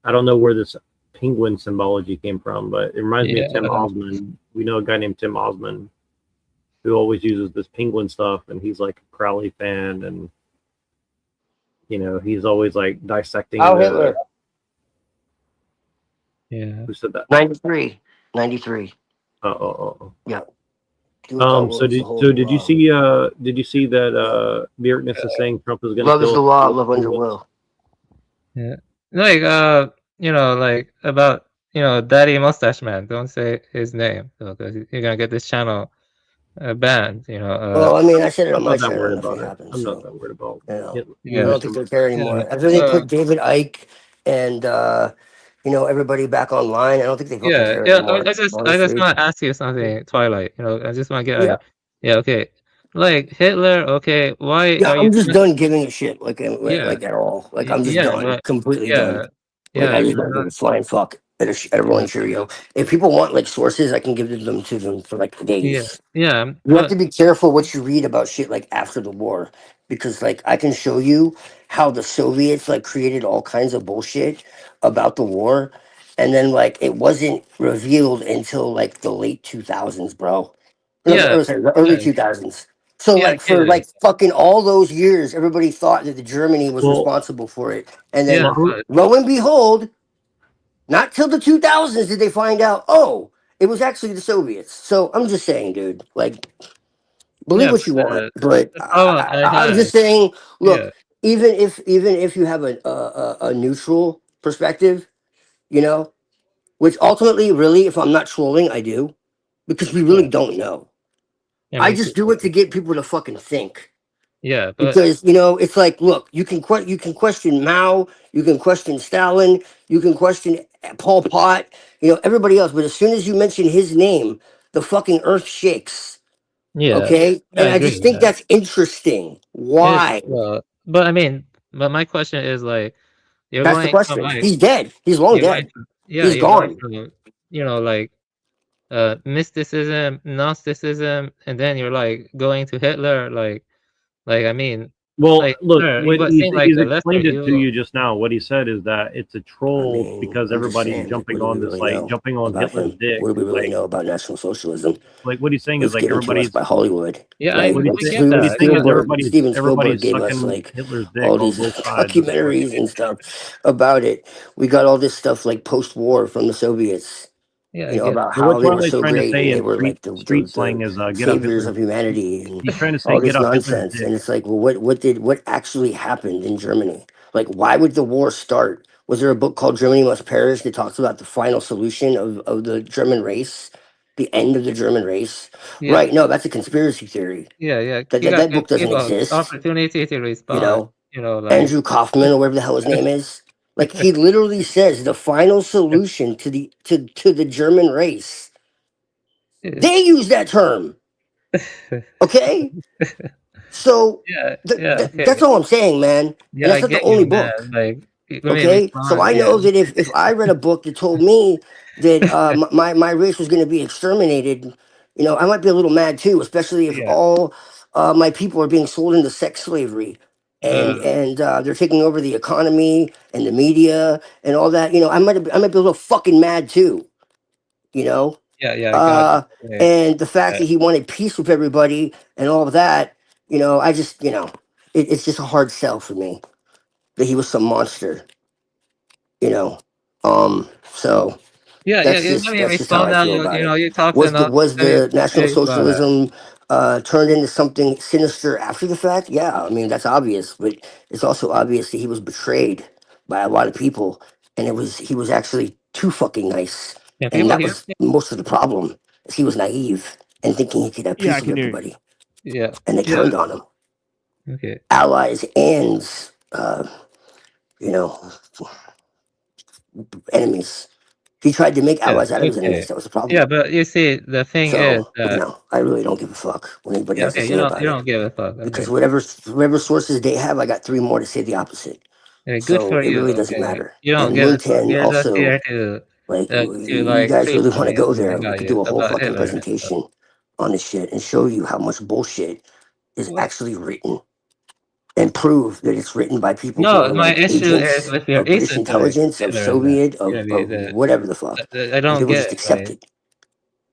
I don't know where this penguin symbology came from, but it reminds me of Tim Yeah. Osmond. We know a guy named Tim Osmond who always uses this penguin stuff, and he's like a Crowley fan, and you know, he's always like dissecting Hitler. Yeah. Who said that? 93. 93. Oh. Yeah. Do what God So wills, the whole did you world. see that Beardness is saying Trump is going to Love is kill the law, love under will. Yeah. Like like about Daddy Mustache Man. Don't say his name because you're gonna get this channel banned. Well, I mean, I said it on I'm my not that channel, worried nothing about it. happened. I'm So, not that worried about I Yeah. don't think they care anymore. After they put David Icke and everybody back online, I don't think they fucking care Yeah. anymore. I just Honestly. want to ask you something, Twilight. I just want to get Yeah. yeah. Okay. Like Hitler. Okay. Why Yeah, are you? I'm just done giving a shit, like Yeah. at all. Like I'm just Yeah. done, completely done. Like Yeah. I just You're don't give not. a flying fuck at a rolling Cheerio. If people want like sources, I can give them to them for like Yeah. days. Yeah. You have to be careful what you read about shit like after the war, because like I can show you how the Soviets like created all kinds of bullshit about the war, and then like it wasn't revealed until like the late 2000s, bro. No, Yeah. the early 2000s. So Yeah. like for like fucking all those years, everybody thought that the Germany was Well, responsible for it, and then Yeah. lo and behold, not till the 2000s did they find out. Oh, it was actually the Soviets. So I'm just saying, dude. Like, believe Yeah. what you want, but The problem I I'm had. just saying. Yeah. Look, even if you have a neutral perspective, which ultimately, really, if I'm not trolling, I do, because we really Yeah. don't know. Yeah. I Me too. just do it to get people to fucking think. Yeah. But Because it's like, look, you can question Mao, you can question Stalin, you can question Pol Pot, everybody else, but as soon as you mention his name, the fucking earth shakes. yeah. Okay, I and I agree just with think that. that's interesting. Why? But I mean, but my question is like, you're That's the going from question. like, He's dead. He's long you're going dead. from, yeah, He's you're going gone. from, like, mysticism, Gnosticism, and then you're like going to Hitler, I mean, well, like look, Hitler, he what would seem like he's a lesser explained it to evil. you just now. What he said is that it's a I troll mean, because I'm just everybody's saying, like, what jumping do we on this, really like know jumping on about Hitler's him? dick. What do we really know about National Socialism? Like what he's saying is It's like given to us everybody's by Hollywood. Yeah, Like what I get Steven that. he's I saying get is that. Spielberg, everybody's Steven Spielberg everybody's gave us sucking like Hitler's dick all on these both sides. That's what documentaries and stuff about it. We got all this stuff like post-war from the Soviets. Yeah, I get About But what how they were Twilight's so trying to great say and they in were like street the slang is get up saviors Hitler's. of humanity and He's trying to say all get this up Hitler's nonsense. dick. And it's like, well, what actually happened in Germany? Like, why would the war start? Was there a book called Germany Must Perish that talks about the final solution of the German race, the end of the German race? Yeah, Right? No, that's a conspiracy theory. yeah. That You that, got that to book doesn't give an exist. opportunity to You respond. know, Like, Andrew Kaufman or whatever the hell his name is. Like he literally says the final solution to the German race. They use that term. Okay, so okay. that's all I'm saying, man. And Yeah, I that's not the get you, only man. book. Like, let me Okay, so respond. I Yeah, know that if I read a book that told me that my race was going to be exterminated, I might be a little mad too, especially if yeah. all my people are being sold into sex slavery and they're taking over the economy and the media and all that. I might be a little fucking mad too. You know, I got it. Okay. and the fact that he wanted peace with everybody and all of that, I just, it's just a hard sell for me that he was some monster, you know. So that's Yeah. Let just me that's just how respond I now. feel about it. You talked Was the enough. was the Let National me respond that. Socialism turned into something sinister after the fact? Yeah, I mean that's obvious, but it's also obvious that he was betrayed by a lot of people, and he was actually too fucking nice, Can and people that hear was me? most of the problem. Is he was naive and thinking he could have Yeah, peace I with can hear you. everybody, Yeah. and they turned on him. Okay. Allies and you know enemies. He tried to make Yeah. allies out of his Okay. enemies. That was the problem. Yeah, but you see, the thing is So, that I really don't give a fuck what anybody has to okay, say about you it. don't give a fuck. Because Okay. whatever sources they have, I got three more to say the opposite. Okay, good So for it you. really doesn't Okay. matter. You don't And give a fuck. 110 You're just also, here to like, you like guys preach really to want to me. go Okay, I there, we got could you. do a whole About fucking Hitler and stuff. presentation on this shit and show you how much bullshit is What? actually written and prove that it's written by people who No, are my like issue is agents with your of British esoteric intelligence, of Hitler and that. Soviet, Yeah, of whatever the fuck. I And don't people get just it. accept it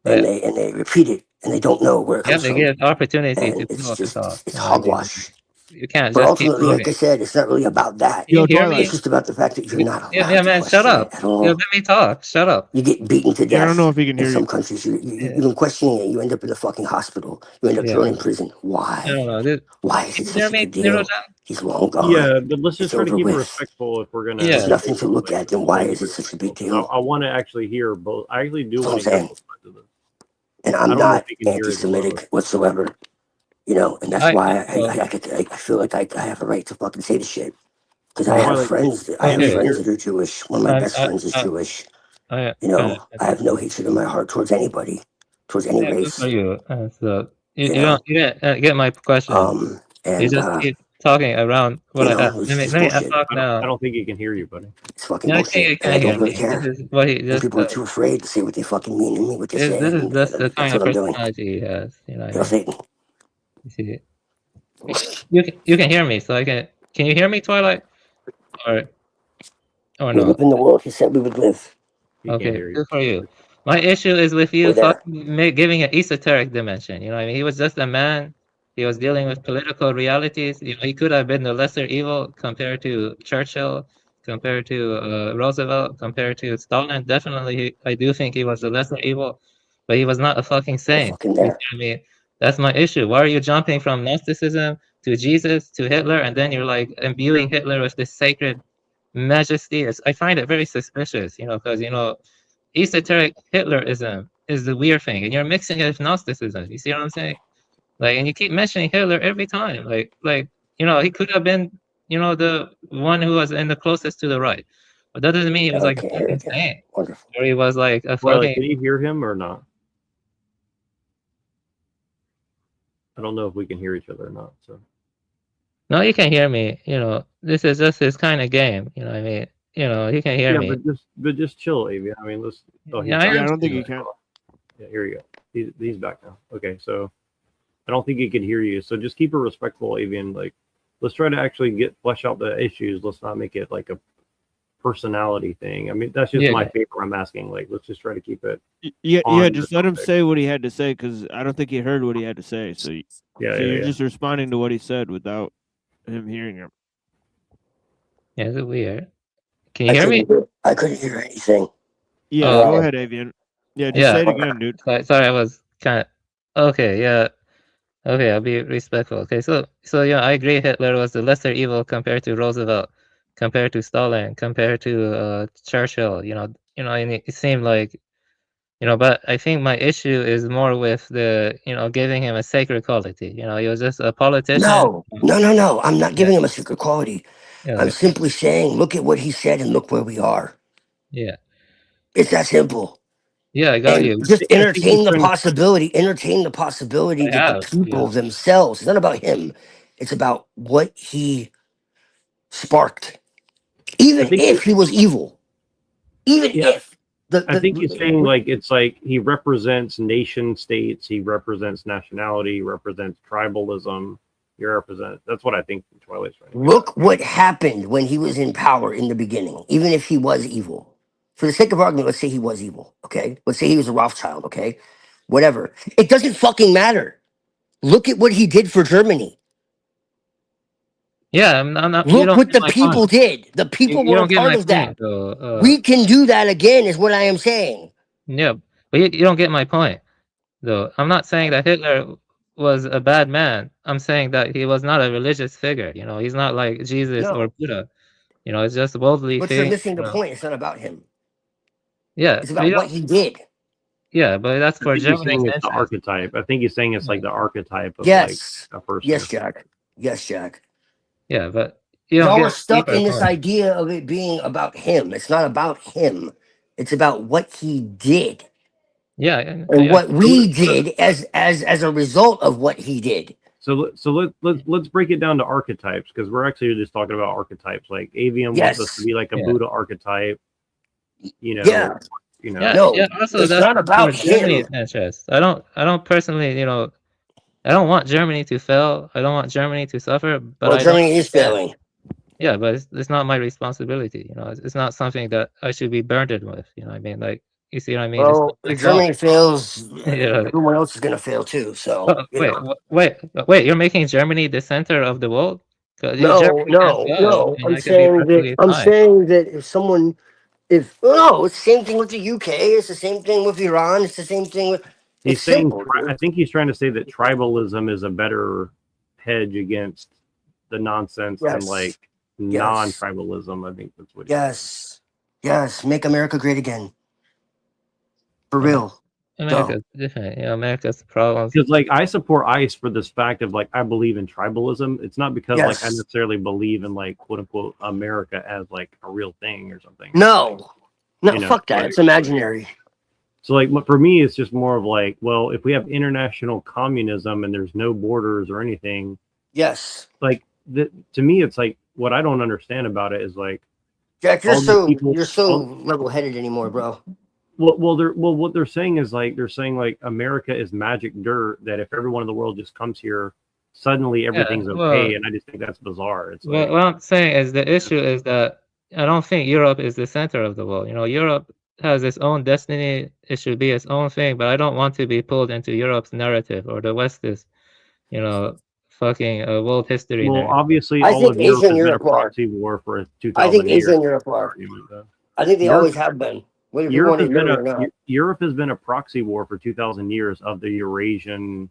and Like, they repeat it and they don't know where it you have comes to from. give opportunity And to it's talk to just talk. it's You know what I mean? hogwash. you can't But just keep ultimately, like I talking. said, it's not really about that. Can you Yo, hear Twilight. It's me? just about the fact that you're not allowed Yeah, to man, shut question up. it at all. Yo, let me talk. Shut up. You get beaten to Yeah, I don't death. know if he can In hear some you. countries, Yeah. even questioning it, you end up in a fucking hospital. You end up Yeah. thrown in prison. I Why? don't know. This, Why is can it you hear such a me, big deal? Neurogen? He's long gone. Yeah, but let's just It's try to over keep it with. respectful if we're gonna. There's Yeah. nothing to look like, at. Then why is it such a big deal? I want to actually hear both. I actually do That's what want I'm to hear saying. both sides of this. And I I'm don't know if not you can hear it the most. anti-Semitic whatsoever. You know, and that's I why well, I feel like I have a right to fucking say this shit. Because I well, have Twilight, friends. I have okay. friends that are Jewish. One of my best friends is Jewish. I You kind know, I have no hatred in my heart towards anybody, towards any yeah, good race. for you. So You you know, don't get my question. You and just keep talking around what you I know, asked. it's just Let me bullshit. talk I now. don't think he can hear you, buddy. It's fucking Yeah, I think bullshit, you and I can hear don't really me. care. This is what he And just people are too afraid to say what they fucking mean and mean what they say, this is and just the that's kind what of I'm doing. personality he has. You know what I Hail mean? Satan. You see, you can hear me, so I can you hear me, Twilight? Or We no? live in the world he said we would live. He can't Okay, hear you. good for you. My issue is with you We're there. giving an esoteric dimension. You know what I mean? He was just a man. He was dealing with political realities. You know, he could have been the lesser evil compared to Churchill, compared to Roosevelt, compared to Stalin. Definitely, I do think he was the lesser evil, but he was not a fucking We're saint. fucking You see there. what I mean? That's my issue. Why are you jumping from Gnosticism to Jesus to Hitler, and then you're like imbuing Hitler with this sacred majesty? I find it very suspicious, you know, because, you know, esoteric Hitlerism is the weird thing, and you're mixing it with Gnosticism. You see what I'm saying? Like, and you keep mentioning Hitler every time. Like, you know, he could have been, you know, the one who was in the closest to the right, but that doesn't mean he was like a Okay, here fucking again. saint, Wonderful. or he was like a Twilight, fucking. can you hear him or not? I don't know if we can hear each other or not. So No, you can hear me. You know, this is just his kind of game. You know what I mean? You know, he can hear yeah, me. but just chill, Avi. I mean, let's. Oh, he's Yeah, back. Yeah, I don't think he can. Yeah, here you go. He's back now. Okay, so I don't think he can hear you. So just keep it respectful, Avian. Like, let's try to actually flesh out the issues. Let's not make it like a personality thing. I mean, that's just my favor. I'm asking. Like, let's just try to keep it. Yeah. Just let him say what he had to say, because I don't think he heard what he had to say. So you're just responding to what he said without him hearing him. Yeah, it's weird. Can you hear me? I couldn't hear anything. Yeah, go ahead, Avian. Yeah, just say it again, dude. Sorry, I was kind of okay. Yeah, okay, I'll be respectful. Okay, so yeah, I agree. Hitler was the lesser evil compared to Roosevelt, compared to Stalin, compared to Churchill. You know, and it seemed like, you know, but I think my issue is more with the, you know, giving him a sacred quality. You know, he was just a politician. No. I'm not giving him a secret quality. Yeah. I'm simply saying, look at what he said and look where we are. Yeah. It's that simple. Yeah, I got And you. just entertain the possibility I that have, the people themselves, it's not about him, it's about what he sparked. Even if he was evil. Even if. I think he's saying like it's like he represents nation states, he represents nationality, he represents tribalism. That's what I think Twilight's trying to get Look what happened when he was in power in the beginning, even if he was evil. For the sake of argument, let's say he was evil, okay? Let's say he was a Rothschild, okay? Whatever. It doesn't fucking matter. Look at what he did for Germany. Yeah, I'm not. You Look don't what get the my people point. did. The people You were a don't get part my of that. point, though. We can do that again, is what I am saying. Yeah, but you don't get my point, though. I'm not saying that Hitler was a bad man. I'm saying that he was not a religious figure. You know, he's not like Jesus or Buddha. You know, it's just boldly But you're thing. missing the point. It's not about him. Yeah, It's but about what he did. Yeah, but that's I for think he's Germany's saying it's the interest. archetype. I think he's saying it's like the archetype of Yes. like a person. Yes, Jack. Yes, Jack. Yeah, but you don't Y'all get are stuck deeper in this point. idea of it being about him. It's not about him. It's about what he did. Yeah, And what we did as a result of what he did. So let's break it down to archetypes, because we're actually just talking about archetypes. Like Avian wants us to be like a Buddha archetype. You know. Yeah. You know. Yeah. Also, it's that's not about for Germany's him. interest. I don't personally, you know, I don't want Germany to fail. I don't want Germany to suffer. But Well, Germany is failing. Yeah, but it's not my responsibility. You know, it's not something that I should be burdened with. You know what I mean? Like, You see what I mean? It's Well, not if like, oh, Germany fails, yeah. everyone else is gonna fail too. So you know. Wait! You're making Germany the center of the world? 'Cause No, Germany can no, fail, no. and that could be perfectly I'm fine. saying that if someone, if no, it's the same thing with the UK. It's the same thing with Iran. It's the same thing with. He's It's saying, simple, I dude. think he's trying to say that tribalism is a better hedge against the nonsense than Yes, like yes, non-tribalism. I think that's what. yes, yes. Make America great again, for Yeah. real. Go. America's different. You know, America's problems. Because like I support ICE for this fact of like I believe in tribalism. It's not because like I Yes. necessarily believe in like quote unquote America as like a real thing or something. No, no. You know, Fuck that. like, It's imaginary. so like for me, it's just more of like, well, if we have international communism and there's no borders or anything, Yes. like to me, it's like what I don't understand about it is like Jack, all these people, you're so level-headed anymore, bro. what they're saying is like they're saying like America is magic dirt that if everyone in the world just comes here, suddenly everything's okay, and I just think that's bizarre. It's like What I'm saying is the issue is that I don't think Europe is the center of the world. You know, Europe has its own destiny. It should be its own thing, but I don't want to be pulled into Europe's narrative or the West is, you know, fucking a world history well, narrative. obviously I all think of Europe Asia and has been a Europe are. proxy war for I think 2,000 Asia years. and Europe are. I think they Europe, always have been. Whether people Europe want to has admit been it or not. Europe has been a proxy war for 2,000 years of the Eurasian,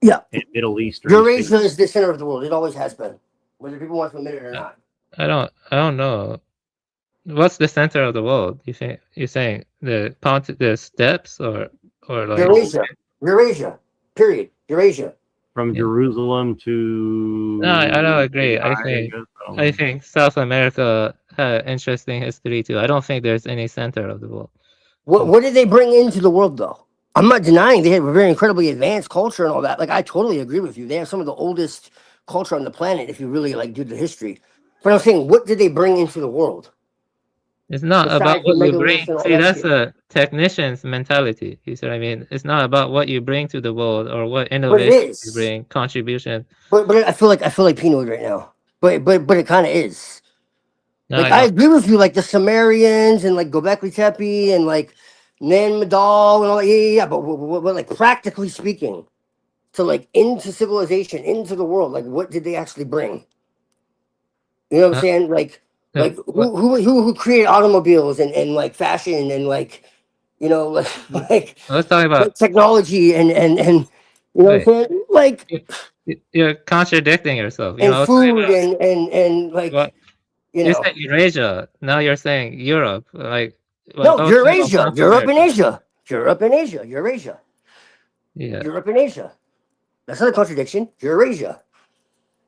yeah, and Middle Eastern. Eurasia is the center of the world. It always has been, whether people want to admit it or not. I don't know. What's the center of the world? You're saying the steppes or like Eurasia. Period. Eurasia. From Jerusalem to No, I don't agree. guess. I think South America had interesting history too. I don't think there's any center of the world. What did they bring into the world though? I'm not denying they had a very incredibly advanced culture and all that. Like I totally agree with you. They have some of the oldest culture on the planet if you really like do the history. But I'm saying, what did they bring into the world? It's not about Besides the what you bring. megaliths and all See, that that's shit. a technician's mentality. You see what I mean? It's not about what you bring to the world or what But it innovation you is. bring, contribution. But I feel like Pinoid right now. But it kind of is. No, Like I I don't. agree with you, like the Sumerians and like Gobekli Tepe and like Nan Madol and all that. Yeah. But like practically speaking, to like into civilization, into the world, like what did they actually bring? You know what I'm saying? Like who created automobiles and like fashion and like you know like Let's talk about. technology and you know what I'm Wait, saying? Like you're contradicting yourself. You and know, let's talk food about and like what you you know. said Eurasia. Now you're saying Europe. Like, No, oh, Eurasia, South Europe and America. Asia, Europe and Asia, Eurasia, Yeah, Europe and Asia. That's not a contradiction. Eurasia,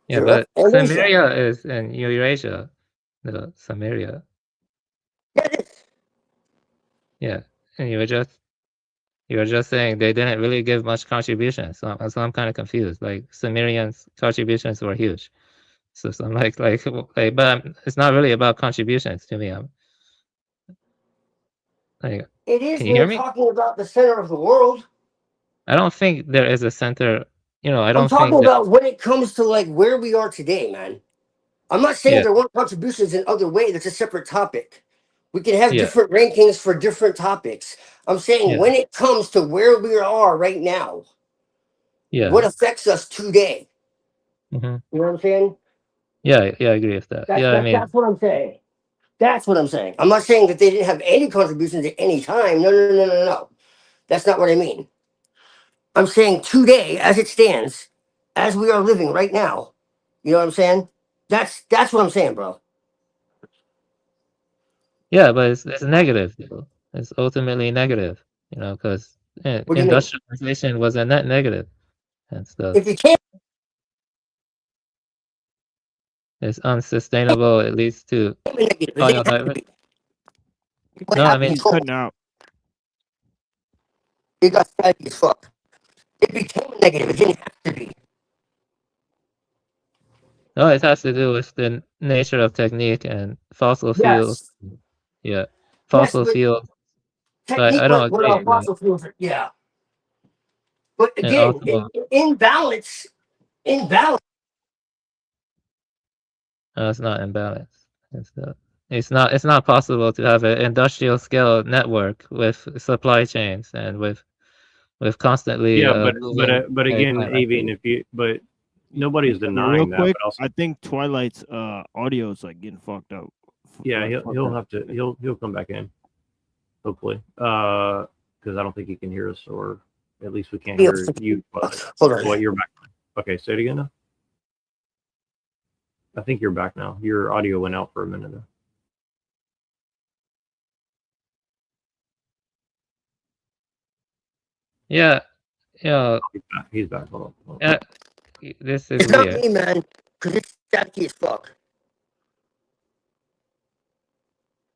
yeah, Europe but and Asia. Samaria is in Eurasia. The Samaria. Yeah, and you were just saying they didn't really give much contribution. So I'm kind of confused. Like Sumerians' contributions were huge. So I'm but it's not really about contributions to me. I'm like, It is can you when hear you're me? talking about the center of the world. I don't think there is a center. You know, I I'm don't talking think that. about when it comes to like where we are today, man. I'm not saying Yeah, there weren't contributions in other ways. That's a separate topic. We can have yeah, different rankings for different topics. I'm saying yeah, when it comes to where we are right now, yeah. what affects us today. hmm You know what I'm saying? Yeah, I agree with that. That's Yeah, I that, mean, that's what I'm saying. That's what I'm saying. I'm not saying that they didn't have any contributions at any time. No. That's not what I mean. I'm saying today, as it stands, as we are living right now. You know what I'm saying? That's what I'm saying, bro. yeah, but it's negative. Though. It's ultimately negative. You know, because What do you mean? industrialization was a net negative and stuff. If you can't, It's unsustainable. It leads to it oh no, didn't have to be. What no, I happened? mean, He's cutting out. It got fatty as fuck. It became a negative. It didn't have to be. no, it has to do with the nature of technique and fossil fuels. Yes. Yeah, Yes, fossil but fuels. But technique I don't what agree. fossil fuels are. Yeah. But And again, also, in balance, it's not imbalanced and stuff. It's not possible to have an industrial scale network with supply chains and with constantly Yeah, moving but again, time. Avian, but nobody's Real denying that. quick, But also, I think Twilight's audio is like getting fucked up. yeah, Like, he'll have to he'll come back in, hopefully, because I don't think he can hear us, or at least we can't hear you. But Hold on. what, you're back? Okay, say it again now. I think you're back now. Your audio went out for a minute there. Yeah, yeah. He's back. Hold on. This is It's not weird. me, man, because it's staticky as fuck.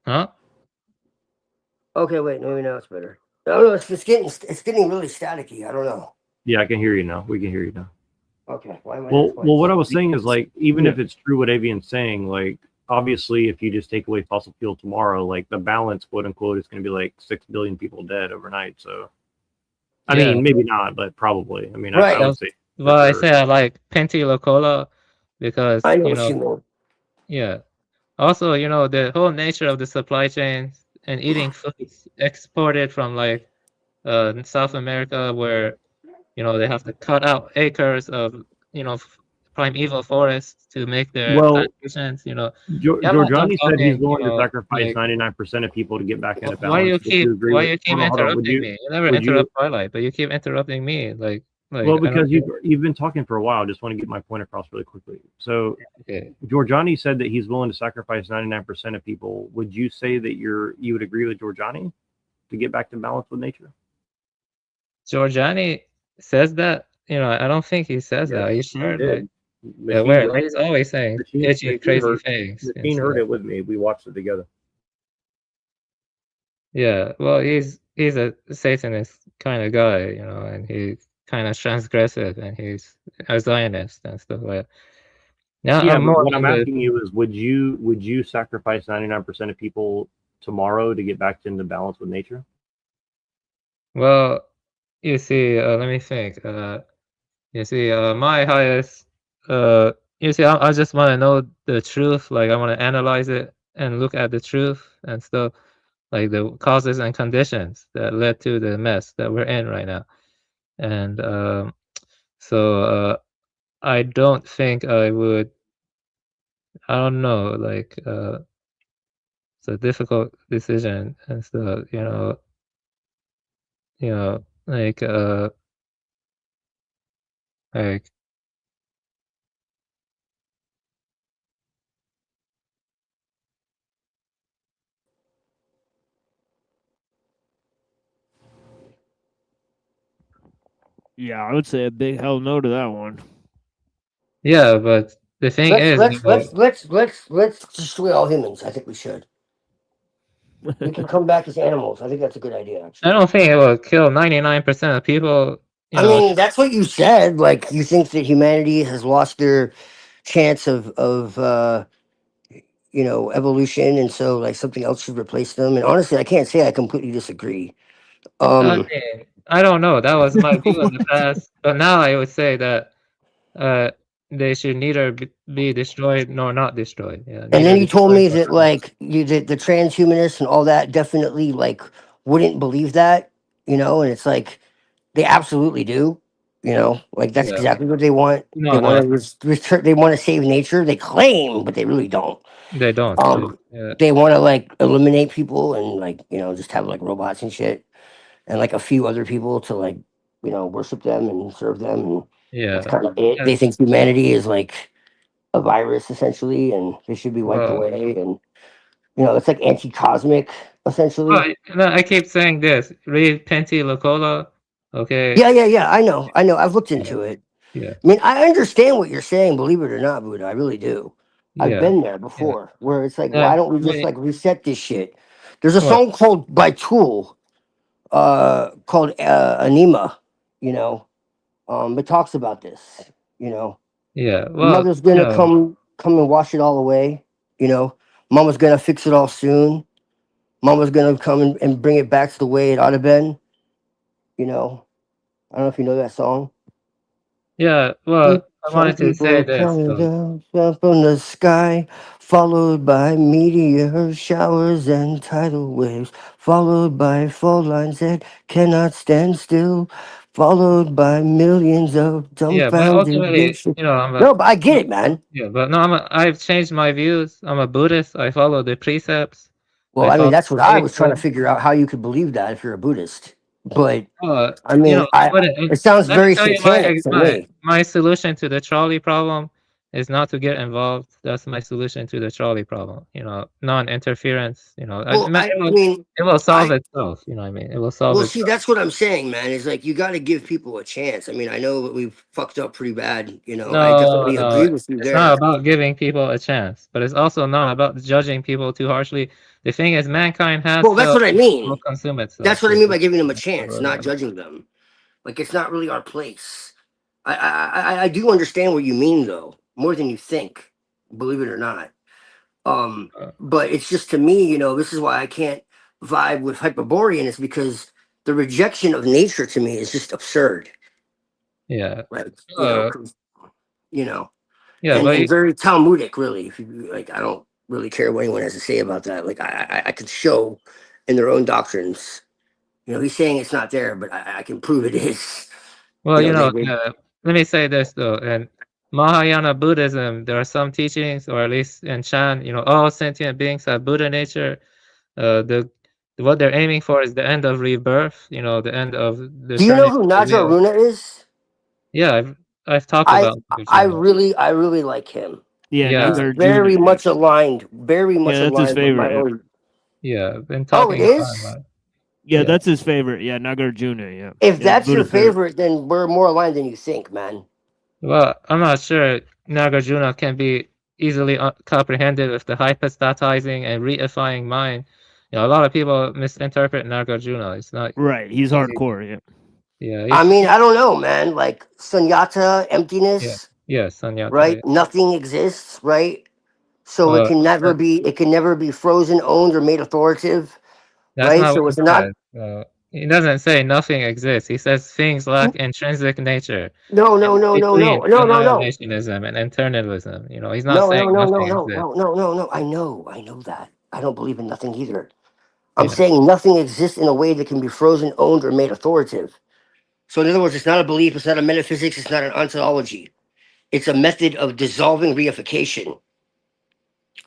Huh? Okay, wait, maybe now it's better. No, it's getting really staticky. I don't know. Yeah, I can hear you now. We can hear you now. Okay, why am I? Well, what I was saying is, like, even if it's true what Avian's saying, like, obviously, if you just take away fossil fuel tomorrow, like, the balance, quote unquote, is going to be like 6 billion people dead overnight. So, I mean, maybe not, but probably. I mean, I would say. Well, I say I like Penti Locola because I know what you mean. Yeah. Also, the whole nature of the supply chains and eating foods exported from like South America, where they have to cut out acres of primeval forests to make their Well, plantations. Giorgiani said he's willing to sacrifice like, 99% of people to get back into why you balance. Would you agree with? keep Hold on. interrupting me? You never interrupt Twilight, but you keep interrupting me. Like Well, I because don't you've been talking for a while. I just want to get my point across really quickly. So, Okay. Giorgiani said that he's willing to sacrifice 99% of people. Would you say that you would agree with Giorgiani to get back to balance with nature? Giorgiani says that. I don't think he says that. Are you sure? Like, where? Like, he's always saying itchy, crazy things. Machine heard it with me. We watched it together. Yeah, well, he's a Satanist kind of guy, and he's kind of transgressive, and he's a Zionist and stuff like that. Now, Yeah, I'm but more what I'm into- asking you is, would you sacrifice 99% of people tomorrow to get back into balance with nature? Well, you see, let me think. You see, my highest, you see, I just want to know the truth. Like, I want to analyze it and look at the truth and stuff, like the causes and conditions that led to the mess that we're in right now. And so I don't think I would. I don't know, like it's a difficult decision and stuff. Like like Yeah, I would say a big hell no to that one. Yeah, but the thing is, Let's destroy all humans. I think we should. We can come back as animals. I think that's a good idea. Actually, I don't think it will kill 99% of people. I mean, that's what you said. Like, you think that humanity has lost their chance of evolution, and so like something else should replace them. And honestly, I can't say I completely disagree. I mean, I don't know. That was my view in the past, but now I would say that they should neither be destroyed nor not destroyed. Yeah, And then you told me that like the transhumanists and all that definitely like wouldn't believe that, and it's like they absolutely do, like that's Yeah. exactly what they want. No, They want no. to return. They want to save nature. They claim, but they really don't. They don't. Yeah. They want to like eliminate people and like just have like robots and shit, and like a few other people to like worship them and serve them. And Yeah. that's kind of it. They think humanity is like a virus essentially, and they should be wiped Well- away. And it's like anti-cosmic essentially. Well, no, I keep saying this. Read Penti Locola. Okay. Yeah. I know. I've looked into it. Yeah. I mean, I understand what you're saying. Believe it or not, Buddha, I really do. I've Yeah. been there before, where it's like, Yeah, why don't we just wait. like reset this shit? There's a What? song called by Tool, called Anima. It talks about this. Yeah. Well, Mother's gonna come and wash it all away. Mama's gonna fix it all soon. Mama's gonna come and bring it back to the way it ought to been. I don't know if you know that song. Yeah, well, I Some wanted to say people this. coming down from the sky, followed by meteors, showers, and tidal waves, followed by fault lines that cannot stand still, followed by millions of Yeah, but dumbfounded ultimately, dishes. you know, I'm a No, but I get it, man. yeah, but no, I've changed my views. I'm a Buddhist. I follow the precepts. Well, I I mean, follow that's what the I was trying to faithful. figure out how you could believe that if you're a Buddhist. But I You know, mean, what it sounds let me very tell you satanic to me. my solution to the trolley problem is not to get involved. That's my solution to the trolley problem. You know, non-interference. You know, Well, I mean, it will solve I itself. You know what I mean? It will solve well, see, itself. that's what I'm saying, man. Is like you got to give people a chance. I mean, I know that we've fucked up pretty bad. You know, I No, definitely no, agree with you it's not there. about giving people a chance, but it's also not about judging people too harshly. The thing is, mankind has Well, that's failed. what I It will mean. consume itself. That's what I So mean by giving them a that's not chance, really not about. judging them. Like it's not really our place. I do understand what you mean, though, more than you think. Believe it or not. But it's just to me, you know, this is why I can't vibe with Hyperborean is because the rejection of nature to me is just absurd. Yeah. Like, Uh, you know, yeah, but and very Talmudic, really. If you like, I don't really care what anyone has to say about that. Like, I could show in their own doctrines. You know, he's saying it's not there, but I can prove it is. well, You you know, know, they let me say this though. In Mahayana Buddhism, there are some teachings, or at least in Chan, you know, all sentient beings have Buddha nature. The what they're aiming for is the end of rebirth. You know, the end of the Do you know turning who of the Naja wheel. Runa is? Yeah, I've talked I about I Nagarjuna. really I really like him. Yeah, Yeah, He's Nagarjuna. very Yeah, much aligned, very much yeah, that's his aligned with my favorite. Yeah, own. yeah, I've been Oh, it talking about is? him. yeah, Yeah. that's his favorite. Yeah, Nagarjuna. Yeah, If yeah, that's your Buddha's favorite. favorite, then we're more aligned than you think, man. Well, I'm not sure Nagarjuna can be easily comprehended with the hypostatizing and reifying mind. You know, a lot of people misinterpret Nagarjuna. It's not Right, he's easy. hardcore. Yeah, Yeah, I mean, I don't know, man. Like sunyata, yeah, emptiness, yeah, Sanyata. right? Yeah. Nothing exists, right? So Well, it can never be frozen, owned, or made authoritative, that's right? not what So he it's not. says. He doesn't say nothing exists. He says things lack intrinsic nature. No, And no, no, no, between no, no, no, no, annihilationism and internalism, you know, he's not no, saying no, no, no, nothing no, exists. no, no, no, no. I know that. I don't believe in nothing either. I'm Yeah. saying nothing exists in a way that can be frozen, owned, or made authoritative. So in other words, it's not a belief, it's not a metaphysics, it's not an ontology. It's a method of dissolving reification.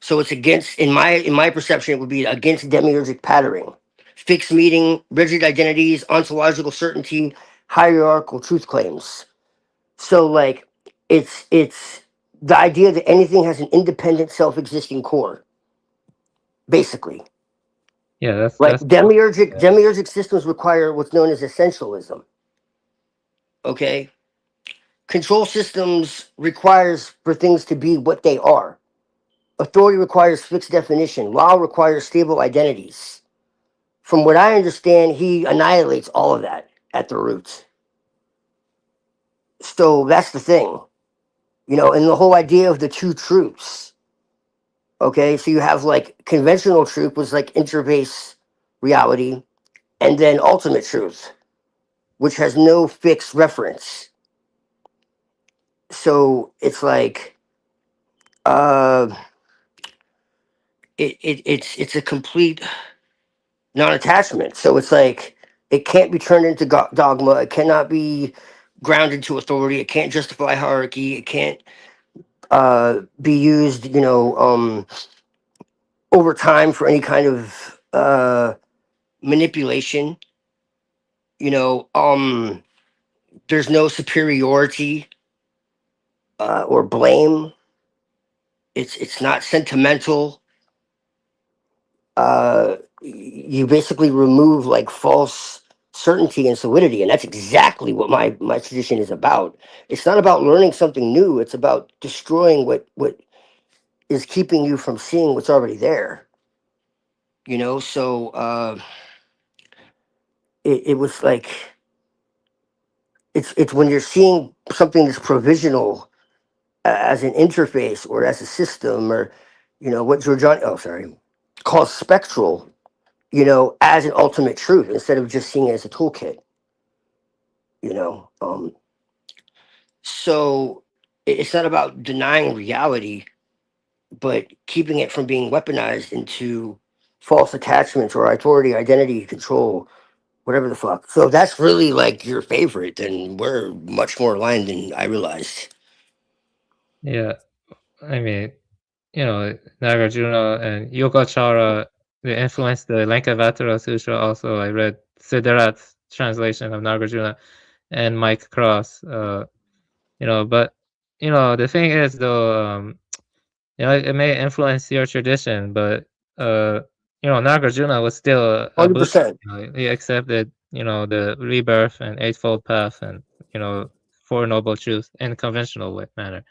So it's against, in my perception, it would be against demiurgic patterning, fixed meaning, rigid identities, ontological certainty, hierarchical truth claims. So like it's the idea that anything has an independent self-existing core, basically. Yeah, Like that's demiurgic systems require what's known as essentialism. Okay. Control systems requires for things to be what they are. Authority requires fixed definition. Law requires stable identities. From what I understand, he annihilates all of that at the roots. So that's the thing, you know, and the whole idea of the two truths. Okay, so you have like conventional truth was like interface reality, and then ultimate truth, which has no fixed reference. So it's like uh it's a complete non-attachment. So it's like it can't be turned into dogma. It cannot be grounded to authority. It can't justify hierarchy. It can't be used, you know, over time for any kind of manipulation. You know, there's no superiority or blame. It's not sentimental. You basically remove like false certainty and solidity, and that's exactly what my tradition is about. It's not about learning something new. It's about destroying what is keeping you from seeing what's already there. You know, so it was like it's when you're seeing something that's provisional as an interface or as a system or you know what Giorgiani calls spectral, you know, as an ultimate truth instead of just seeing it as a toolkit, you know. So it's not about denying reality, but keeping it from being weaponized into false attachments or authority, identity, control, whatever the fuck. So that's really like your favorite, and we're much more aligned than I realized. Yeah, I mean, Nagarjuna and Yogacara, they influenced the Lankavatara Sutra also. I read Siddharth's translation of Nagarjuna and Mike Cross. But the thing is though, it may influence your tradition, but Nagarjuna was still a Buddha. 100%. He accepted, the rebirth and eightfold path and Four Noble Truths in conventional manner.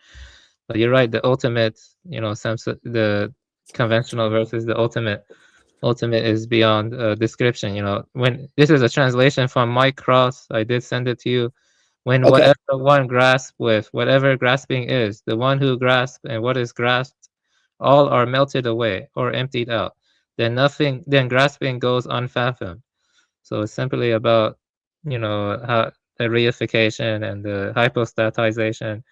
But you're right, the ultimate, the conventional versus the ultimate is beyond description. When this is a translation from Mike Cross, I did send it to you. When whatever one grasps with, whatever grasping is, the one who grasps and what is grasped, all are melted away or emptied out. Then grasping goes unfathomed. So it's simply about, how the reification and the hypostatization.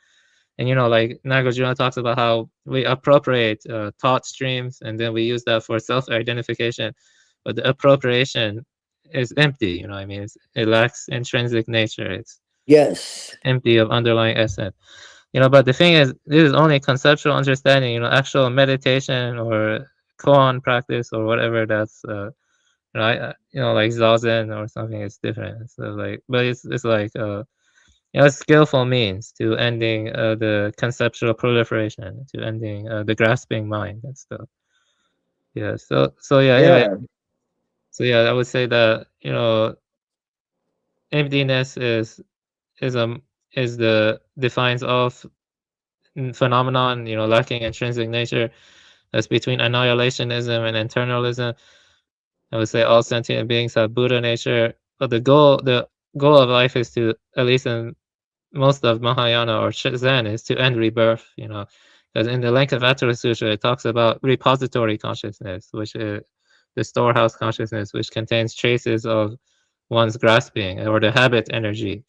And, like Nagarjuna talks about how we appropriate thought streams and then we use that for self-identification. But the appropriation is empty, I mean, it lacks intrinsic nature. It's empty of underlying essence. But the thing is, this is only conceptual understanding, actual meditation or koan practice or whatever that's, like Zazen or something is different. So but it's like, skillful means to ending the conceptual proliferation, to ending the grasping mind and stuff. Yeah. So yeah. Anyway. So yeah, I would say that emptiness defines all phenomenon. Lacking intrinsic nature. That's between annihilationism and internalism. I would say all sentient beings have Buddha nature, but the goal of life is to, at least in most of Mahayana or Zen, is to end rebirth. Because in the Lankavatara Sutra, it talks about repository consciousness, which is the storehouse consciousness, which contains traces of one's grasping or the habit energy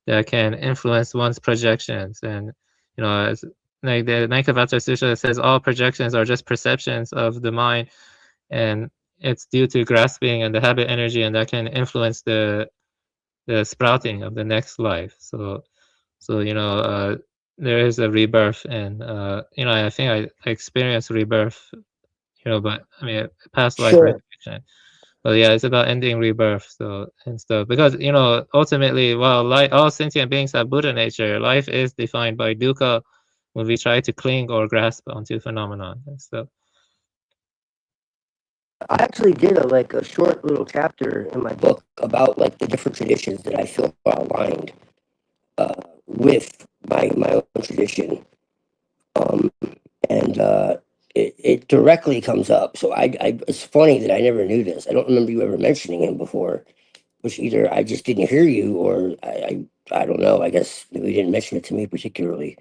that can influence one's projections. And as like the Lankavatara Sutra says, all projections are just perceptions of the mind, and it's due to grasping and the habit energy, and that can influence the sprouting of the next life. So there is a rebirth, and I think I experienced rebirth, but I mean past life resurrection. But yeah, it's about ending rebirth, and stuff, because ultimately, while all sentient beings have Buddha nature, life is defined by dukkha when we try to cling or grasp onto phenomenon and stuff. I actually did a short little chapter in my book about like the different traditions that I feel are aligned with my own tradition, and it directly comes up. So I it's funny that I never knew this. I don't remember you ever mentioning him before, which either I just didn't hear you or I don't know. I guess you didn't mention it to me particularly,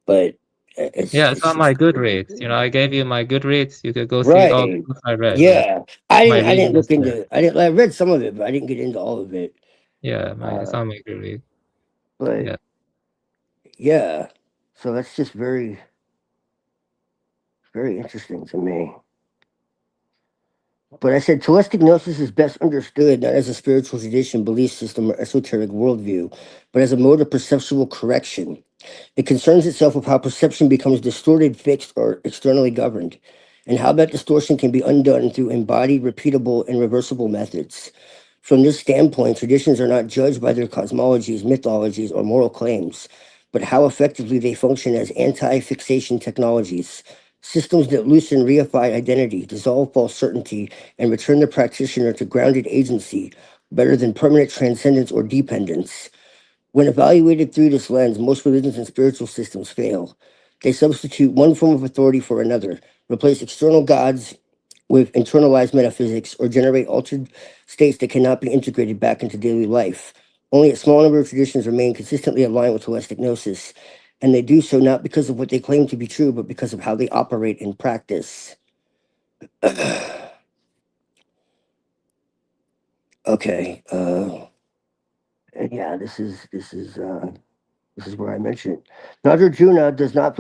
but It's on my Goodreads. I gave you my Goodreads. You could go see all the right. books I read. Yeah, I didn't look there. into. I read some of it, but I didn't get into all of it. Yeah, it's on my Goodreads. But yeah, so that's just very, very interesting to me. But I said Telestic Gnosis is best understood not as a spiritual tradition, belief system, or esoteric worldview, but as a mode of perceptual correction. It concerns itself with how perception becomes distorted, fixed, or externally governed, and how that distortion can be undone through embodied, repeatable, and reversible methods. From this standpoint, traditions are not judged by their cosmologies, mythologies, or moral claims, but how effectively they function as anti-fixation technologies, systems that loosen reified identity, dissolve false certainty, and return the practitioner to grounded agency, better than permanent transcendence or dependence. When evaluated through this lens, most religions and spiritual systems fail. They substitute one form of authority for another, replace external gods with internalized metaphysics, or generate altered states that cannot be integrated back into daily life. Only a small number of traditions remain consistently aligned with holistic gnosis, and they do so not because of what they claim to be true, but because of how they operate in practice. Okay. And yeah, this is This is where I mentioned it. Nagarjuna does not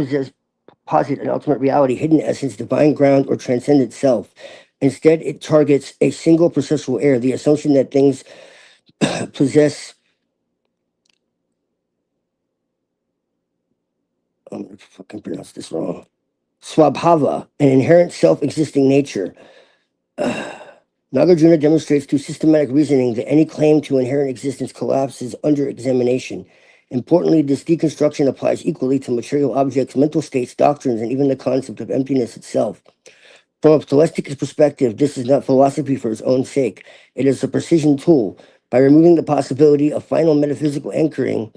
posit an ultimate reality, hidden essence, divine ground, or transcendent self. Instead, it targets a single processual error, the assumption that things possess. I'm gonna fucking pronounce this wrong. Swabhava, an inherent self-existing nature. Nagarjuna demonstrates through systematic reasoning that any claim to inherent existence collapses under examination. Importantly, this deconstruction applies equally to material objects, mental states, doctrines, and even the concept of emptiness itself. From a scholastic perspective, this is not philosophy for its own sake. It is a precision tool. By removing the possibility of final metaphysical anchoring,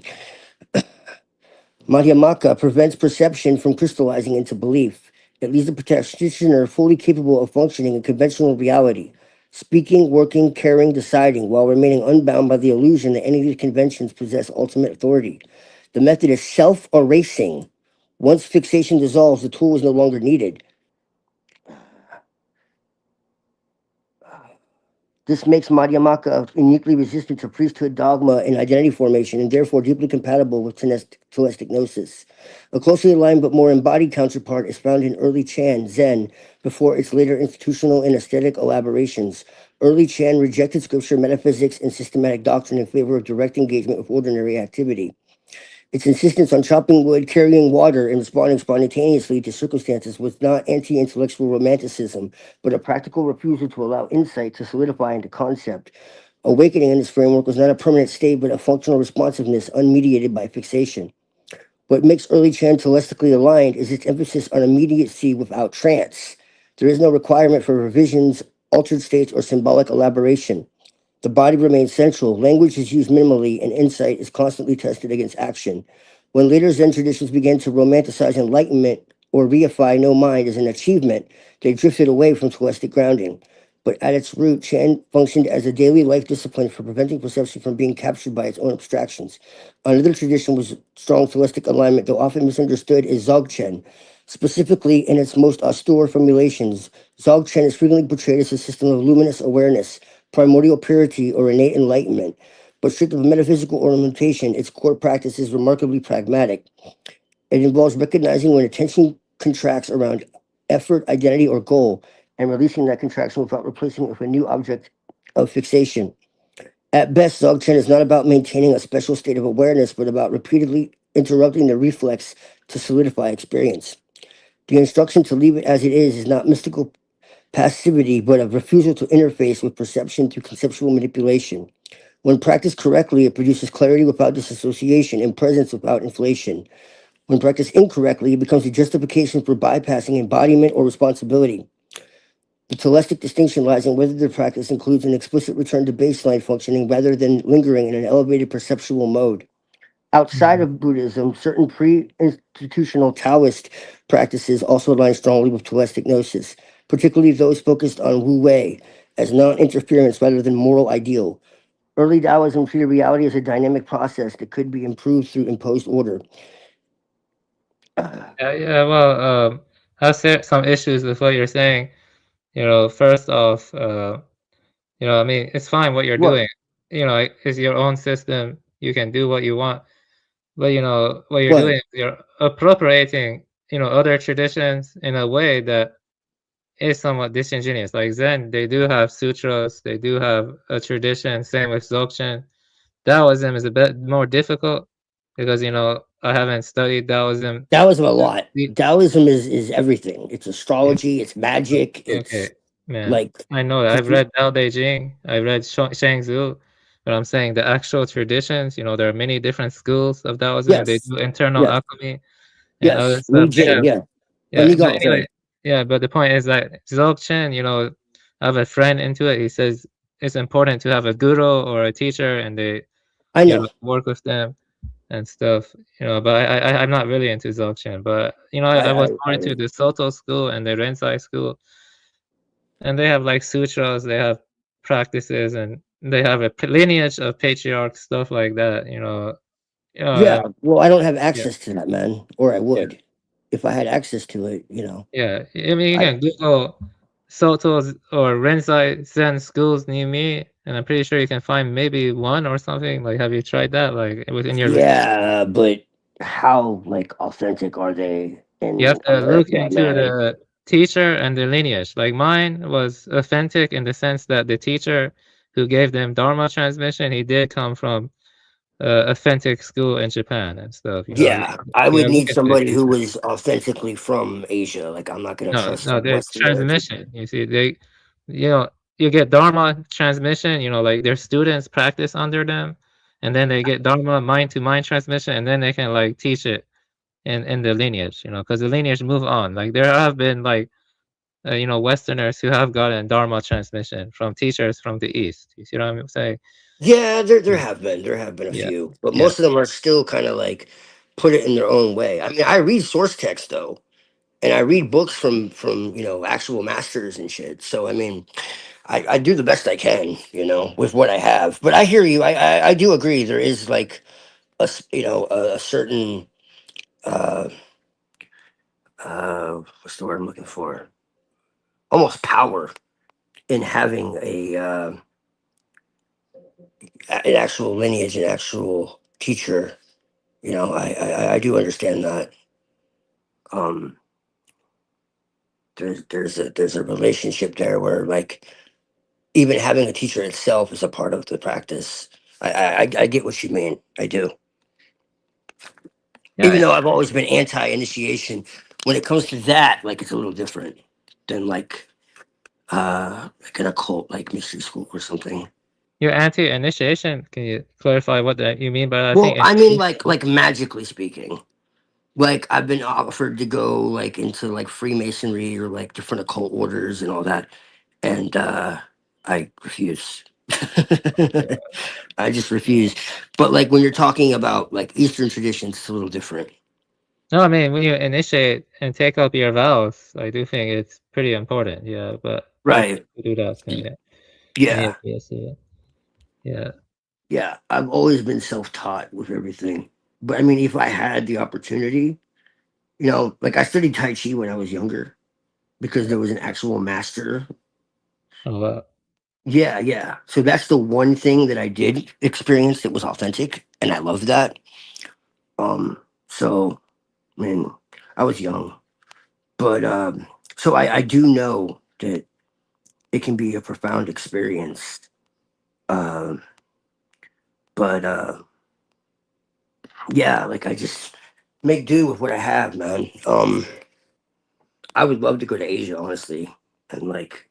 Madhyamaka prevents perception from crystallizing into belief. It leaves the practitioner fully capable of functioning in conventional reality, speaking, working, caring, deciding, while remaining unbound by the illusion that any of these conventions possess ultimate authority. The method is self-erasing. Once fixation dissolves, the tool is no longer needed. This makes Madhyamaka uniquely resistant to priesthood dogma and identity formation, and therefore deeply compatible with Telestic Gnosis. A closely aligned but more embodied counterpart is found in early Chan, Zen, before its later institutional and aesthetic elaborations. Early Chan rejected scripture, metaphysics, and systematic doctrine in favor of direct engagement with ordinary activity. Its insistence on chopping wood, carrying water, and responding spontaneously to circumstances was not anti-intellectual romanticism, but a practical refusal to allow insight to solidify into concept. Awakening in this framework was not a permanent state, but a functional responsiveness unmediated by fixation. What makes early Chan telestically aligned is its emphasis on immediacy without trance. There is no requirement for revisions, altered states, or symbolic elaboration. The body remains central, language is used minimally, and insight is constantly tested against action. When later Zen traditions began to romanticize enlightenment or reify no mind as an achievement, they drifted away from scholastic grounding. But at its root, Chan functioned as a daily life discipline for preventing perception from being captured by its own abstractions. Another tradition was strong scholastic alignment, though often misunderstood, is Dzogchen. Specifically, in its most austere formulations, Dzogchen is frequently portrayed as a system of luminous awareness, primordial purity, or innate enlightenment. But stripped of metaphysical ornamentation, its core practice is remarkably pragmatic. It involves recognizing when attention contracts around effort, identity, or goal, and releasing that contraction without replacing it with a new object of fixation. At best, Dzogchen is not about maintaining a special state of awareness, but about repeatedly interrupting the reflex to solidify experience. The instruction to leave it as it is not mystical passivity, but a refusal to interface with perception through conceptual manipulation. When practiced correctly, it produces clarity without disassociation and presence without inflation. When practiced incorrectly, it becomes a justification for bypassing embodiment or responsibility. The telestic distinction lies in whether the practice includes an explicit return to baseline functioning rather than lingering in an elevated perceptual mode. Outside of Buddhism, certain pre-institutional Taoist practices also align strongly with telestic gnosis, particularly those focused on Wu Wei as non-interference rather than moral ideal. Early Taoism treated reality as a dynamic process that could be improved through imposed order. Well, I have some issues with what you're saying. First off, I mean, it's fine what you're doing. It's your own system. You can do what you want. But what you're doing, you're appropriating, other traditions in a way that is somewhat disingenuous. Like Zen, they do have sutras, they do have a tradition. Same with Dzogchen. Taoism is a bit more difficult because I haven't studied Taoism. Taoism a lot. Taoism is everything. It's astrology. It's magic. It's man. like I know that. I've read Tao Te Ching. I read Shang Tzu. But I'm saying the actual traditions. There are many different schools of Taoism. Yes. They do internal alchemy and Yes. other stuff. But the point is that Dzogchen, I have a friend into it. He says it's important to have a guru or a teacher, and they work with them and stuff. But I'm not really into Dzogchen. But I was more into the Soto school and the Rensai school, and they have like sutras, they have practices, and they have a lineage of patriarchs, stuff like that. Well, I don't have access to that, man, or I would if I had access to it. Yeah, I mean, you can Google Soto's or Rensai Zen schools near me, and I'm pretty sure you can find maybe one or something. Like, have you tried that? Like, within your Yeah, but how like authentic are they You have in to look America, into man? the teacher and the lineage. Like mine was authentic in the sense that the teacher who gave them Dharma transmission, he did come from authentic school in Japan and stuff. Yeah, I You would gotta look need into the somebody who teacher. was authentically from Asia. Like I'm not gonna No, trust no, some the Westerner. transmission. You see, you know, you get Dharma transmission. Like their students practice under them, and then they get Dharma mind to mind transmission, and then they can like teach it in the lineage. Because the lineage move on. Like there have been like Westerners who have gotten Dharma transmission from teachers from the East. You see what I'm saying? Yeah, there have been a Yeah, few, but yeah. most of them are still kind of like put it in their own way. I mean, I read source text though, and I read books from actual masters and shit. So I mean, I do the best I can, with what I have. But I hear you. I do agree. There is like a certain uh what's the word I'm looking for? Almost power in having an actual lineage, an actual teacher. I do understand that. Um, there's a relationship there where like even having a teacher itself is a part of the practice. I get what you mean. I do. Even Yeah, though I've always been anti-initiation, when it comes to that, like it's a little different than like an occult, like mystery school or something. you're anti-initiation. Can you clarify what that you mean by that? I Well, think I mean, like magically speaking. Like I've been offered to go like into like Freemasonry or like different occult orders and all that, and I refuse. I just refuse. But like when you're talking about like Eastern traditions, it's a little different. No, I mean when you initiate and take up your vows, I do think it's pretty important. Yeah, but most Right. people do that. So, yeah. Yeah. Yes, yeah. Yeah. Yeah. I've always been self-taught with everything. But I mean, if I had the opportunity, like I studied Tai Chi when I was younger because there was an actual master. Oh, wow. Yeah, yeah. So that's the one thing that I did experience that was authentic, and I love that. So I mean, I was young, but so I do know that it can be a profound experience. Um, but yeah, like I just make do with what I have, man. I would love to go to Asia, honestly, and like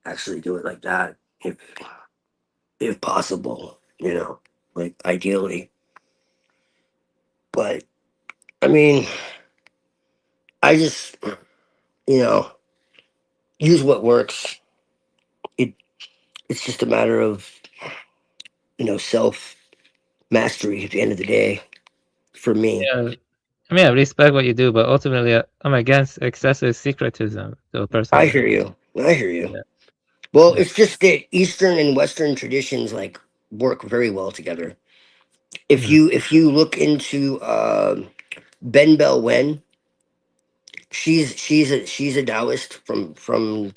actually do it like that, if possible, like ideally. But I mean, I just you know use what works. It's just a matter of self mastery at the end of the day for me. Yeah. I mean, I respect what you do, but ultimately, I'm against excessive secretism. So I personally, hear you. I hear you. yeah, Well, yeah, it's just that Eastern and Western traditions like work very well together. If mhm, you look into Ben Bell Wen, she's a Taoist from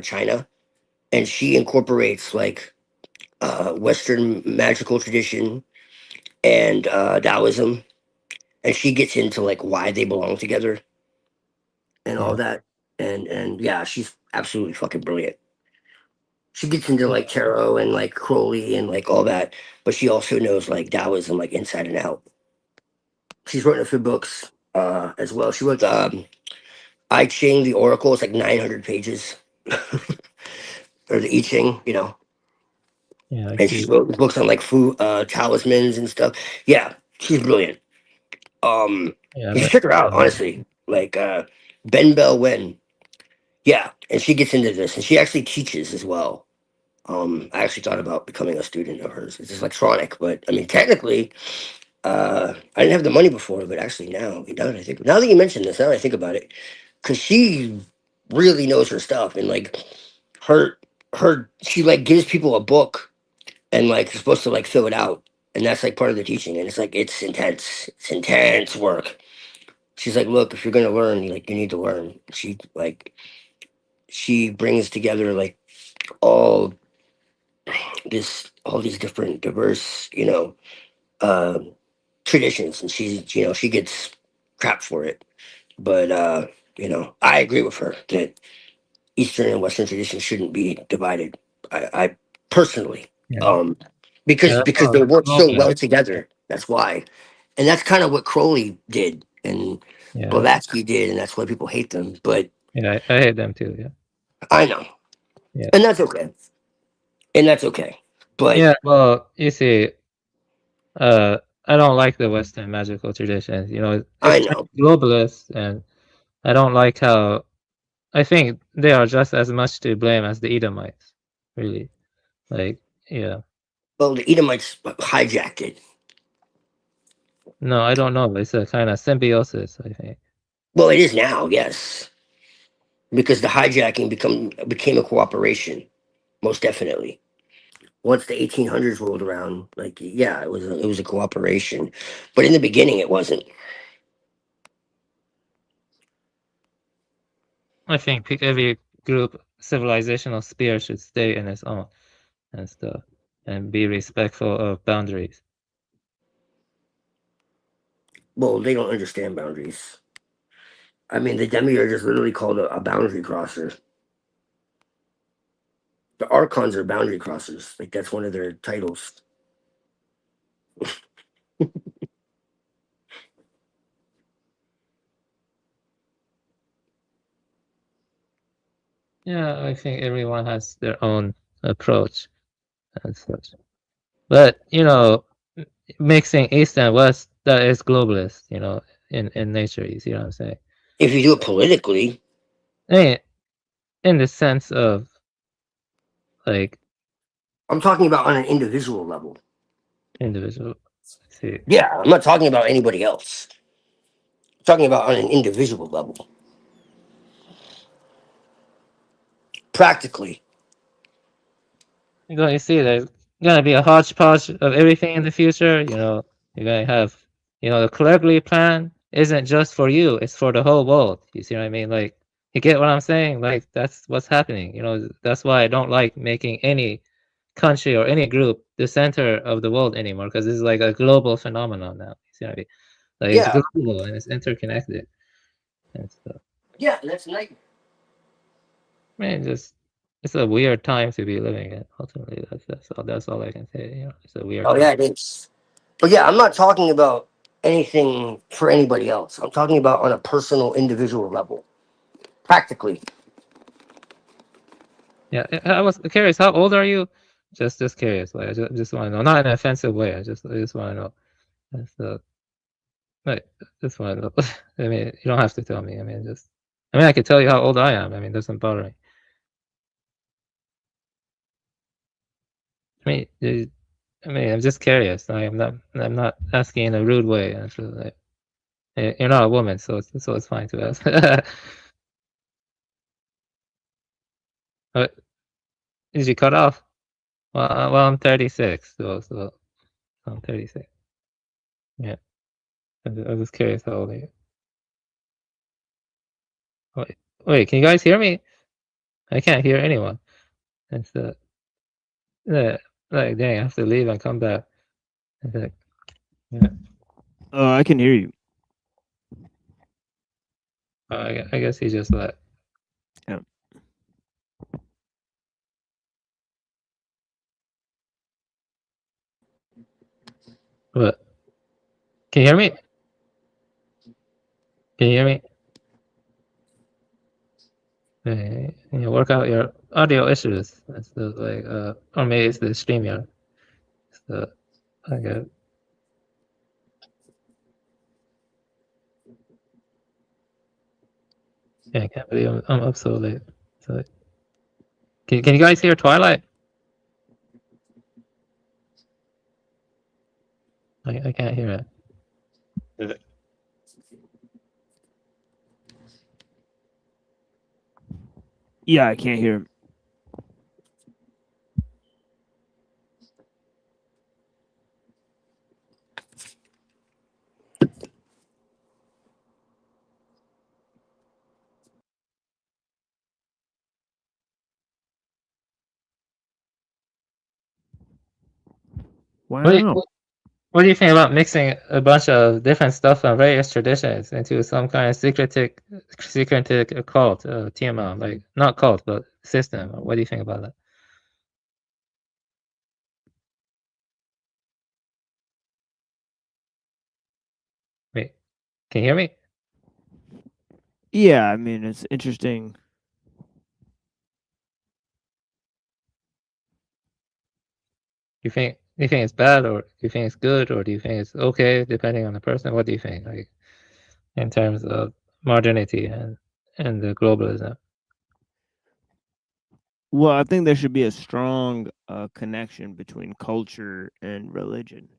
China, and she incorporates like Western magical tradition and Taoism, and she gets into like why they belong together and all yeah, that. And yeah, she's absolutely fucking brilliant. She gets into yeah, like tarot and like Crowley and like all that, but she also knows like Taoism like inside and out. She's written a few books as well. She wrote I Ching, the Oracle. It's like 900 pages, or the I Ching, yeah. I and she's see. wrote books on like food, talismans and stuff. Yeah, she's brilliant. Yeah, You should but check her out, honestly. Like Ben Bell Wen. Yeah, and she gets into this, and she actually teaches as well. I actually thought about becoming a student of hers. It's just electronic, but I mean, technically, I didn't have the money before, but actually now that you mention this, now that I think about it, because she really knows her stuff, and like her she like gives people a book and like you're supposed to like fill it out, and that's like part of the teaching, and it's like it's intense work. She's like, look, if you're gonna learn, like you need to learn. She brings together like all all these different diverse, uh, traditions, and she gets crap for it. But I agree with her that Eastern and Western traditions shouldn't be divided. I personally, Yeah. because Yeah, because they work so okay. well together. That's why, and that's kind of what Crowley did and Yeah. Blavatsky did, and that's why people hate them. But Yeah, I hate them too. Yeah. I know, Yeah. and that's okay, and that's okay. But Yeah. Well, you see, I don't like the Western magical traditions. You know, I it's know. globalist, and I don't like how. I think they are just as much to blame as the Edomites. Really, like, yeah. Well, the Edomites hijacked it. No, I don't know. It's a kind of symbiosis, I think. Well, it is now, yes, because the hijacking became a cooperation, most definitely. Once the 1800s rolled around, like yeah, it was a cooperation, but in the beginning, it wasn't. I think every group civilizational sphere should stay in its own and stuff, and be respectful of boundaries. Well, they don't understand boundaries. I mean, the demiurge is literally called a boundary crosser. The archons are boundary crossers. Like that's one of their titles. Yeah, I think everyone has their own approach and such. But mixing East and West, that is globalist. In nature, you see what I'm saying? If you do it politically, I mean, in the sense of like I'm talking about on an individual level. individual. Let's see. Yeah, I'm not talking about anybody else. I'm talking about on an individual level. Practically. You're going to see there's going to be a hodgepodge of everything in the future. You're going to have, the Cleverly plan isn't just for you, it's for the whole world. You see what I mean? Like, you get what I'm saying? Like, that's what's happening. That's why I don't like making any country or any group the center of the world anymore, because it's like a global phenomenon now. You see what I mean? Like, it's Yeah. global and it's interconnected and stuff. Yeah, that's nice. Man, it's a weird time to be living in. Ultimately, that's all I can say. It's a weird Oh time. yeah, it is. But yeah, I'm not talking about anything for anybody else. I'm talking about on a personal, individual level. Practically. Yeah, I was curious. How old are you? Just curious. Like, I just want to know. Not in an offensive way. I just want to know. That's like, just want to know. I mean, you don't have to tell me. I mean, I could tell you how old I am. I mean, it doesn't bother me. I'm just curious. I'm not asking in a rude way. Actually, like, you're not a woman, so it's fine to ask. But did you cut off? Well, I'm 36, so I'm 36. Yeah, I was just curious how old are you? Wait, can you guys hear me? I can't hear anyone. It's yeah, like dang, I have to leave and come back. It's like, yeah. I can hear you. I guess he just left. Yeah. But can you hear me? Can you hear me? Work out your audio issues. That's like or maybe it's the StreamYard. So I guess. Yeah, I can't believe I'm up so late. So can you guys hear Twilight? I can't hear it. Yeah, I can't hear him. Why Wait, not? What do you think about mixing a bunch of different stuff from various traditions into some kind of secretive cult, TMO, like not cult but system? What do you think about that? Wait, can you hear me? Yeah, I mean it's interesting. You think it's bad, or do you think it's good, or do you think it's okay, depending on the person? What do you think, like in terms of modernity and the globalism? Well, I think there should be a strong connection between culture and religion.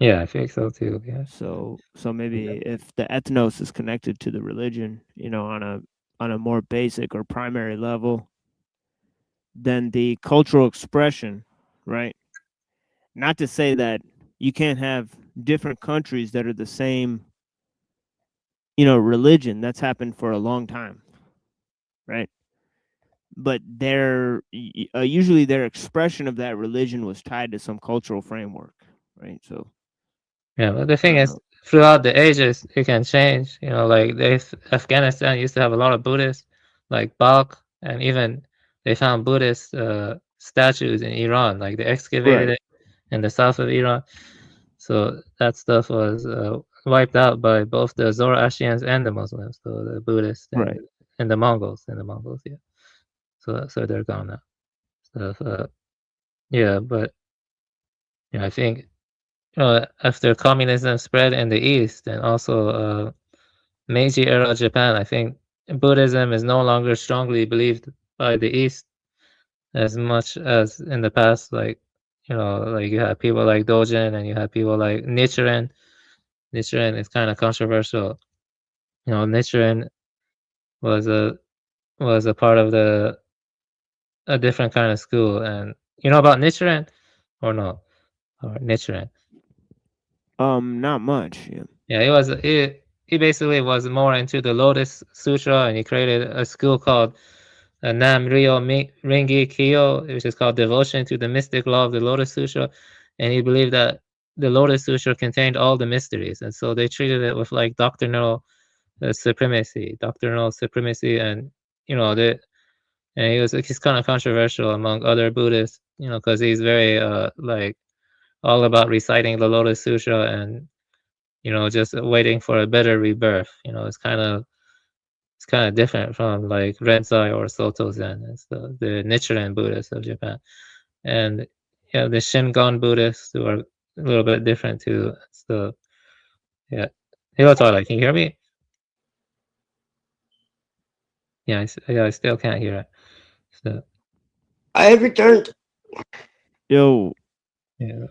Yeah, I think so too. Yeah. So maybe if the ethnos is connected to the religion, on a more basic or primary level, then the cultural expression, right? Not to say that you can't have different countries that are the same, religion. That's happened for a long time, right? But usually their expression of that religion was tied to some cultural framework, right? So yeah, but the thing is, throughout the ages, it can change. Like Afghanistan used to have a lot of Buddhists, like Balkh, and even they found Buddhist statues in Iran, like they excavated it in the south of Iran. So that stuff was wiped out by both the Zoroastrians and the Muslims, so the Buddhists and the Mongols, yeah. So they're gone now. So yeah, but I think after communism spread in the East and also Meiji era Japan, I think Buddhism is no longer strongly believed by the East as much as in the past. Like like you have people like Dojin and you have people like Nichiren. Nichiren is kind of controversial. Nichiren was a part of a different kind of school, and you know about Nichiren or no? Or Nichiren? Not much. Yeah. Yeah, he basically was more into the Lotus Sutra, and he created a school called Nam Ryo Ringi Kyo, which is called Devotion to the Mystic Law of the Lotus Sutra, and he believed that the Lotus Sutra contained all the mysteries, and so they treated it with like doctrinal supremacy, and and he's kind of controversial among other Buddhists, because he's very like all about reciting the Lotus Sutra and just waiting for a better rebirth. It's kind of different from like Renzai or Soto Zen. It's the Nichiren Buddhists of Japan, and the Shingon Buddhists who are a little bit different too. So yeah, Hirotola, can you hear me? Yeah, I still can't hear it. So I have returned. Yo. Yeah.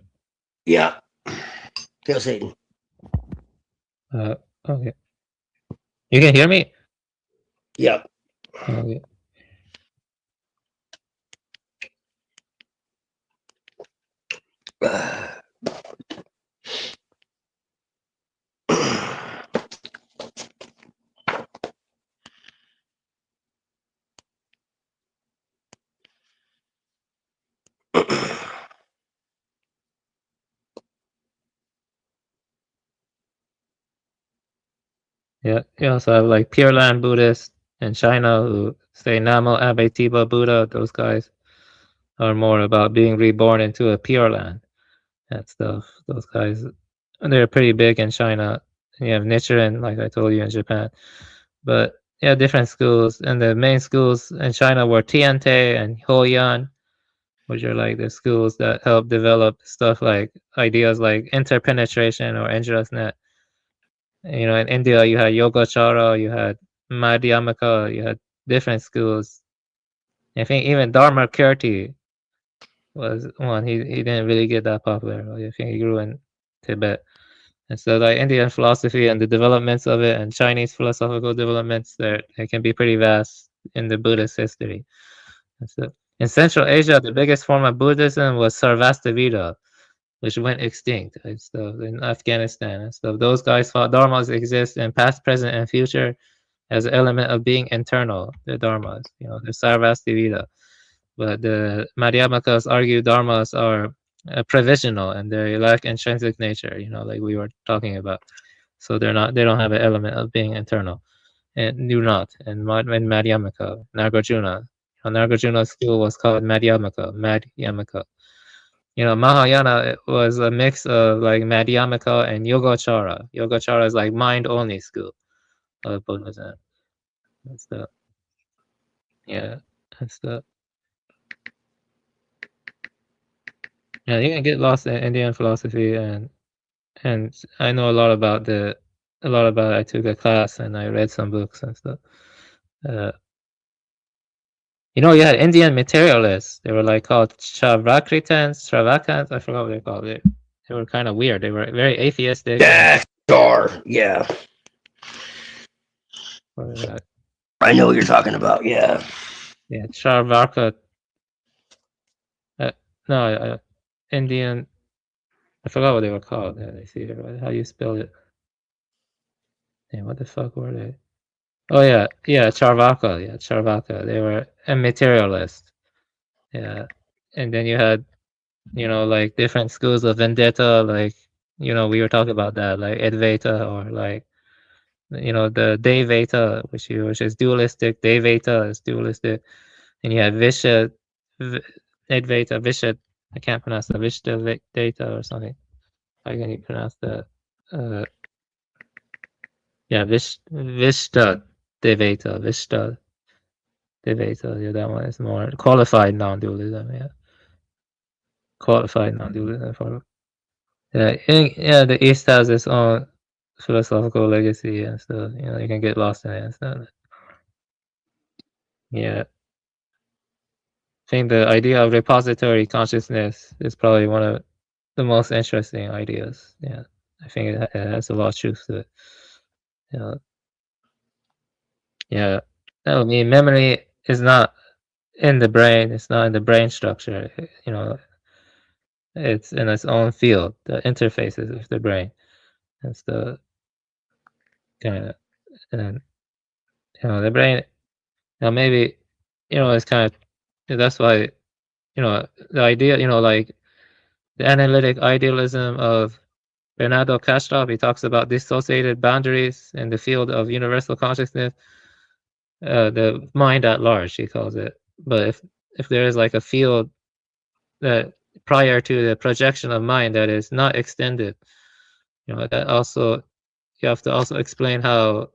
Yeah. Tell Satan. Okay. You can hear me? Yeah. Okay. Yeah, you also have like Pure Land Buddhists in China who say Namo Abhidharma Buddha. Those guys are more about being reborn into a Pure Land and stuff. Those guys, they're pretty big in China. And you have Nichiren, like I told you, in Japan. But yeah, different schools. And the main schools in China were Tiante and Hoyan, which are like the schools that help develop stuff like ideas like interpenetration or endless net. In India, you had Yogacara, you had Madhyamaka, you had different schools. I think even Dharma Kirti was one. He didn't really get that popular. I think he grew in Tibet. And so like Indian philosophy and the developments of it and Chinese philosophical developments, they can be pretty vast in the Buddhist history. And so in Central Asia, the biggest form of Buddhism was Sarvastivada, which went extinct and stuff in Afghanistan and stuff. Those guys thought dharmas exist in past, present, and future as an element of being internal. The dharmas, the Sarvastivada. But the Madhyamakas argue dharmas are provisional, and they lack intrinsic nature. You know, like we were talking about. So they don't have an element of being internal, and do not. And in Madhyamaka, Nagarjuna, Nagarjuna's school was called Madhyamaka. You know, Mahayana was a mix of like Madhyamaka and Yogacara. Yogacara is like mind only school of Buddhism. That's the that's the you can get lost in Indian philosophy, and I know a lot about it. I took a class and I read some books and stuff. You know, you had Indian materialists. They were like called Travakans. I forgot what they called it. They were kind of weird. They were very atheistic. Yeah, sure. Yeah. I know what you're talking about. Yeah. Yeah, Charvaka. No, Indian. I forgot what they were called. Yeah, I see here. How you spell it? Yeah, what the fuck were they? Oh yeah, Charvaka. Yeah, Charvaka. They were a materialist. Yeah, and then you had, you know, like different schools of vendetta. Like, you know, we were talking about that, like Advaita, or like, you know, the Devata, which is dualistic. Devata is dualistic, and you had Advaita, Visha. I can't pronounce that. Vishta Data or something. How can you pronounce that? Yeah, Vishta Devata. Vishta Devata. Yeah, that one is more qualified non-dualism. Yeah, qualified non-dualism. The East has its own philosophical legacy and stuff. You know, you can get lost in it and stuff. Yeah. I think the idea of repository consciousness is probably one of the most interesting ideas. Yeah. I think it has a lot of truth to it. Yeah. Yeah. I mean, memory is not in the brain. It's not in the brain structure. You know, it's in its own field. The interfaces with the brain. That's the kind of, and you know, the brain. Now maybe, you know, it's kind of, that's why, you know, the idea, you know, like the analytic idealism of Bernardo Kastrop, he talks about dissociated boundaries in the field of universal consciousness, the mind at large, he calls it. But if there is like a field that prior to the projection of mind that is not extended, you know, that also, you have to also explain how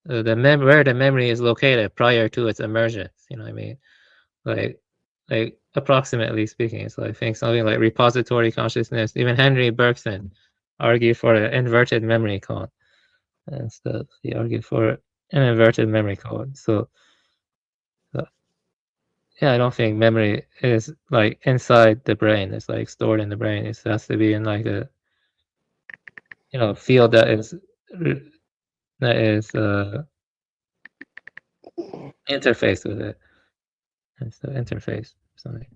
where the memory is located prior to its emergence. You know what I mean? Like approximately speaking, so I think something like repository consciousness. Even Henry Bergson argued for an inverted memory code and stuff. He argued for an inverted memory code. So yeah, I don't think memory is like inside the brain. It's like stored in the brain. It has to be in like a, you know, field that is interface with it. It's the interface, something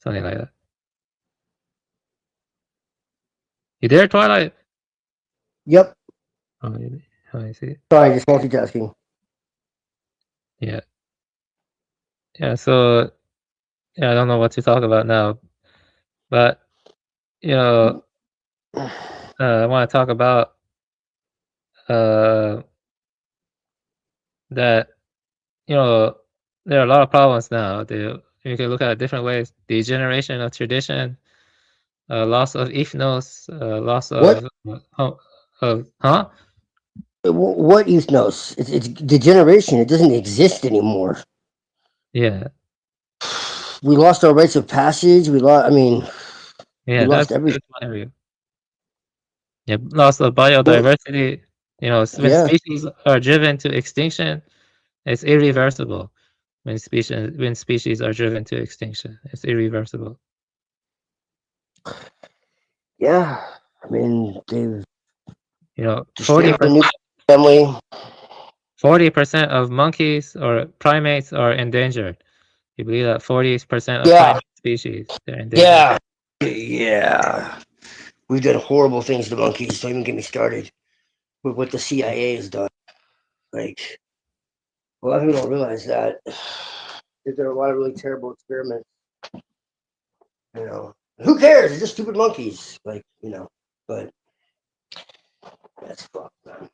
like that. You there, Twilight? Yep. Oh, I see. Sorry, just multitasking. Yeah. Yeah, so yeah, I don't know what to talk about now, but you know, I want to talk about that. You know, there are a lot of problems now. You can look at different ways: degeneration of tradition, loss of ethnos, loss of huh? What ethnos? It's degeneration. It doesn't exist anymore. Yeah. We lost our rites of passage. We lost. I mean, yeah, we lost that's everything. my view. Yeah, loss of biodiversity. You know, when species are driven to extinction, it's irreversible. When species are driven to extinction, it's irreversible. Yeah, I mean they've, you know, 40% family. 40% of monkeys or primates are endangered. You believe that 40% of Yeah. primate species they're endangered? Yeah. We've done horrible things to monkeys. Don't even get me started with what the CIA has done. Like, a lot of people don't realize that. There are a lot of really terrible experiments. You know, Who cares? They're just stupid monkeys, like, you know. But that's fucked, man.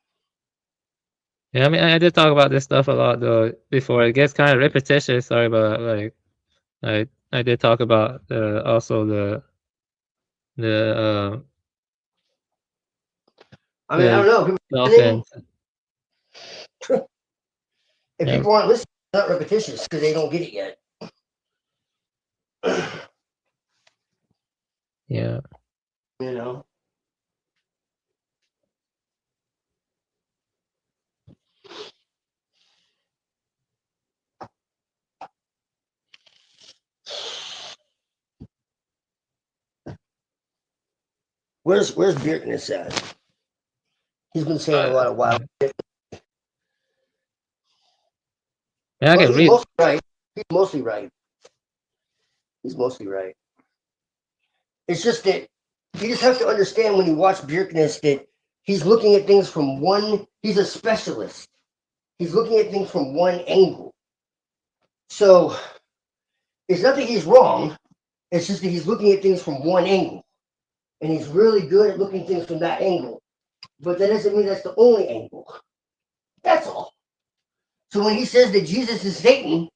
Yeah, I mean, I did talk about this stuff a lot though before. It gets kind of repetitious. Sorry, but like, I did talk about also the I mean, I don't know. dolphins. If Yeah. people aren't listening, it's not repetitious because they don't get it yet. Yeah. You know. Where's Bjerknes at? He's been saying a lot of wild shit. Yeah, I Well, can he's read. mostly right. He's mostly right. He's mostly right. It's just that you just have to understand when you watch Bjerknes that he's looking at things from one. He's a specialist. He's looking at things from one angle. So it's not that he's wrong. It's just that he's looking at things from one angle, and he's really good at looking at things from that angle. But that doesn't mean that's the only angle. That's all. So when he says that Jesus is Satan,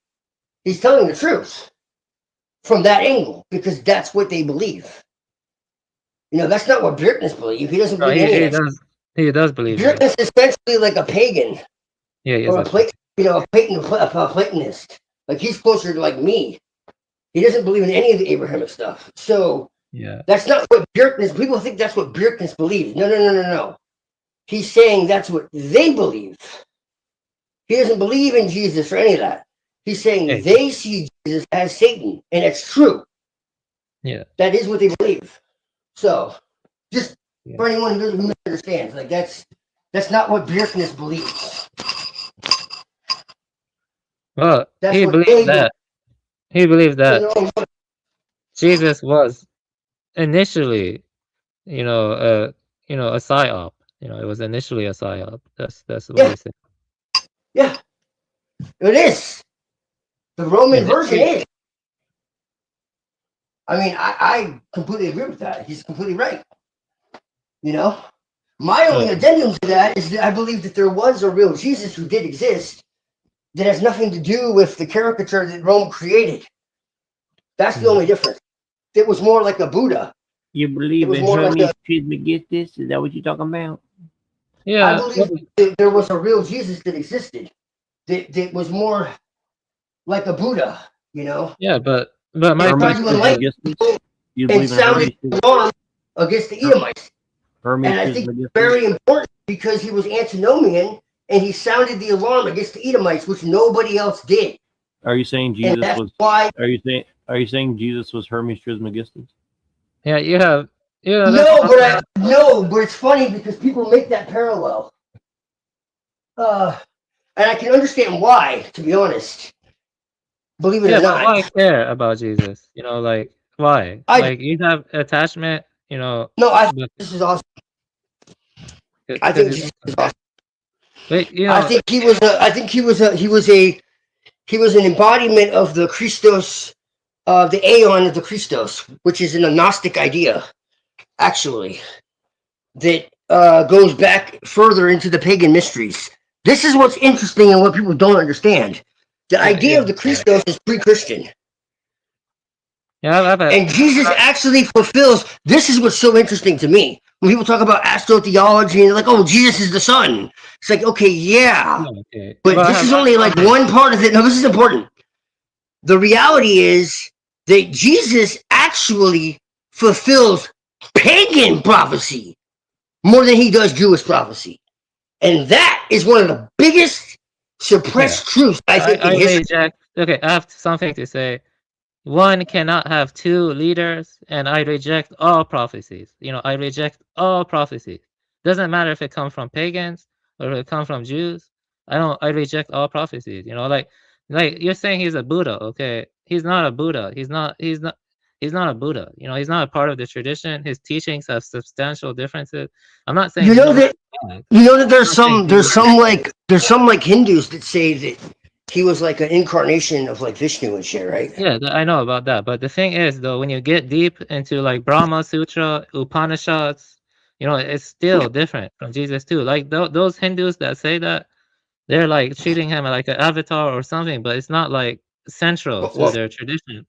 he's telling the truth from that angle because that's what they believe. You know, that's not what Bjerknes believes. He doesn't No, believe any of it. he does believe that. Bjerknes is essentially like a pagan Yeah, he is or a Platonist. Like he's closer to like me. He doesn't believe in any of the Abrahamic stuff. So yeah, that's not what Bjerknes. People think that's what Bjerknes believes. No. He's saying that's what they believe. He doesn't believe in Jesus or any of that. He's saying they see Jesus as Satan, and it's true. Yeah, that is what they believe. So, just for anyone who misunderstands, like that's not what Bjerknes believes. well, That's he what believed that. He believed that Jesus was initially, a psyop. It was initially a psyop. That's what he said. Yeah, it is. The Roman version is. I mean, I completely agree with that. He's completely right. You know, my only addendum to that is that I believe that there was a real Jesus who did exist that has nothing to do with the caricature that Rome created. That's the only difference. It was more like a Buddha. You believe in Hermes Trismegistus? Is that what you're talking about? Yeah. I believe that there was a real Jesus that existed that was more like a Buddha, you know? Yeah, but my question is, and sounded alarm against the Edomites. And I think it's very important because he was antinomian and he sounded the alarm against the Edomites, which nobody else did. Are you saying Jesus was? Are you saying Jesus was Hermes Trismegistus? Yeah, you have. Yeah. No, but it's funny because people make that parallel. And I can understand why, to be honest. Believe it or not. Why care about Jesus? Like why? Like you have attachment. No, I think this is awesome. I think Jesus is awesome. Wait, I think he was an embodiment of the Christos, the Aeon of the Christos, which is an Gnostic idea, actually, that goes back further into the pagan mysteries. This is what's interesting and what people don't understand. The idea of the Christos is pre-Christian. Yeah, and Jesus actually fulfills. This is what's so interesting to me. When people talk about astrotheology and they're like, "Oh, Jesus is the Son," it's like, okay, yeah, but this is only like one part of it. No, this is important. The reality is that Jesus actually fulfills pagan prophecy more than he does Jewish prophecy, and that is one of the biggest suppressed truths I think in history. Okay, I have something to say. One cannot have two leaders, and I reject all prophecies. I reject all prophecies. Doesn't matter if it comes from pagans or if it comes from Jews. I reject all prophecies. Like you're saying he's a Buddha. Okay, he's not a Buddha. He's not a Buddha. He's not a part of the tradition. His teachings have substantial differences. I'm not saying that there's some like Hindus that say that he was like an incarnation of like Vishnu and shit, right? Yeah, I know about that. But the thing is, though, when you get deep into like Brahma Sutra, Upanishads, it's still different from Jesus too. Like those Hindus that say that, they're like treating him like an avatar or something, but it's not like central to their tradition.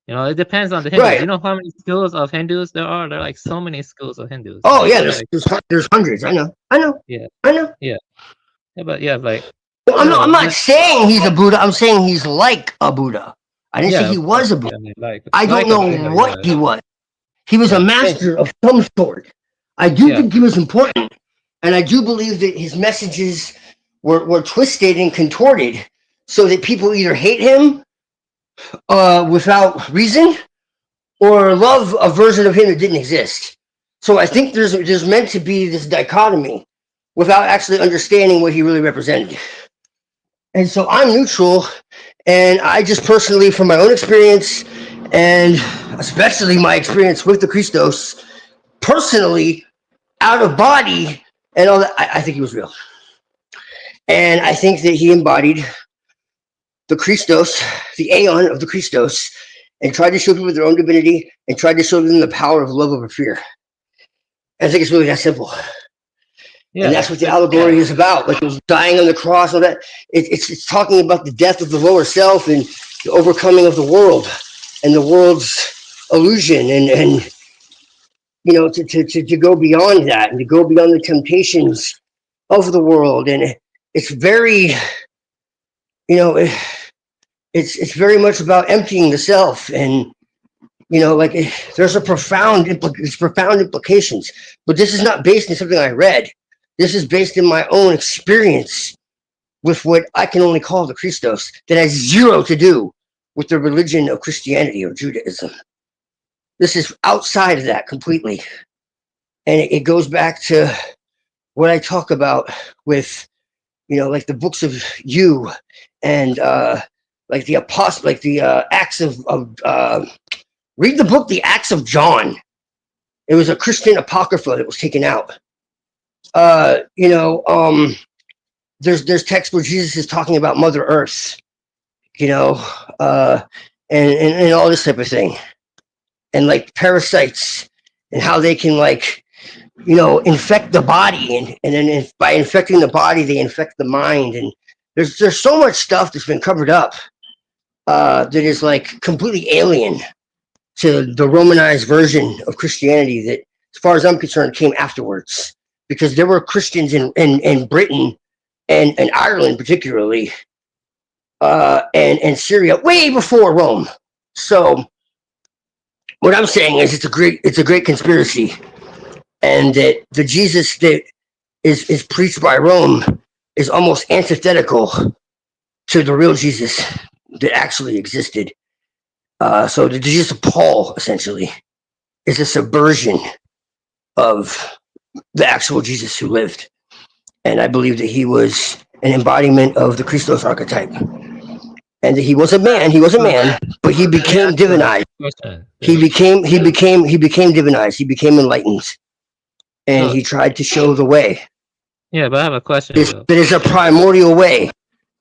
It depends on the Hindus. Right. You know how many schools of Hindus there are? There are like so many schools of Hindus. Oh Like, yeah, they're there's hundreds. I know. Yeah. I know. Yeah. But yeah, like. Well, I'm not saying he's a Buddha. I'm saying he's like a Buddha. I didn't say he was a Buddha. I don't know what he was. He was a master of some sort. I do think he was important, and I do believe that his messages were twisted and contorted so that people either hate him without reason or love a version of him that didn't exist. So I think there's meant to be this dichotomy without actually understanding what he really represented. And so I'm neutral, and I just personally, from my own experience, and especially my experience with the Christos, personally, out of body, and all that, I think he was real. And I think that he embodied the Christos, the aeon of the Christos, and tried to show people their own divinity, and tried to show them the power of love over fear. I think it's really that simple. Yeah, and that's what the allegory is about. Like it was dying on the cross, all that. It's talking about the death of the lower self and the overcoming of the world and the world's illusion, and to go beyond that and to go beyond the temptations of the world. And it's very, it's very much about emptying the self, and there's profound implications. But this is not based on something I read. This is based in my own experience with what I can only call the Christos, that has zero to do with the religion of Christianity or Judaism. This is outside of that completely. And it goes back to what I talk about with, like the books of you and like the apostle, like the Acts of read the book, The Acts of John. It was a Christian apocrypha that was taken out. There's texts where Jesus is talking about Mother Earth, and all this type of thing, and like parasites and how they can infect the body, and then by infecting the body they infect the mind, and there's so much stuff that's been covered up that is like completely alien to the Romanized version of Christianity that, as far as I'm concerned, came afterwards. Because there were Christians in Britain and Ireland particularly, and Syria way before Rome. So what I'm saying is it's a great conspiracy, and that the Jesus that is preached by Rome is almost antithetical to the real Jesus that actually existed. So the Jesus of Paul essentially is a subversion of the actual Jesus who lived. And I believe that he was an embodiment of the Christos archetype. And that he was a man, but he became divinized. He became divinized. He became enlightened. And he tried to show the way. Yeah, but I have a question. That is a primordial way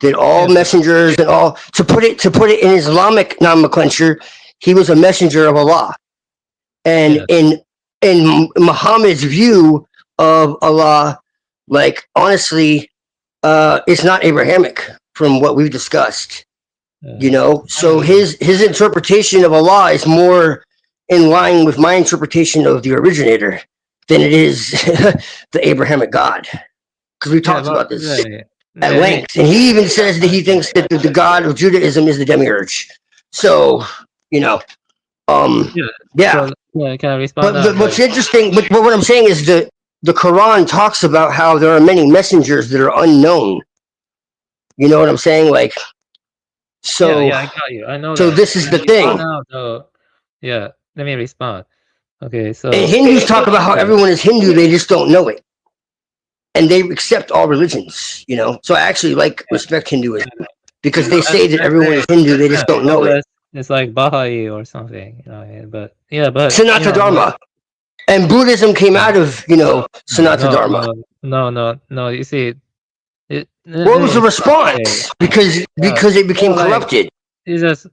that all messengers and all, to put it in Islamic nomenclature, he was a messenger of Allah. And in Muhammad's view of Allah, like honestly, it's not Abrahamic from what we've discussed. So his interpretation of Allah is more in line with my interpretation of the originator than it is the Abrahamic God. Because we talked about this at length, and he even says that he thinks that the God of Judaism is the demiurge. So yeah. Yeah, can I respond? But what's interesting, but what I'm saying is the Quran talks about how there are many messengers that are unknown. You know what I'm saying? Like, so yeah, I got you. I know. So that. this is the thing. Yeah, let me respond. Okay, so and Hindus talk about how everyone is Hindu, they just don't know it, and they accept all religions. So I actually respect Hinduism because they say that everyone is Hindu, they just don't know it. It's like Baha'i or something, but Sanatana Dharma. And Buddhism came out of, Sanatana Dharma. No. You see, What was the response? Because it became corrupted. You just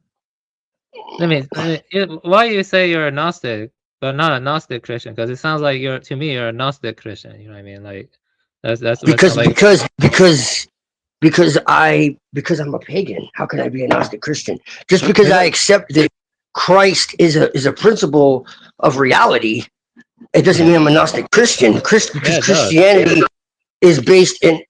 why you say you're a Gnostic, but not a Gnostic Christian? Because it sounds like you're a Gnostic Christian. You know what I mean? Like that's because like because I'm a pagan. How can I be a Gnostic Christian? Just because I accept that Christ is a principle of reality, it doesn't mean I'm a Gnostic Christian. Because Christianity is based in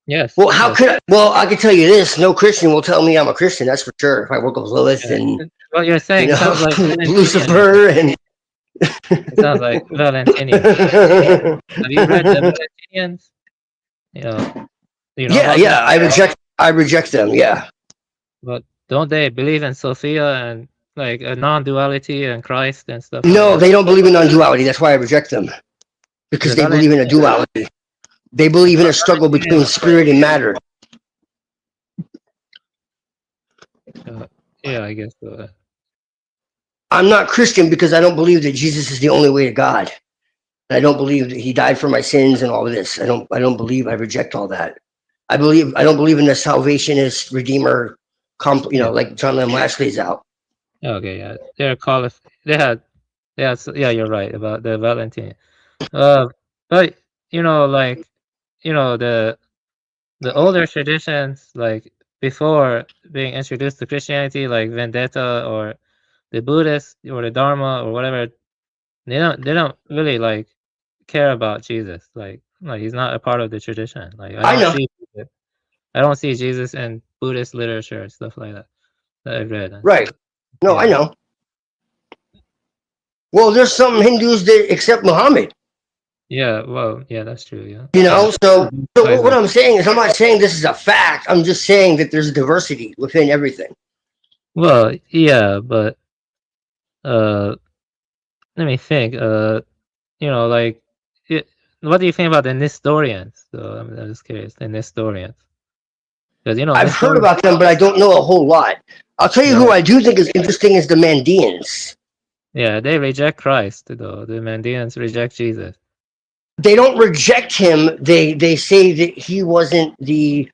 Yes. Well, how could I? Well, I can tell you this: no Christian will tell me I'm a Christian. That's for sure. If I work with Lilith and what you're saying sounds like Lucifer and it sounds like Valentinian. Have you read the Valentinians? You know yeah. I reject them. Yeah. But don't they believe in Sophia and like a non-duality and Christ and stuff? No, they don't believe in non-duality. That's why I reject them. Because they believe in a duality. They believe in a struggle between spirit and matter. Yeah, I guess so. I'm not Christian because I don't believe that Jesus is the only way to God. I don't believe that he died for my sins and all of this. I don't believe. I reject all that. I don't believe in the salvationist redeemer, like John Lamb Lashley's out. Okay, yeah, they're qualified. Yeah, you're right about the Valentine. But the older traditions, like before being introduced to Christianity, like Vendetta or the Buddhist or the Dharma or whatever, they don't really like care about Jesus. Like he's not a part of the tradition. Like I don't see Jesus in Buddhist literature and stuff like that I've read. Right. No, yeah. I know. Well, there's some Hindus that accept Muhammad. Yeah, well, yeah, that's true. Yeah. So what I'm saying is, I'm not saying this is a fact. I'm just saying that there's a diversity within everything. Well, yeah, but let me think. Like, what do you think about the Nestorians? So I'm just curious. The Nestorians, because I've heard about them, but I don't know a whole lot. I'll tell you who I do think is interesting is the Mandeans. Yeah, they reject Christ, though. The Mandeans reject Jesus. They don't reject him. They say that he wasn't the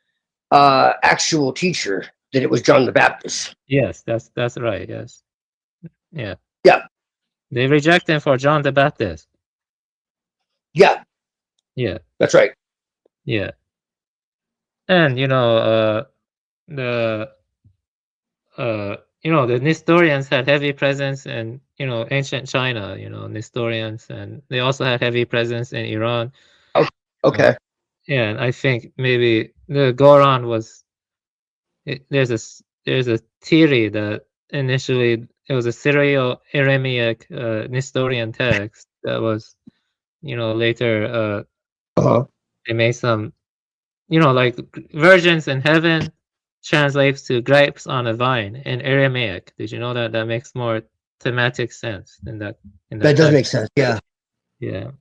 actual teacher, that it was John the Baptist. Yes, that's right. Yes. Yeah. Yeah. They reject him for John the Baptist. Yeah. Yeah. That's right. Yeah. And the Nestorians had heavy presence in ancient China. Nestorians, and they also had heavy presence in Iran. Okay. Yeah, and I think maybe the Goran was. There's a theory that initially it was a Syro-Aramaic Nestorian text that was, later they made some, like Virgins in Heaven translates to grapes on a vine in Aramaic. Did you know that? That makes more thematic sense in that. That does make sense. Yeah. Yeah.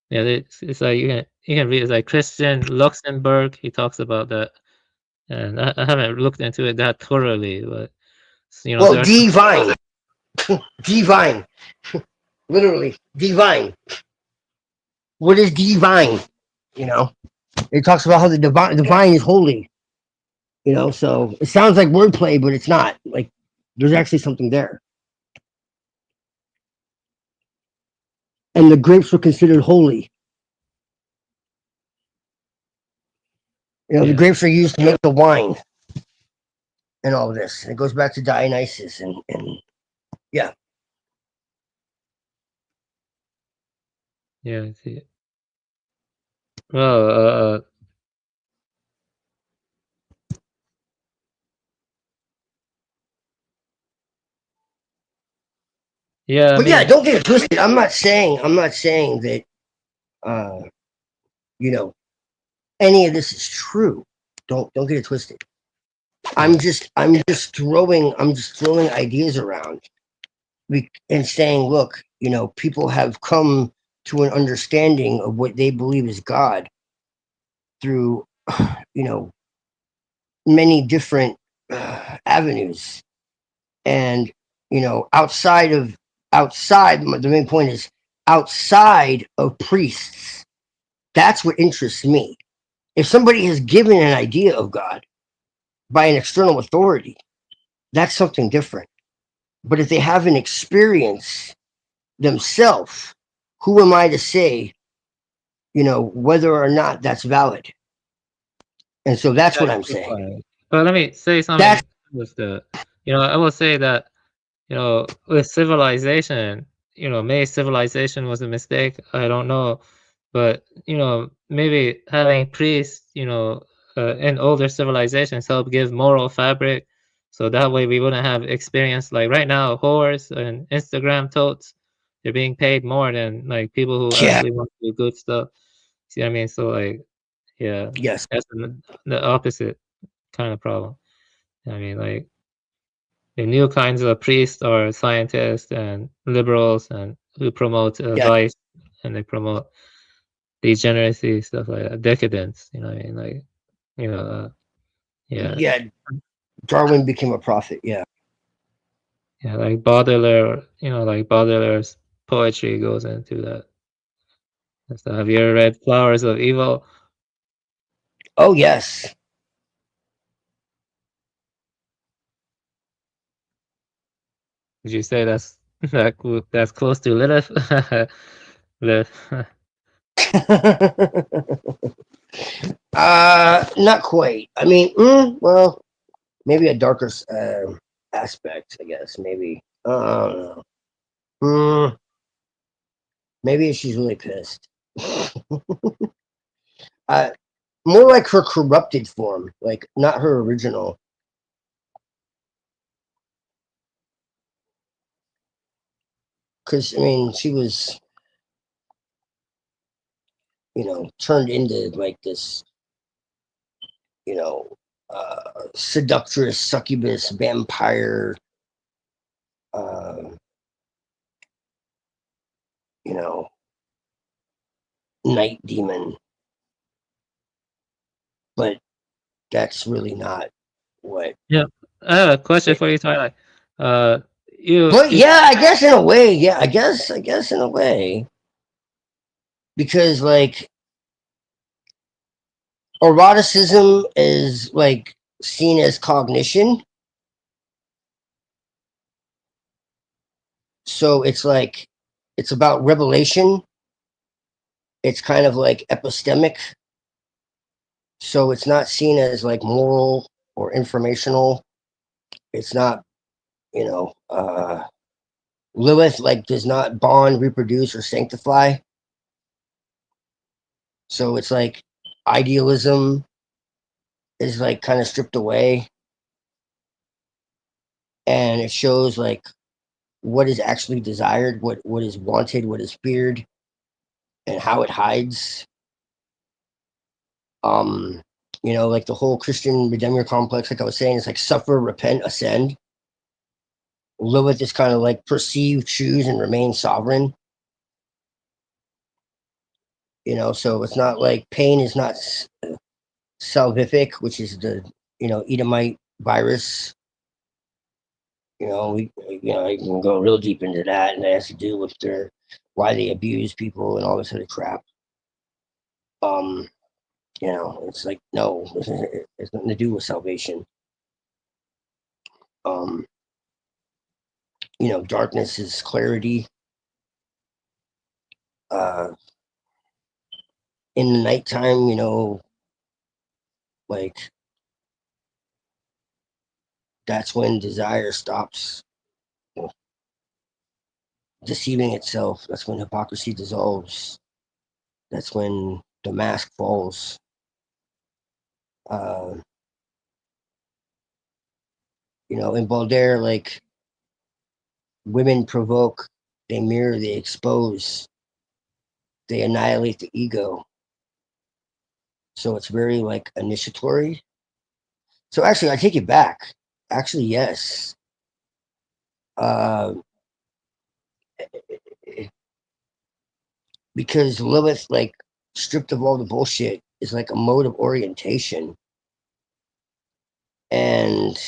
Yeah. It's like you can read. It's like Christian Luxembourg. He talks about that, and I haven't looked into it that thoroughly, but well, divine, divine, literally divine. What is divine? It talks about how the divine is holy. So it sounds like wordplay, but it's not. Like there's actually something there. And the grapes were considered holy. The grapes are used to make the wine and all of this. And it goes back to Dionysus and yeah. Yeah, I see it. Well, yeah, but yeah, don't get it twisted. I'm not saying that any of this is true. Don't get it twisted. I'm just throwing ideas around and saying, look, people have come to an understanding of what they believe is God through many different avenues. And outside, the main point is outside of priests, that's what interests me. If somebody is given an idea of God by an external authority, that's something different. But if they have an experience themselves, who am I to say, whether or not that's valid? And so that's what I'm saying. But let me say something with I will say that, with civilization, maybe civilization was a mistake. I don't know. But, maybe having priests, in older civilizations help give moral fabric. So that way we wouldn't have experience like right now, whores and Instagram totes, they're being paid more than like people who actually want to do good stuff. See what I mean? So like, yeah, yes, that's the opposite kind of problem. I mean, like the new kinds of priests are scientists and liberals and who promote vice and they promote degeneracy, stuff like that, decadence. You know what I mean? Like, yeah. Yeah, Darwin became a prophet. Yeah. Yeah, like Baudelaire. Like Baudelaire's poetry goes into that. So have you ever read Flowers of Evil? Oh yes. Did you say that's close to Lilith? Lilith. Not quite. I mean, well, maybe a darker aspect, I guess. Maybe. I don't know. Maybe she's really pissed. More like her corrupted form, like not her original. Because I mean, she was, turned into like this, seductress, succubus, vampire. Night demon. But that's really not what. Yeah, I have a question for you, Twilight. But yeah, I guess in a way, yeah, I guess in a way, because like eroticism is like seen as cognition, so it's like it's about revelation. It's kind of like epistemic, so it's not seen as like moral or informational. It's not, Lilith like does not bond, reproduce, or sanctify. So it's like idealism is like kind of stripped away, and it shows like what is actually desired, what is wanted, what is feared, and how it hides. Like the whole Christian Redeemer complex, like I was saying, it's like suffer, repent, ascend. Lilith is kind of like perceive, choose, and remain sovereign. So it's not like pain is not salvific, which is the Edomite virus. I can go real deep into that, and it has to do with why they abuse people and all this other crap. It's like no, it's nothing to do with salvation. Darkness is clarity. In the nighttime, like that's when desire stops deceiving itself. That's when hypocrisy dissolves. That's when the mask falls. In Baudelaire, like women provoke, they mirror, they expose, they annihilate the ego. So it's very like initiatory. So actually, I take it back. Actually, yes. Because Lilith, like stripped of all the bullshit, is like a mode of orientation. And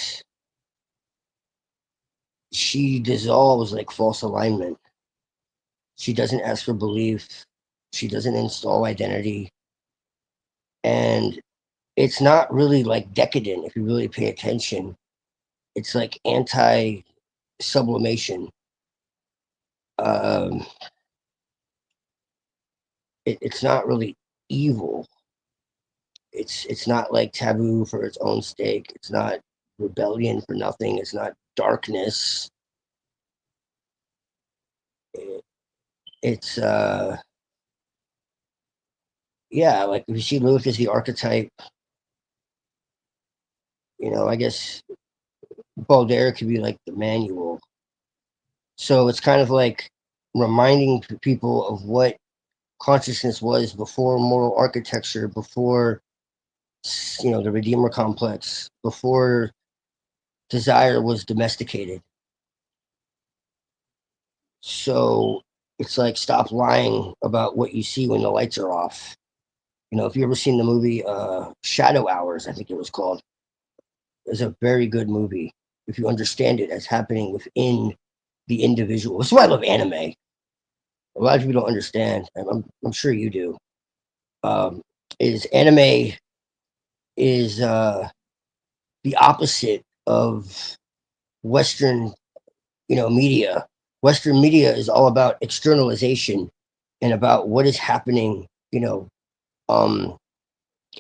she dissolves like false alignment. She doesn't ask for belief. She doesn't install identity. and it's not really like decadent if you really pay attention. It's like anti-sublimation. It's not really evil. It's not like taboo for its own sake. It's not rebellion for nothing. It's not darkness. It's yeah, like if you see Lilith as the archetype, I guess Balder could be like the manual. So it's kind of like reminding people of what consciousness was before moral architecture, before the Redeemer complex, before desire was domesticated. So it's like stop lying about what you see when the lights are off. If you ever seen the movie Shadow Hours, I think it was called. It's a very good movie if you understand it as happening within the individual. That's why I love anime. A lot of people don't understand, and I'm sure you do. Is anime is the opposite of Western, media. Western media is all about externalization and about what is happening,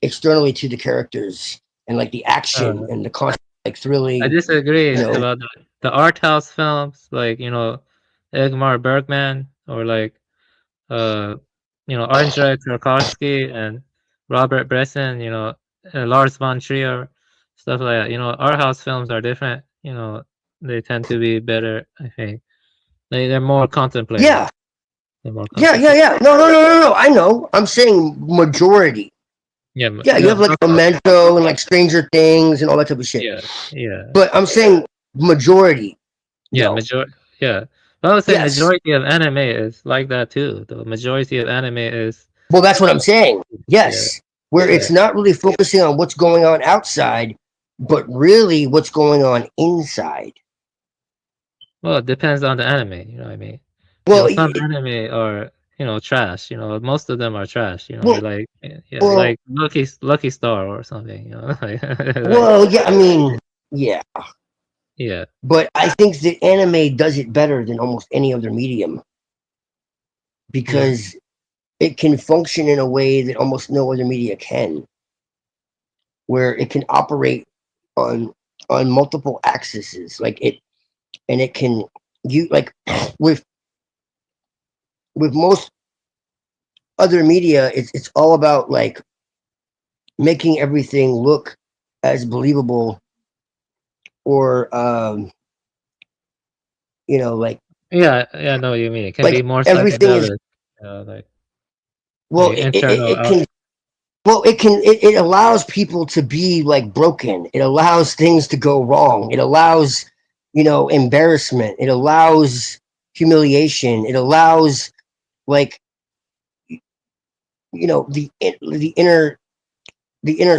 externally to the characters and like the action and the constant like thrilling. I disagree about the art house films, like Ingmar Bergman or like Andrei Tarkovsky and Robert Bresson, Lars von Trier, stuff like that. Art house films are different. They tend to be better. I think they're more contemplative. Yeah. Yeah. No. I know. I'm saying majority. Yeah, you have like Memento and like Stranger Things and all that type of shit. Yeah. But I'm saying majority. Yeah, majority. Yeah. I would say majority of anime is like that too. The majority of anime is. Well, that's what I'm saying. Yes. Where it's not really focusing on what's going on outside, but really what's going on inside. Well, it depends on the anime. You know what I mean? Well, some anime are trash. Most of them are trash. Like like Lucky Star or something. Well, yeah. I mean, yeah. Yeah. But I think that anime does it better than almost any other medium because it can function in a way that almost no other media can, where it can operate on multiple axes, like it, and it can like with most other media, it's all about like making everything look as believable or like I know what you mean. It can like be more everything is like well it can it allows people to be like broken. It allows things to go wrong. It allows embarrassment. It allows humiliation. It allows like the inner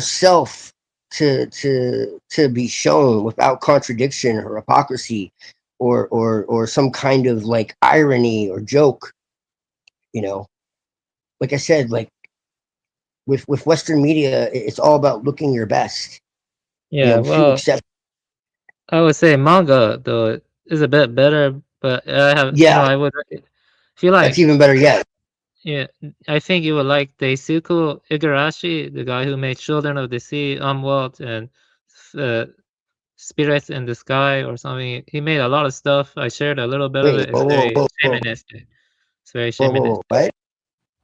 self to be shown without contradiction or hypocrisy or some kind of like irony or joke. Like I said, like with Western media, it's all about looking your best. Yeah, well, I would say manga though is a bit better, but I have I would feel like that's even better yet. Yeah, I think you would like Daisuke Igarashi, the guy who made Children of the Sea, Umwelt, and Spirits in the Sky or something. He made a lot of stuff. I shared a little bit of it. It's very shamanistic. It's very shamanistic. What?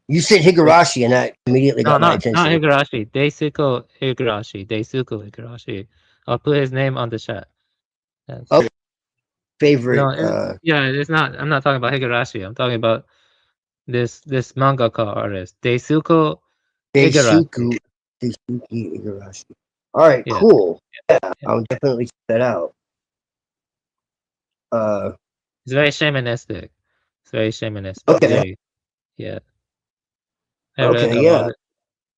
You said Higurashi, and that immediately got my attention. Not Higurashi. Daisuke Igarashi. I'll put his name on the chat. Favorite. No, it's not. I'm not talking about Higurashi. I'm talking about this mangaka artist, Daisuke Igarashi. All right, cool. Yeah, I'll definitely check that out. It's very shamanistic. Okay. Yeah. I read about it.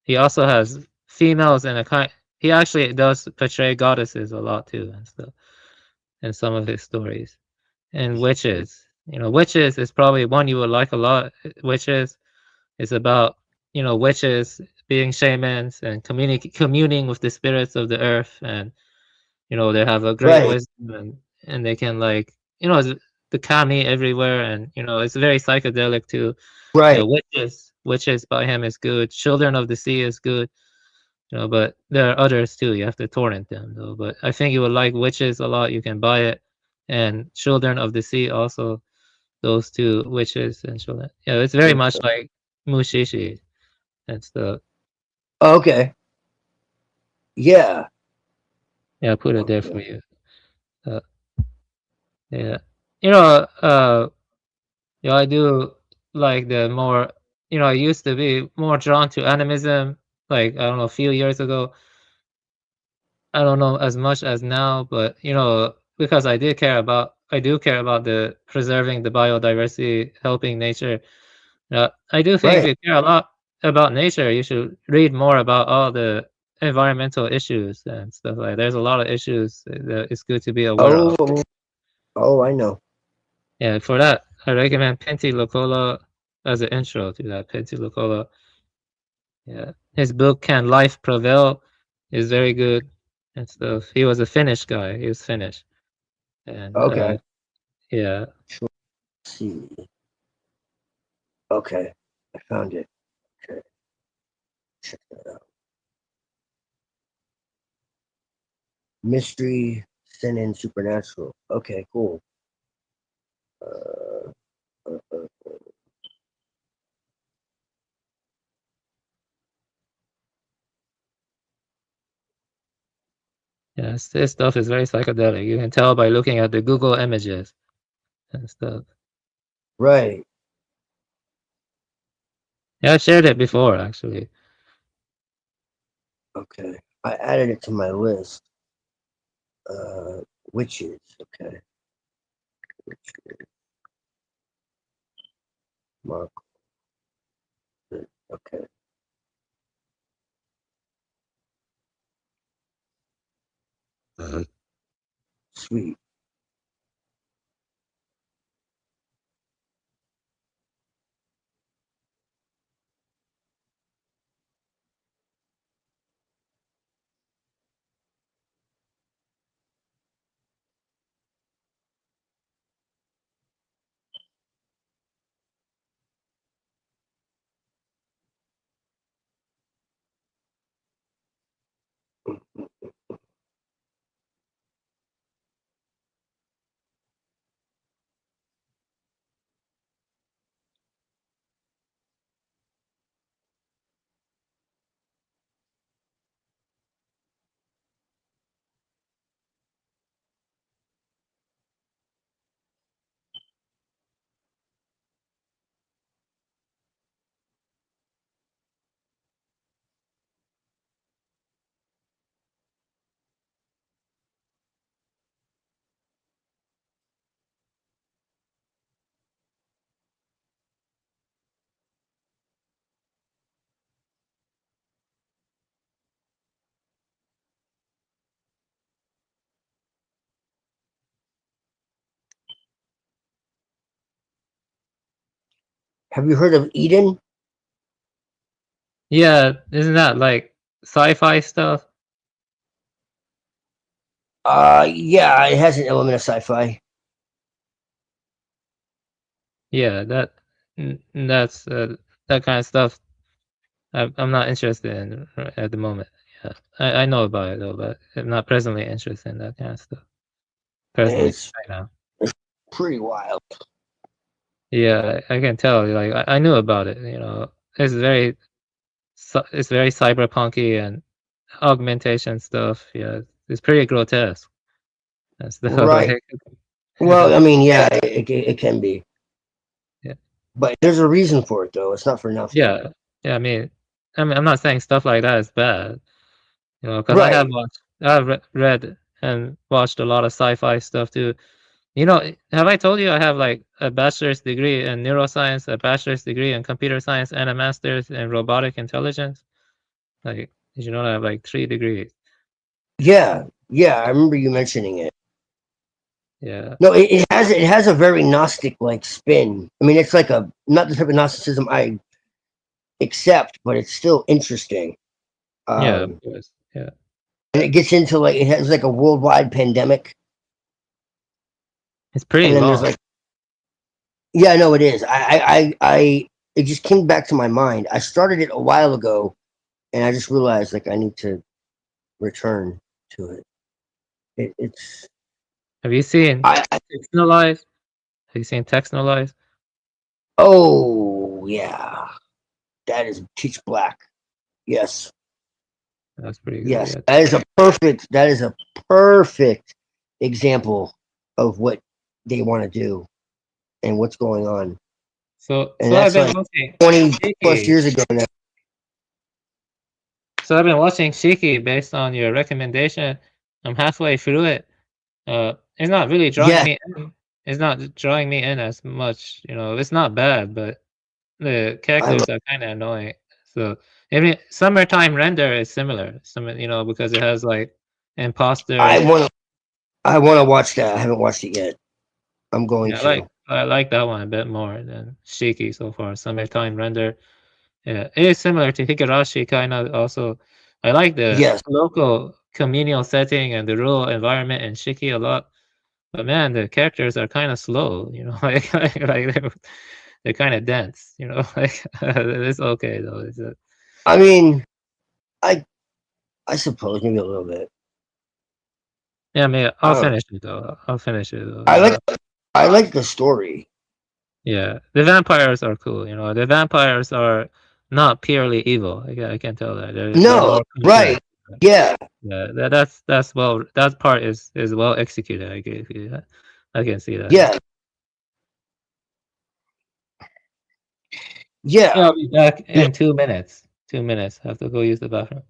He also has females and he actually does portray goddesses a lot too and stuff in some of his stories. And witches. Witches is probably one you would like a lot. Witches is about, witches being shamans and communing with the spirits of the earth, and they have a great wisdom, and they can like the kami everywhere, and it's very psychedelic too. Right. Witches by him is good. Children of the Sea is good. But there are others too. You have to torrent them though. But I think you would like Witches a lot. You can buy it, and Children of the Sea also. Those two, Witches and Children. Yeah, it's very much like Mushishi and stuff. Okay. Yeah. Yeah, I put it there for you. Yeah, I do like the more. I used to be more drawn to animism. Like I don't know, a few years ago. I don't know as much as now, but because I do care about the preserving the biodiversity, helping nature. I do think if you care a lot about nature, you should read more about all the environmental issues and stuff like. There's a lot of issues that it's good to be aware of. Oh, I know. Yeah, for that, I recommend Pentti Lukola as an intro to that. Pentti Lukola. Yeah, his book "Can Life Prevail" is very good and stuff. He was a Finnish guy. He was Finnish, and yeah. Let's see. Okay, I found it. Okay, check that out. Mystery, Sin, and Supernatural. Okay, cool. Yeah, this stuff is very psychedelic. You can tell by looking at the Google images and stuff. Right. Yeah, I've shared it before, actually. Okay, I added it to my list. Witches. Okay. Witches. Mark. Okay. Sweet. Have you heard of Eden? Yeah, isn't that like sci-fi stuff? Yeah, it has an element of sci-fi. Yeah, that's that kind of stuff. I'm not interested in at the moment. Yeah, I know about it though, but I'm not presently interested in that kind of stuff. Personally, It's right now. pretty wild. Yeah, I can tell. Like I knew about it. It's very cyberpunky and augmentation stuff. Yeah, it's pretty grotesque and stuff. Right. Like, Well, I mean, yeah, it can be. Yeah. But there's a reason for it, though. It's not for nothing. Yeah. I mean, I'm not saying stuff like that is bad. Because Right. I've read and watched a lot of sci-fi stuff too. Have I told you I have like a bachelor's degree in neuroscience, a bachelor's degree in computer science, and a master's in robotic intelligence? Like, did you know I have like 3 degrees? Yeah, I remember you mentioning it. Yeah. No, it has a very Gnostic like spin. I mean, it's like not the type of Gnosticism I accept, but it's still interesting. Yeah, of course. Yeah. And it gets into like it has like a worldwide pandemic. It's pretty And then long. there's like, yeah, no, it is. It just came back to my mind. I started it a while ago, and I just realized like I need to return to it. It's. Have you seen Textualize? Have you seen Textualize? Oh yeah, that is pitch black. Yes. That's pretty good. Yes, Yeah. that is a perfect. That is a perfect example of what they want to do and what's going on. So And I've that's been like watching 20 plus Shiki. years ago now. So I've been watching Shiki based on your recommendation. I'm halfway through it. It's not really drawing Yeah. me in. It's not drawing me in as much. You know, it's not bad, but the characters are kind of annoying. So I mean, summertime render is similar. Because it has like imposters. I want to watch that. I haven't watched it yet. I'm going to. I like that one a bit more than Shiki so far. Summertime render. Yeah, it is similar to Higurashi kind of also. I like the local communal setting and the rural environment in Shiki a lot. But man, the characters are kind of slow, like they're kind of dense, like it's okay though. I mean, I suppose maybe a little bit. Yeah, man, I'll finish it though. I like the story. Yeah, the vampires are cool. The vampires are not purely evil. I can tell that. They're more right. Yeah. Yeah, that part is well executed. I agree with you. I can see that. Yeah. Yeah. I'll be back in 2 minutes. 2 minutes. I have to go use the bathroom.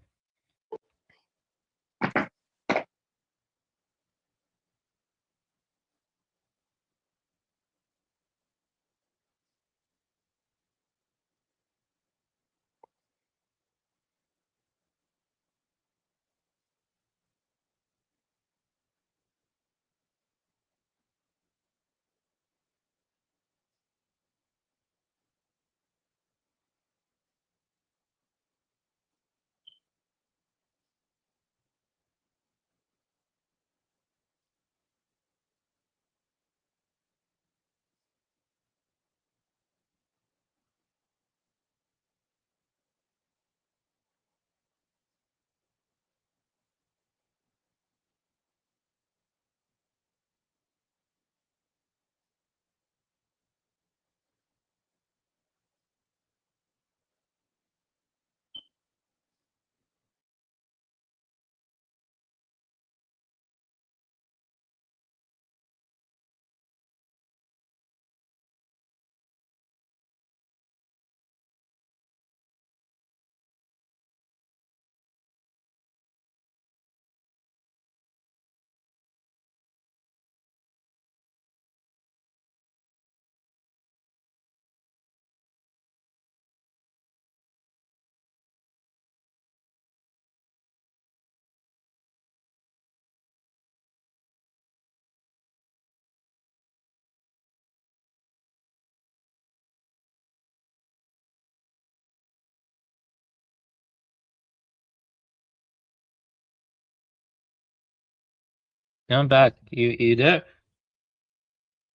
I'm back. You there?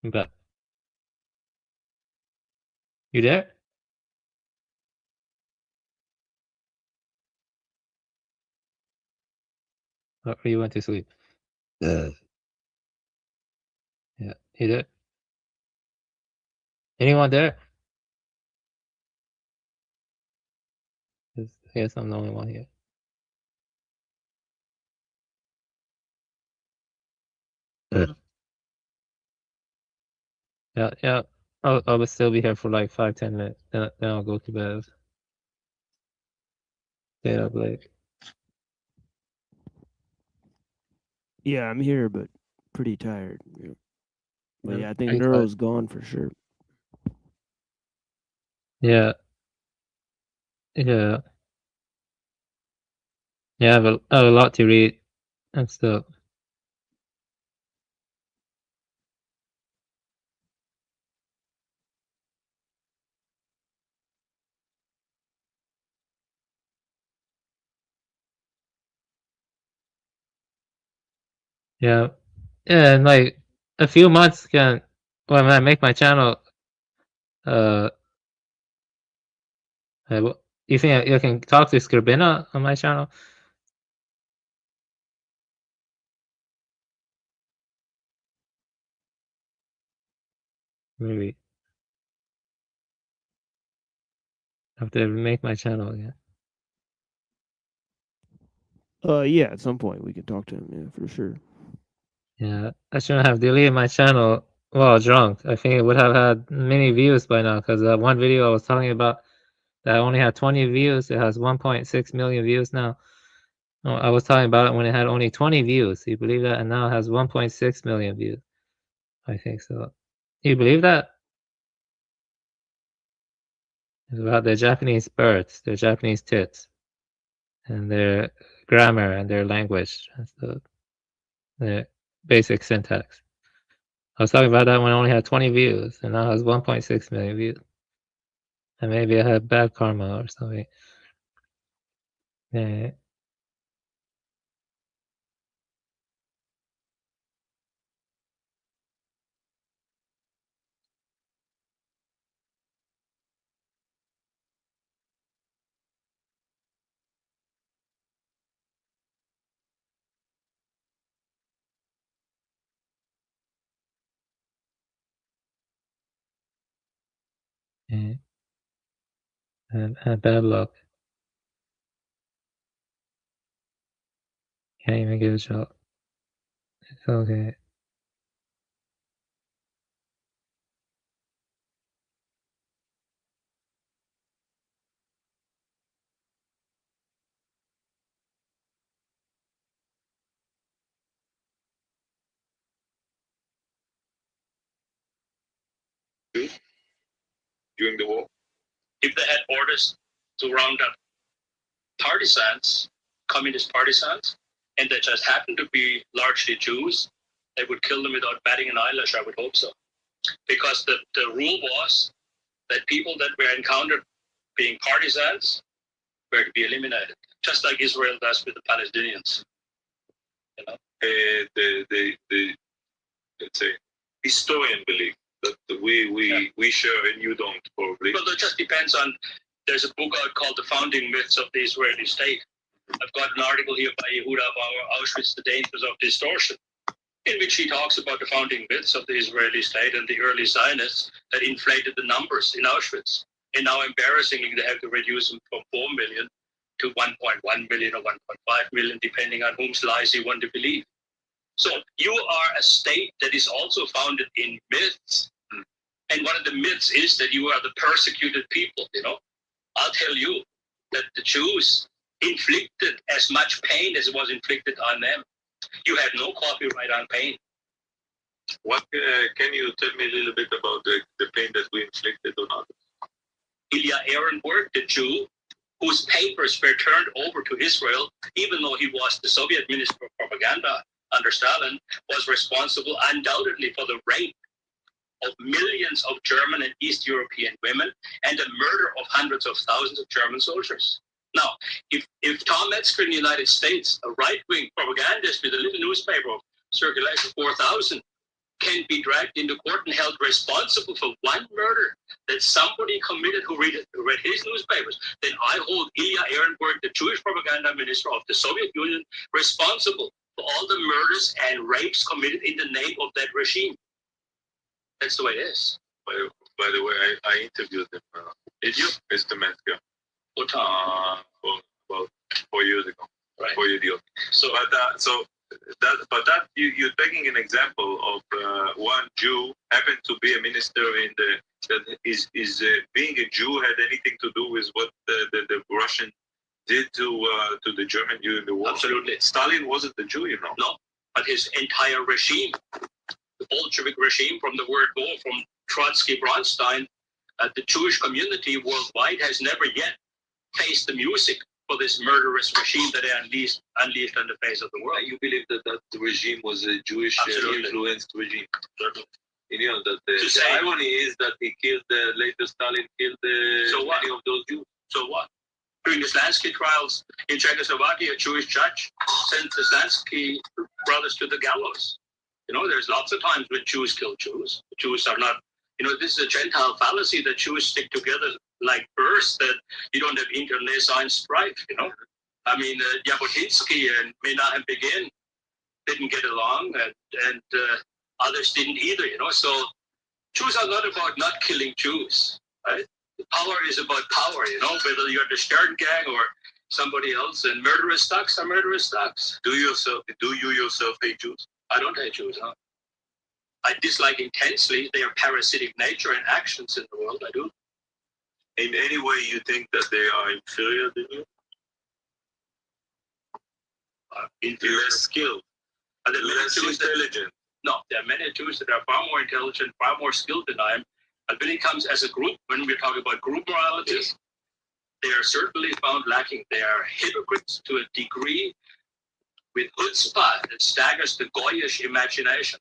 I'm back. You there? Or you went to sleep? Yeah. You there? Anyone there? I guess I'm the only one here. Yeah. I'll still be here for like 5-10 minutes. Then I'll go to bed. Stay up late. Yeah, I'm here, but pretty tired. But yeah, I think Pretty tired. Neuro's gone for sure. Yeah. Yeah. Yeah, I have a lot to read and stuff. Yeah, yeah, and like a few months can when I make my channel. You think you can talk to Scribina on my channel? Maybe I have to make my channel again. Yeah, at some point we can talk to him. Yeah, for sure. Yeah, I shouldn't have deleted my channel while drunk. I think it would have had many views by now because that one video I was talking about that only had 20 views, it has 1.6 million views now. No, I was talking about it when it had only 20 views. You believe that? And now it has 1.6 million views. I think so. You believe that? It's about the Japanese birds, the Japanese tits, and their grammar and their language, and so the basic syntax. I was talking about that when it only had 20 views, and now it has 1.6 million views. And maybe I had bad karma or something. Yeah. Yeah. And had bad luck. Can't even get a job. It's okay. During the war. If they had orders to round up partisans, communist partisans, and they just happened to be largely Jews, they would kill them without batting an eyelash, I would hope so. Because the rule was that people that were encountered being partisans were to be eliminated, just like Israel does with the Palestinians. You know? The let's say, historian belief that we share and you don't, probably. Well, it just depends on, there's a book out called The Founding Myths of the Israeli State. I've got an article here by Yehuda Bauer, Auschwitz, The Dangers of Distortion, in which he talks about the founding myths of the Israeli state and the early Zionists that inflated the numbers in Auschwitz. And now, embarrassingly, they have to reduce them from 4 million to 1.1 million or 1.5 million, depending on whom's lies you want to believe. So you are a state that is also founded in myths. And one of the myths is that you are the persecuted people, you know. I'll tell you that the Jews inflicted as much pain as was inflicted on them. You have no copyright on pain. What can you tell me a little bit about the pain that we inflicted on others? Ilya Ehrenburg, the Jew, whose papers were turned over to Israel, even though he was the Soviet Minister of Propaganda under Stalin, was responsible undoubtedly for the rape of millions of German and East European women and the murder of hundreds of thousands of German soldiers. Now, if Tom Metzger in the United States, a right-wing propagandist with a little newspaper of circulation 4,000, can be dragged into court and held responsible for one murder that somebody committed who read his newspapers, then I hold Ilya Ehrenburg, the Jewish propaganda minister of the Soviet Union, responsible for all the murders and rapes committed in the name of that regime. That's the way it is. By the way, I interviewed him. Did you? Mr. Metzger. What time? About 4 years ago. Right. 4 years ago. So, you're taking an example of one Jew happened to be a minister in that is being a Jew had anything to do with what the Russian did to the German during the war? Absolutely. Stalin wasn't the Jew, you know. No, but his entire regime, the Bolshevik regime, from the word go, from Trotsky, Bronstein, the Jewish community worldwide has never yet faced the music for this murderous regime that they unleashed on the face of the world. You believe that the regime was a Jewish influenced regime? Certainly. You know that the irony is that he killed later Stalin killed many of those Jews. So what? During the Slansky trials in Czechoslovakia, a Jewish judge sent the Slansky brothers to the gallows. There's lots of times when Jews kill Jews. Jews are not, this is a Gentile fallacy that Jews stick together like birds, that you don't have internecine strife, Jabotinsky and Menahem Begin didn't get along, and others didn't either, So Jews are not about not killing Jews, right? Power is about power, whether you're the Stern gang or somebody else, and murderous thugs are murderous thugs. Do you yourself hate Jews? I don't hate Jews, huh? I dislike intensely their parasitic nature and actions in the world, I do. In any way you think that they are inferior than you? Less skilled? Are they less intelligent? No, there are many Jews that are far more intelligent, far more skilled than I am. But when it comes as a group, when we're talking about group morality, they are certainly found lacking. They are hypocrites to a degree with chutzpah that staggers the Goyish imagination.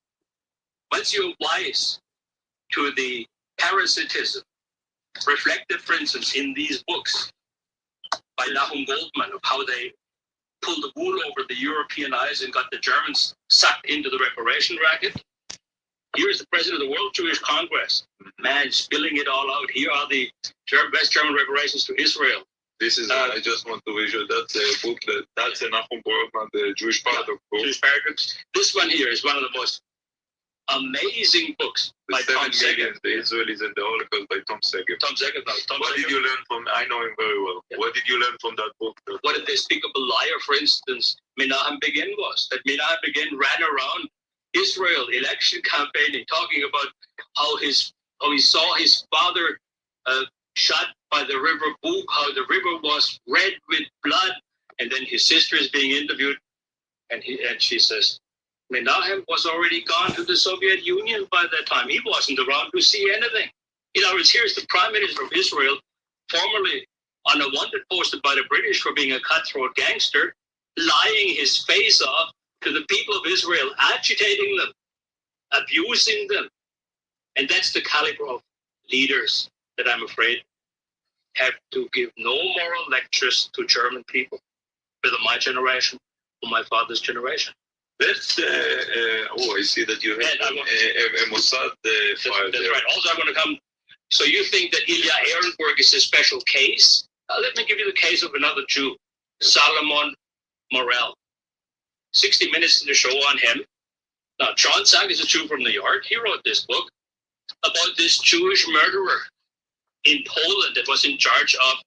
Once you're wise to the parasitism reflected, for instance, in these books by Nahum Goldman of how they pulled the wool over the European eyes and got the Germans sucked into the reparation racket. Here's the president of the World Jewish Congress, man, spilling it all out. Here are the West German reparations to Israel. This is, I just want to visual, that's a book, that's a Nahum Goldman, the Jewish Paradox book. Jewish Paradox. This one here is one of the most amazing books by Tom Seged. The Israelis and the Holocaust by Tom Seged. Tom Seged. What did you learn from, I know him very well. Yeah. What did you learn from that book? What did they speak of a liar, for instance, Menahem Begin was? That Menahem Begin ran around Israel election campaigning, talking about how he saw his father shot by the river Buk, how the river was red with blood, and then his sister is being interviewed, and she says, Menahem was already gone to the Soviet Union by that time. He wasn't around to see anything. In other words, here's the Prime Minister of Israel, formerly on a wanted posted by the British for being a cutthroat gangster, lying his face off to the people of Israel, agitating them, abusing them. And that's the caliber of leaders that I'm afraid have to give no moral lectures to German people, whether my generation or my father's generation. That's, I see that you have a Mossad file. That's right. Also, I want to come. So you think that Ilya Ehrenberg is a special case? Let me give you the case of another Jew, Solomon Morel. 60 Minutes to the show on him. Now, John Sang is a Jew from New York. He wrote this book about this Jewish murderer in Poland that was in charge of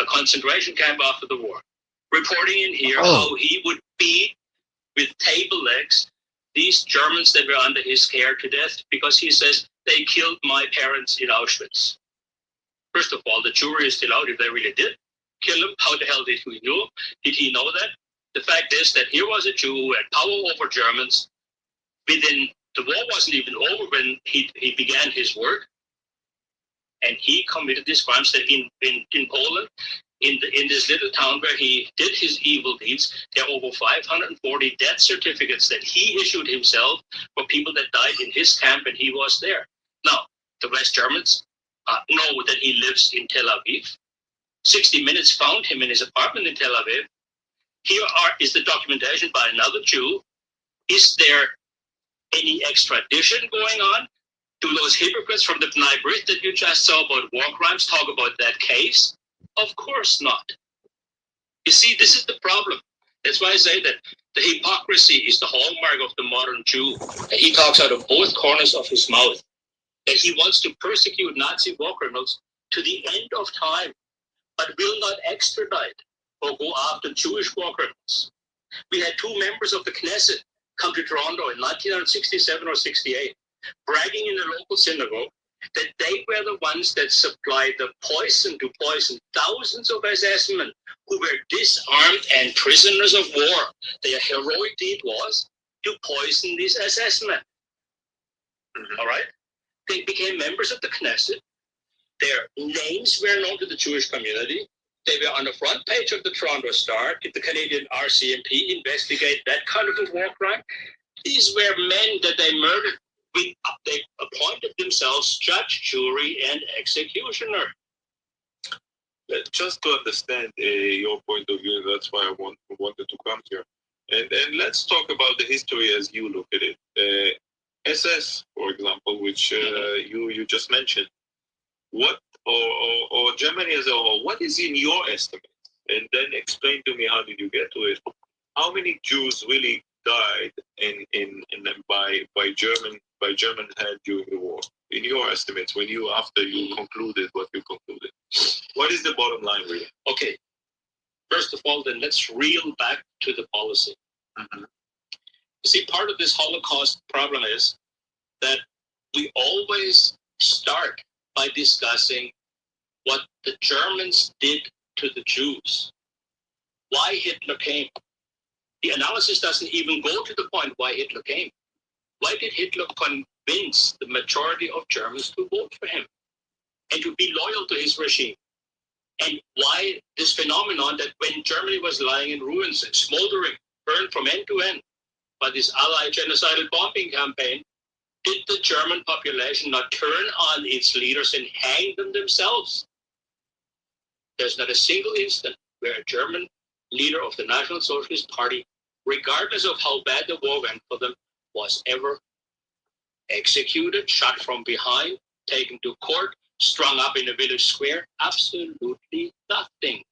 a concentration camp after the war. Reporting in here how he would beat with table legs these Germans that were under his care to death because he says they killed my parents in Auschwitz. First of all, the jury is still out if they really did kill him. How the hell did we know? Did he know that? The fact is that here was a Jew who had power over Germans. The war wasn't even over when he began his work. And he committed this crime in Poland, in this little town where he did his evil deeds. There are over 540 death certificates that he issued himself for people that died in his camp, and he was there. Now, the West Germans know that he lives in Tel Aviv. 60 Minutes found him in his apartment in Tel Aviv. Here is the documentation by another Jew. Is there any extradition going on? Do those hypocrites from the B'nai B'rith that you just saw about war crimes talk about that case? Of course not. You see, this is the problem. That's why I say that the hypocrisy is the hallmark of the modern Jew. He talks out of both corners of his mouth that he wants to persecute Nazi war criminals to the end of time, but will not extradite or go after Jewish war criminals. We had two members of the Knesset come to Toronto in 1967 or 68, bragging in a local synagogue that they were the ones that supplied the poison to poison thousands of SS men who were disarmed and prisoners of war. Their heroic deed was to poison these SS men. All right? They became members of the Knesset. Their names were known to the Jewish community. They were on the front page of the Toronto Star. Did the Canadian RCMP investigate that kind of a war crime? These were men that they murdered. They appointed themselves judge, jury, and executioner. just to understand your point of view, that's why I wanted to come here. And let's talk about the history as you look at it. SS, for example, which you just mentioned, what or Germany as a whole, what is in your estimate? And then explain to me how did you get to it? How many Jews really died by German hand during the war? In your estimates, after you concluded what you concluded, what is the bottom line really? Okay, first of all, then let's reel back to the policy. You see, part of this Holocaust problem is that we always start by discussing what the Germans did to the Jews, why Hitler came. The analysis doesn't even go to the point why Hitler came. Why did Hitler convince the majority of Germans to vote for him and to be loyal to his regime? And why this phenomenon that when Germany was lying in ruins and smoldering, burned from end to end by this Allied genocidal bombing campaign, did the German population not turn on its leaders and hang them themselves? There's not a single instant where a German leader of the National Socialist Party, regardless of how bad the war went for them, was ever executed, shot from behind, taken to court, strung up in a village square. Absolutely nothing.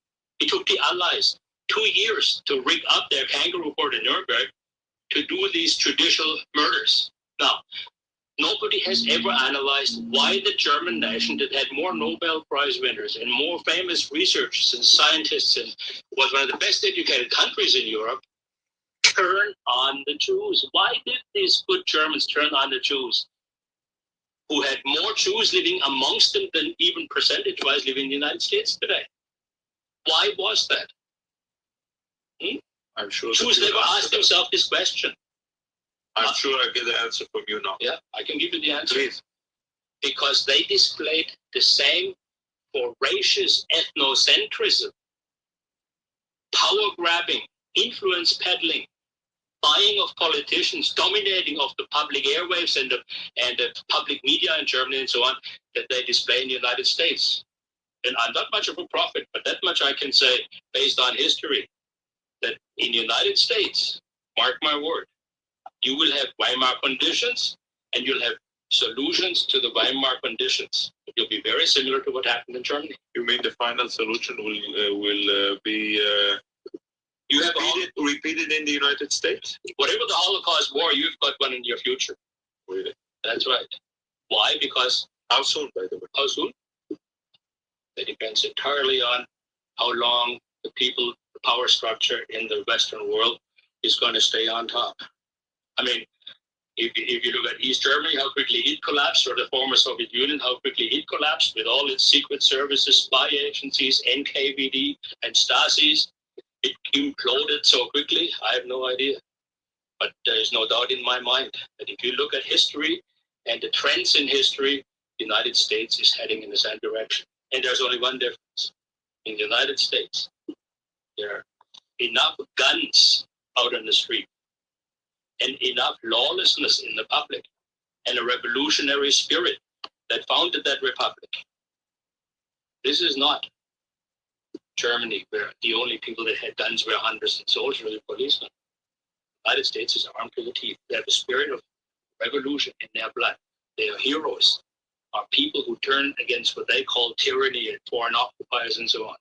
It took the Allies 2 years to rig up their kangaroo court in Nuremberg to do these judicial murders. Now, nobody has ever analyzed why the German nation that had more Nobel Prize winners and more famous researchers and scientists and was one of the best educated countries in Europe turn on the Jews. Why did these good Germans turn on the Jews, who had more Jews living amongst them than even percentage-wise living in the United States today? Why was that? I'm sure Jews never asked themselves this question. I'm sure I get the answer from you now. Yeah, I can give you the answer. Please. Because they displayed the same voracious ethnocentrism, power grabbing, influence peddling, buying of politicians, dominating of the public airwaves and the public media in Germany and so on, that they display in the United States. And I'm not much of a prophet, but that much I can say based on history, that in the United States, mark my word, you will have Weimar conditions and you'll have solutions to the Weimar conditions. It'll be very similar to what happened in Germany. You mean the final solution will be repeated in the United States? Whatever the Holocaust war, you've got one in your future. Really? That's right. Why? Because how soon, by the way? How soon? That depends entirely on how long the people, the power structure in the Western world is going to stay on top. I mean, if you look at East Germany, how quickly it collapsed, or the former Soviet Union, how quickly it collapsed with all its secret services, spy agencies, NKVD, and Stasis, it imploded so quickly, I have no idea. But there is no doubt in my mind that if you look at history and the trends in history, the United States is heading in the same direction. And there's only one difference. In the United States, there are enough guns out on the street and enough lawlessness in the public and a revolutionary spirit that founded that republic. This is not Germany, where the only people that had guns were hunters and soldiers and policemen. The United States is armed to the teeth. They have a spirit of revolution in their blood. They are heroes, are people who turn against what they call tyranny and foreign occupiers and so on.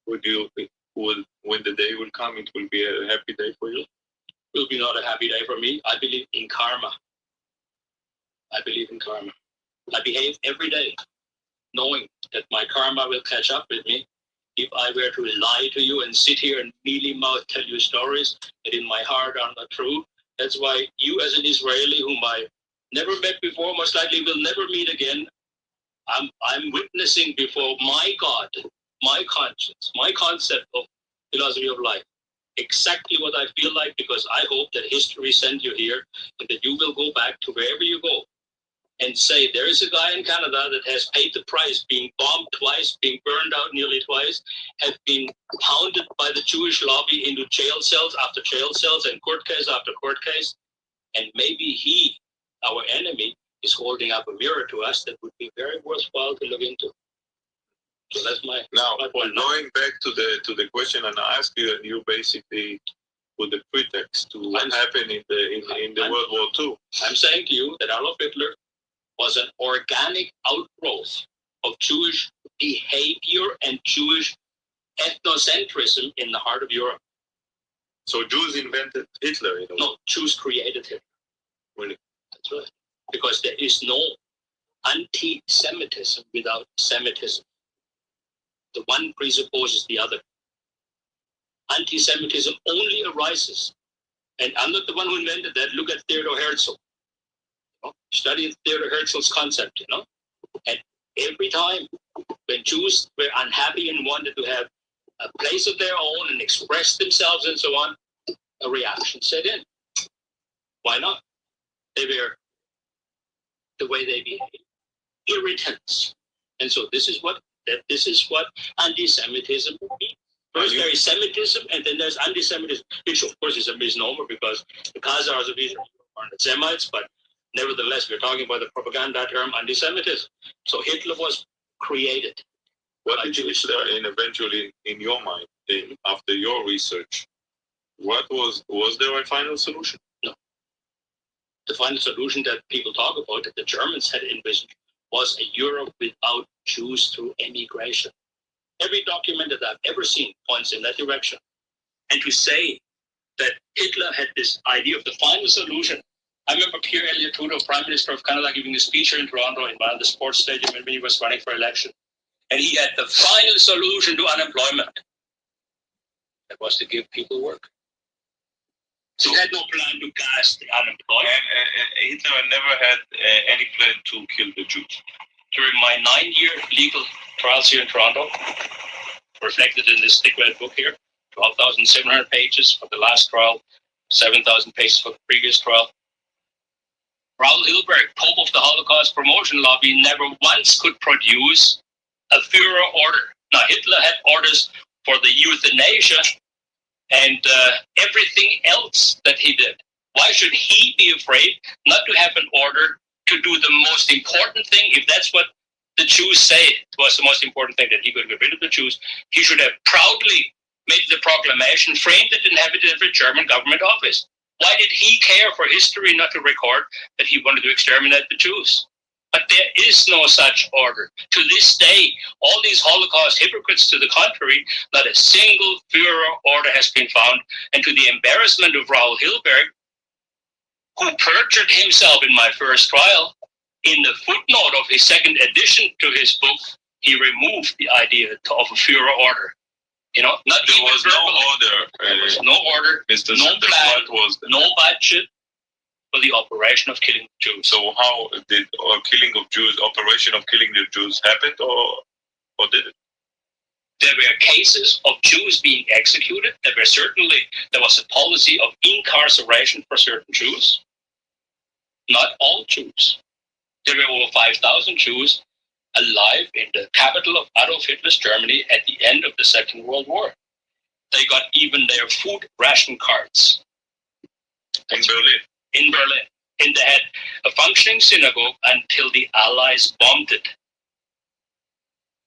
When the day will come, it will be a happy day for you? It will be not a happy day for me. I believe in karma. I believe in karma. I behave every day knowing that my karma will catch up with me if I were to lie to you and sit here and mealy-mouthed tell you stories that in my heart are not true. That's why you, as an Israeli whom I never met before, most likely will never meet again, I'm witnessing before my God, my conscience, my concept of philosophy of life, exactly what I feel like, because I hope that history sent you here and that you will go back to wherever you go and say, there is a guy in Canada that has paid the price, being bombed twice, being burned out nearly twice, has been pounded by the Jewish lobby into jail cells after jail cells and court case after court case. And maybe he, our enemy, is holding up a mirror to us that would be very worthwhile to look into. So that's my point. Going back to the question and I asked you, and you basically put the pretext to what happened in the World War II. I'm saying to you that Adolf Hitler was an organic outgrowth of Jewish behavior and Jewish ethnocentrism in the heart of Europe. So Jews invented Hitler? No, Jews created Hitler. Really? That's right. Because there is no anti-Semitism without Semitism. The one presupposes the other. Anti-Semitism only arises, and I'm not the one who invented that. Look at Theodor Herzl. Study Theodor Herzl's concept, And every time when Jews were unhappy and wanted to have a place of their own and express themselves and so on, a reaction set in. Why not? They were, the way they behave, irritants. And so this is what anti-Semitism means. First there is Semitism, and then there's anti-Semitism, which of course is a misnomer because the Khazars of Israel are not Semites, but nevertheless we're talking about the propaganda term anti-Semitism. So Hitler was created. What did you say eventually in your mind, after your research? What was there a final solution? No. The final solution that people talk about, that the Germans had envisioned, was a Europe without Jews through emigration. Every document that I've ever seen points in that direction. And to say that Hitler had this idea of the final solution, I remember Pierre Elliott Trudeau, Prime Minister of Canada, giving a speech here in Toronto in one of the sports stadium when he was running for election. And he had the final solution to unemployment. That was to give people work. So he had no plan to gas the unemployed. And Hitler never had any plan to kill the Jews. During my 9-year legal trials here in Toronto, reflected in this thick red book here, 12,700 pages for the last trial, 7,000 pages for the previous trial. Raoul Hilberg, Pope of the Holocaust Promotion Lobby, never once could produce a Führer order. Now, Hitler had orders for the euthanasia and everything else that he did. Why should he be afraid not to have an order to do the most important thing? If that's what the Jews say it was the most important thing, that he could get rid of the Jews, he should have proudly made the proclamation, framed it, and have it in every German government office. Why did he care for history not to record that he wanted to exterminate the Jews? But there is no such order. To this day, all these Holocaust hypocrites to the contrary, not a single Führer order has been found. And to the embarrassment of Raoul Hilberg, who perjured himself in my first trial, in the footnote of his second edition to his book, he removed the idea of a Führer order. There was no order. There was no order, no plan, no budget for the operation of killing Jews. So how did operation of killing the Jews happen, or did it? There were cases of Jews being executed. There was a policy of incarceration for certain Jews. Not all Jews. There were over 5,000 Jews alive in the capital of Adolf Hitler's Germany at the end of the Second World War. They got even their food ration cards. In Berlin? In Berlin. And they had a functioning synagogue until the Allies bombed it.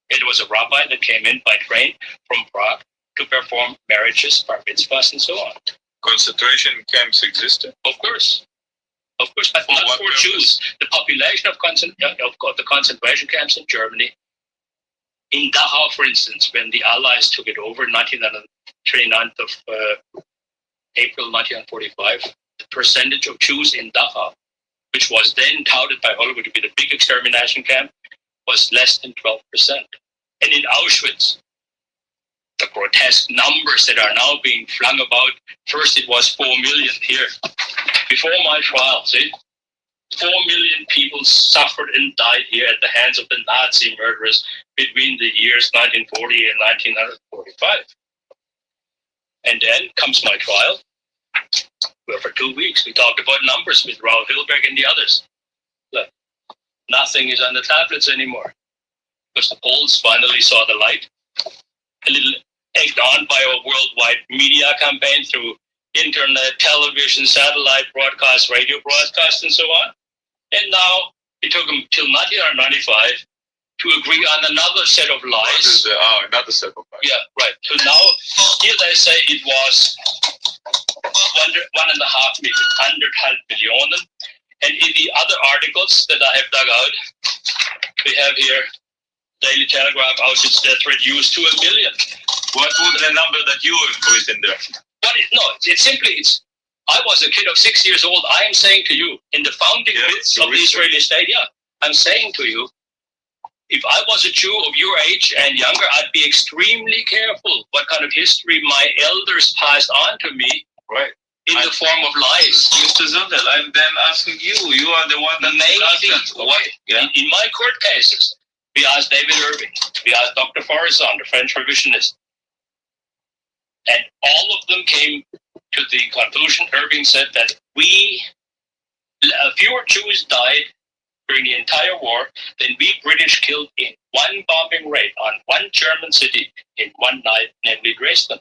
It was a rabbi that came in by train from Prague to perform marriages, bar mitzvahs, and so on. Concentration camps existed? Of course, but not for Jews. The population of the concentration camps in Germany, in Dachau, for instance, when the Allies took it over, 29th of April 1945, the percentage of Jews in Dachau, which was then touted by Hollywood to be the big extermination camp, was less than 12%. And in Auschwitz, the grotesque numbers that are now being flung about, first it was 4 million here. Before my trial, 4 million people suffered and died here at the hands of the Nazi murderers between the years 1940 and 1945. And then comes my trial, where for 2 weeks we talked about numbers with Raoul Hilberg and the others. Look, nothing is on the tablets anymore, because the Poles finally saw the light, a little egged on by a worldwide media campaign through internet, television, satellite broadcast, radio broadcast, and so on. And now it took them till 1995 to agree on another set of lies. Another set of lies. Yeah, right. So now, here they say it was 1.5 million, 1,500 millionen. And in the other articles that I have dug out, we have here Daily Telegraph, Auschwitz death reduced to 1 million. What was the number that you included in there? I was a kid of 6 years old. I am saying to you, in the founding myths of the Israeli state, I'm saying to you, if I was a Jew of your age and younger, I'd be extremely careful what kind of history my elders passed on to me. Right. In the form of lies. Mr. Zundel, I'm then asking you. You are the one that asked that. What? Yeah. In my court cases, we asked David Irving, we asked Dr. Forizon, the French revisionist, and all of them came to the conclusion. Irving said that fewer Jews died during the entire war than we British killed in one bombing raid on one German city in one night, namely Dresden.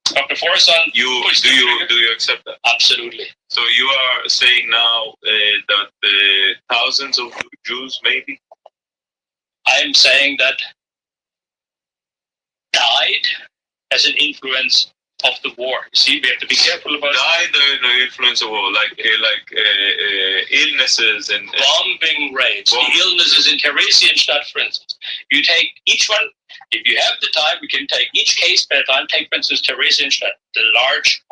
Dr. Forizon, do you accept that? Absolutely. So you are saying now that thousands of Jews, maybe? I am saying that died as an influence of the war. See, we have to be careful about died the influence of war, like illnesses and bombing raids, the illnesses in Theresienstadt, for instance. You take each one. If you have the time, we can take each case per time. Take, for instance, Theresienstadt, the large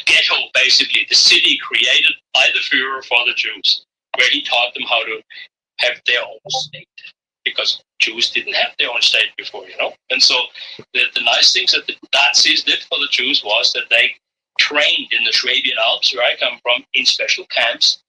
ghetto, basically, the city created by the Führer for the Jews, where he taught them how to have their own state, because Jews didn't have their own state before, And so the nice things that the Nazis did for the Jews was that they trained in the Swabian Alps, where I come from, in special camps,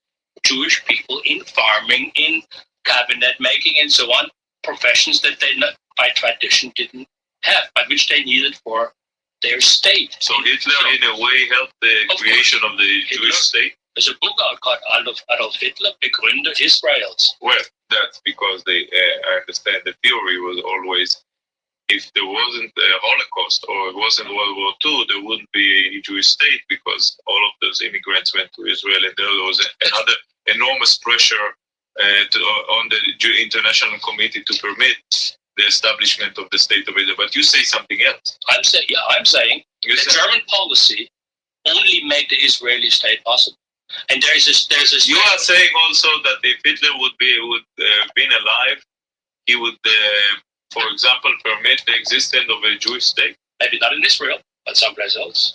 Jewish people in farming, in cabinet making, and so on, professions that they by tradition didn't have, but which they needed for their state. So Hitler, in a way, helped the creation of the Jewish state? There's a book out called Adolf Hitler, Begründer Israels. Well, that's because I understand the theory was always, if there wasn't a Holocaust or it wasn't World War II, there wouldn't be a Jewish state, because all of those immigrants went to Israel, and there was another enormous pressure on the international committee to permit the establishment of the state of Israel. But you say something else. I'm saying the German policy only made the Israeli state possible. And there's this. You are saying also that if Hitler would been alive, he would, for example, permit the existence of a Jewish state. Maybe not in Israel, but someplace else,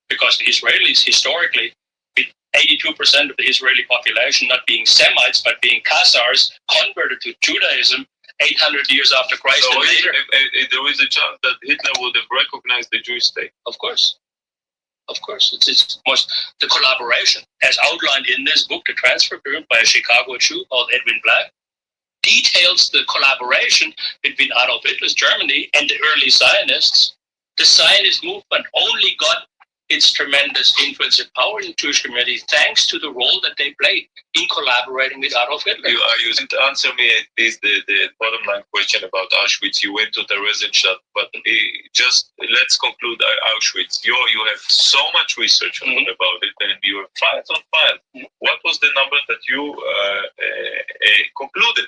because the Israelis historically, with 82% of the Israeli population not being Semites but being Khazars, converted to Judaism 800 years after Christ. So and later, there is a chance that Hitler would have recognized the Jewish state. Of course. It's the collaboration, as outlined in this book, The Transfer Period, by a Chicago Jew called Edwin Black, details the collaboration between Adolf Hitler's Germany and the early Zionists. The Zionist movement only got its tremendous influence and power in the Jewish community thanks to the role that they played in collaborating with Adolf Hitler. You are using to answer me at least the bottom line question about Auschwitz. You went to Theresienstadt, but just let's conclude Auschwitz. You have so much research about it, and you have files on file. What was the number that you concluded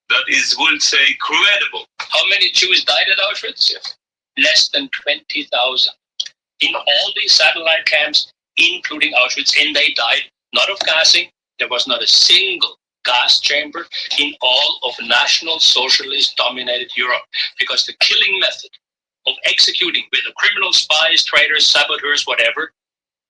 that is, we'll say, credible? How many Jews died at Auschwitz? Yes. Less than 20,000. In all these satellite camps, including Auschwitz, and they died not of gassing. There was not a single gas chamber in all of National Socialist dominated Europe, because the killing method of executing with the criminal spies, traitors, saboteurs, whatever,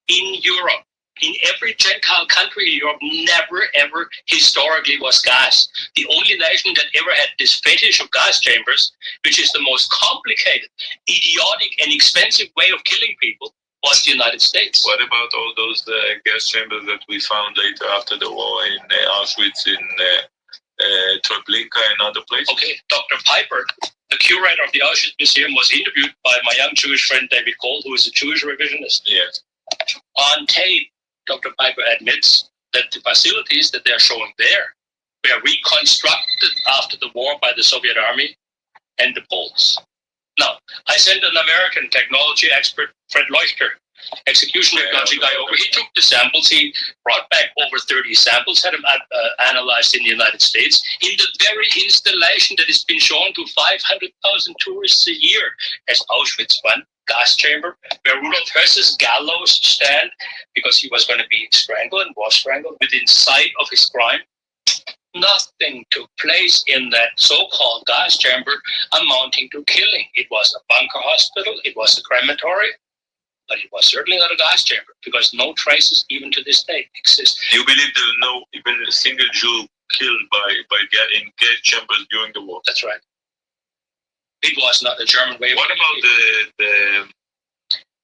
in Europe, in every Gentile country in Europe, never ever historically was gas. The only nation that ever had this fetish of gas chambers, which is the most complicated, idiotic, and expensive way of killing people, was the United States. What about all those gas chambers that we found later after the war in Auschwitz, in Treblinka, and other places? Okay, Dr. Piper, the curator of the Auschwitz Museum, was interviewed by my young Jewish friend David Cole, who is a Jewish revisionist. Yes. On tape, Dr. Piper admits that the facilities that they're showing there were reconstructed after the war by the Soviet Army and the Poles. Now, I sent an American technology expert, Fred Leuchter, executioner got the guy over. He took the samples. He brought back over 30 samples, had them analyzed in the United States, in the very installation that has been shown to 500,000 tourists a year as Auschwitz I gas chamber, where Rudolf Höss's gallows stand, because he was going to be strangled and was strangled within sight of his crime. Nothing took place in that so-called gas chamber amounting to killing. It was a bunker hospital, it was a crematory, but it was certainly not a gas chamber, because no traces, even to this day, exist. Do you believe there was no even a single Jew killed in gas chambers during the war? That's right. It was not a German way. What about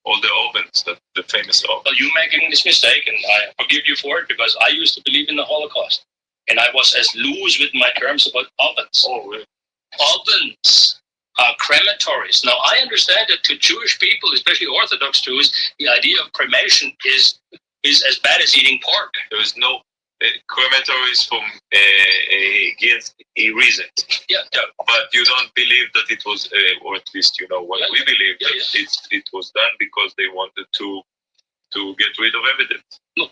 all the ovens, the famous ovens? Well, you're making this mistake, and I forgive you for it, because I used to believe in the Holocaust, and I was as loose with my terms about ovens. Oh, really? Ovens are crematories. Now, I understand that to Jewish people, especially Orthodox Jews, the idea of cremation is as bad as eating pork. There is no crematories from against a reason. Yeah, but you don't believe that it was, or at least you know what we believe, that it was done because they wanted to get rid of evidence. Look,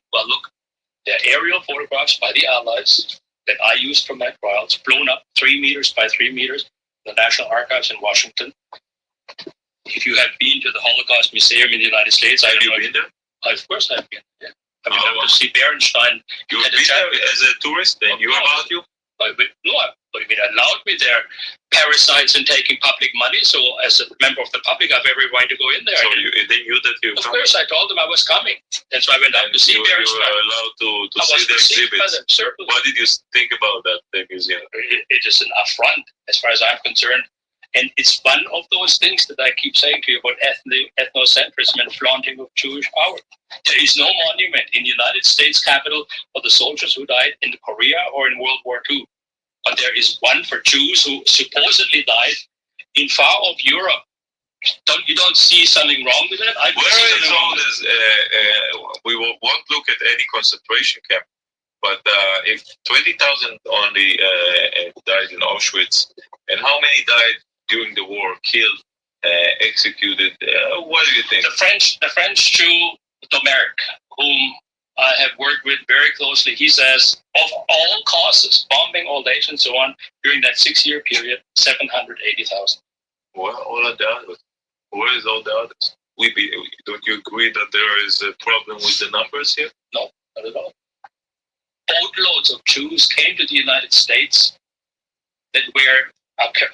the aerial photographs by the Allies that I used for my trials, blown up 3 meters by 3 meters, the National Archives in Washington. If you have been to the Holocaust Museum in the United States, have you been there? Of course I've been. Yeah. I mean, to see Bernstein. You've been there as a tourist, and you allowed you? No, I mean, allowed me there. Parasites and taking public money. So, as a member of the public, I have every right to go in there. So they knew that you. Of course, I told them I was coming, and so I went out to see Bernstein. You were allowed to see the exhibits. What did you think about that museum? It is an affront, as far as I'm concerned. And it's one of those things that I keep saying to you about ethnocentrism and flaunting of Jewish power. There is no monument in the United States Capitol for the soldiers who died in Korea or in World War II. But there is one for Jews who supposedly died in far off Europe. You don't see something wrong with it? Where is all this? We won't look at any concentration camp. But if 20,000 only died in Auschwitz, and how many died during the war, killed, executed? What do you think? The French Jew Domergue, whom I have worked with very closely, he says of all causes, bombing, old age, and so on, during that 6-year period, 780,000. Well, all of the others. Where is all the others? Don't you agree that there is a problem with the numbers here? No, not at all. Boatloads of Jews came to the United States that were,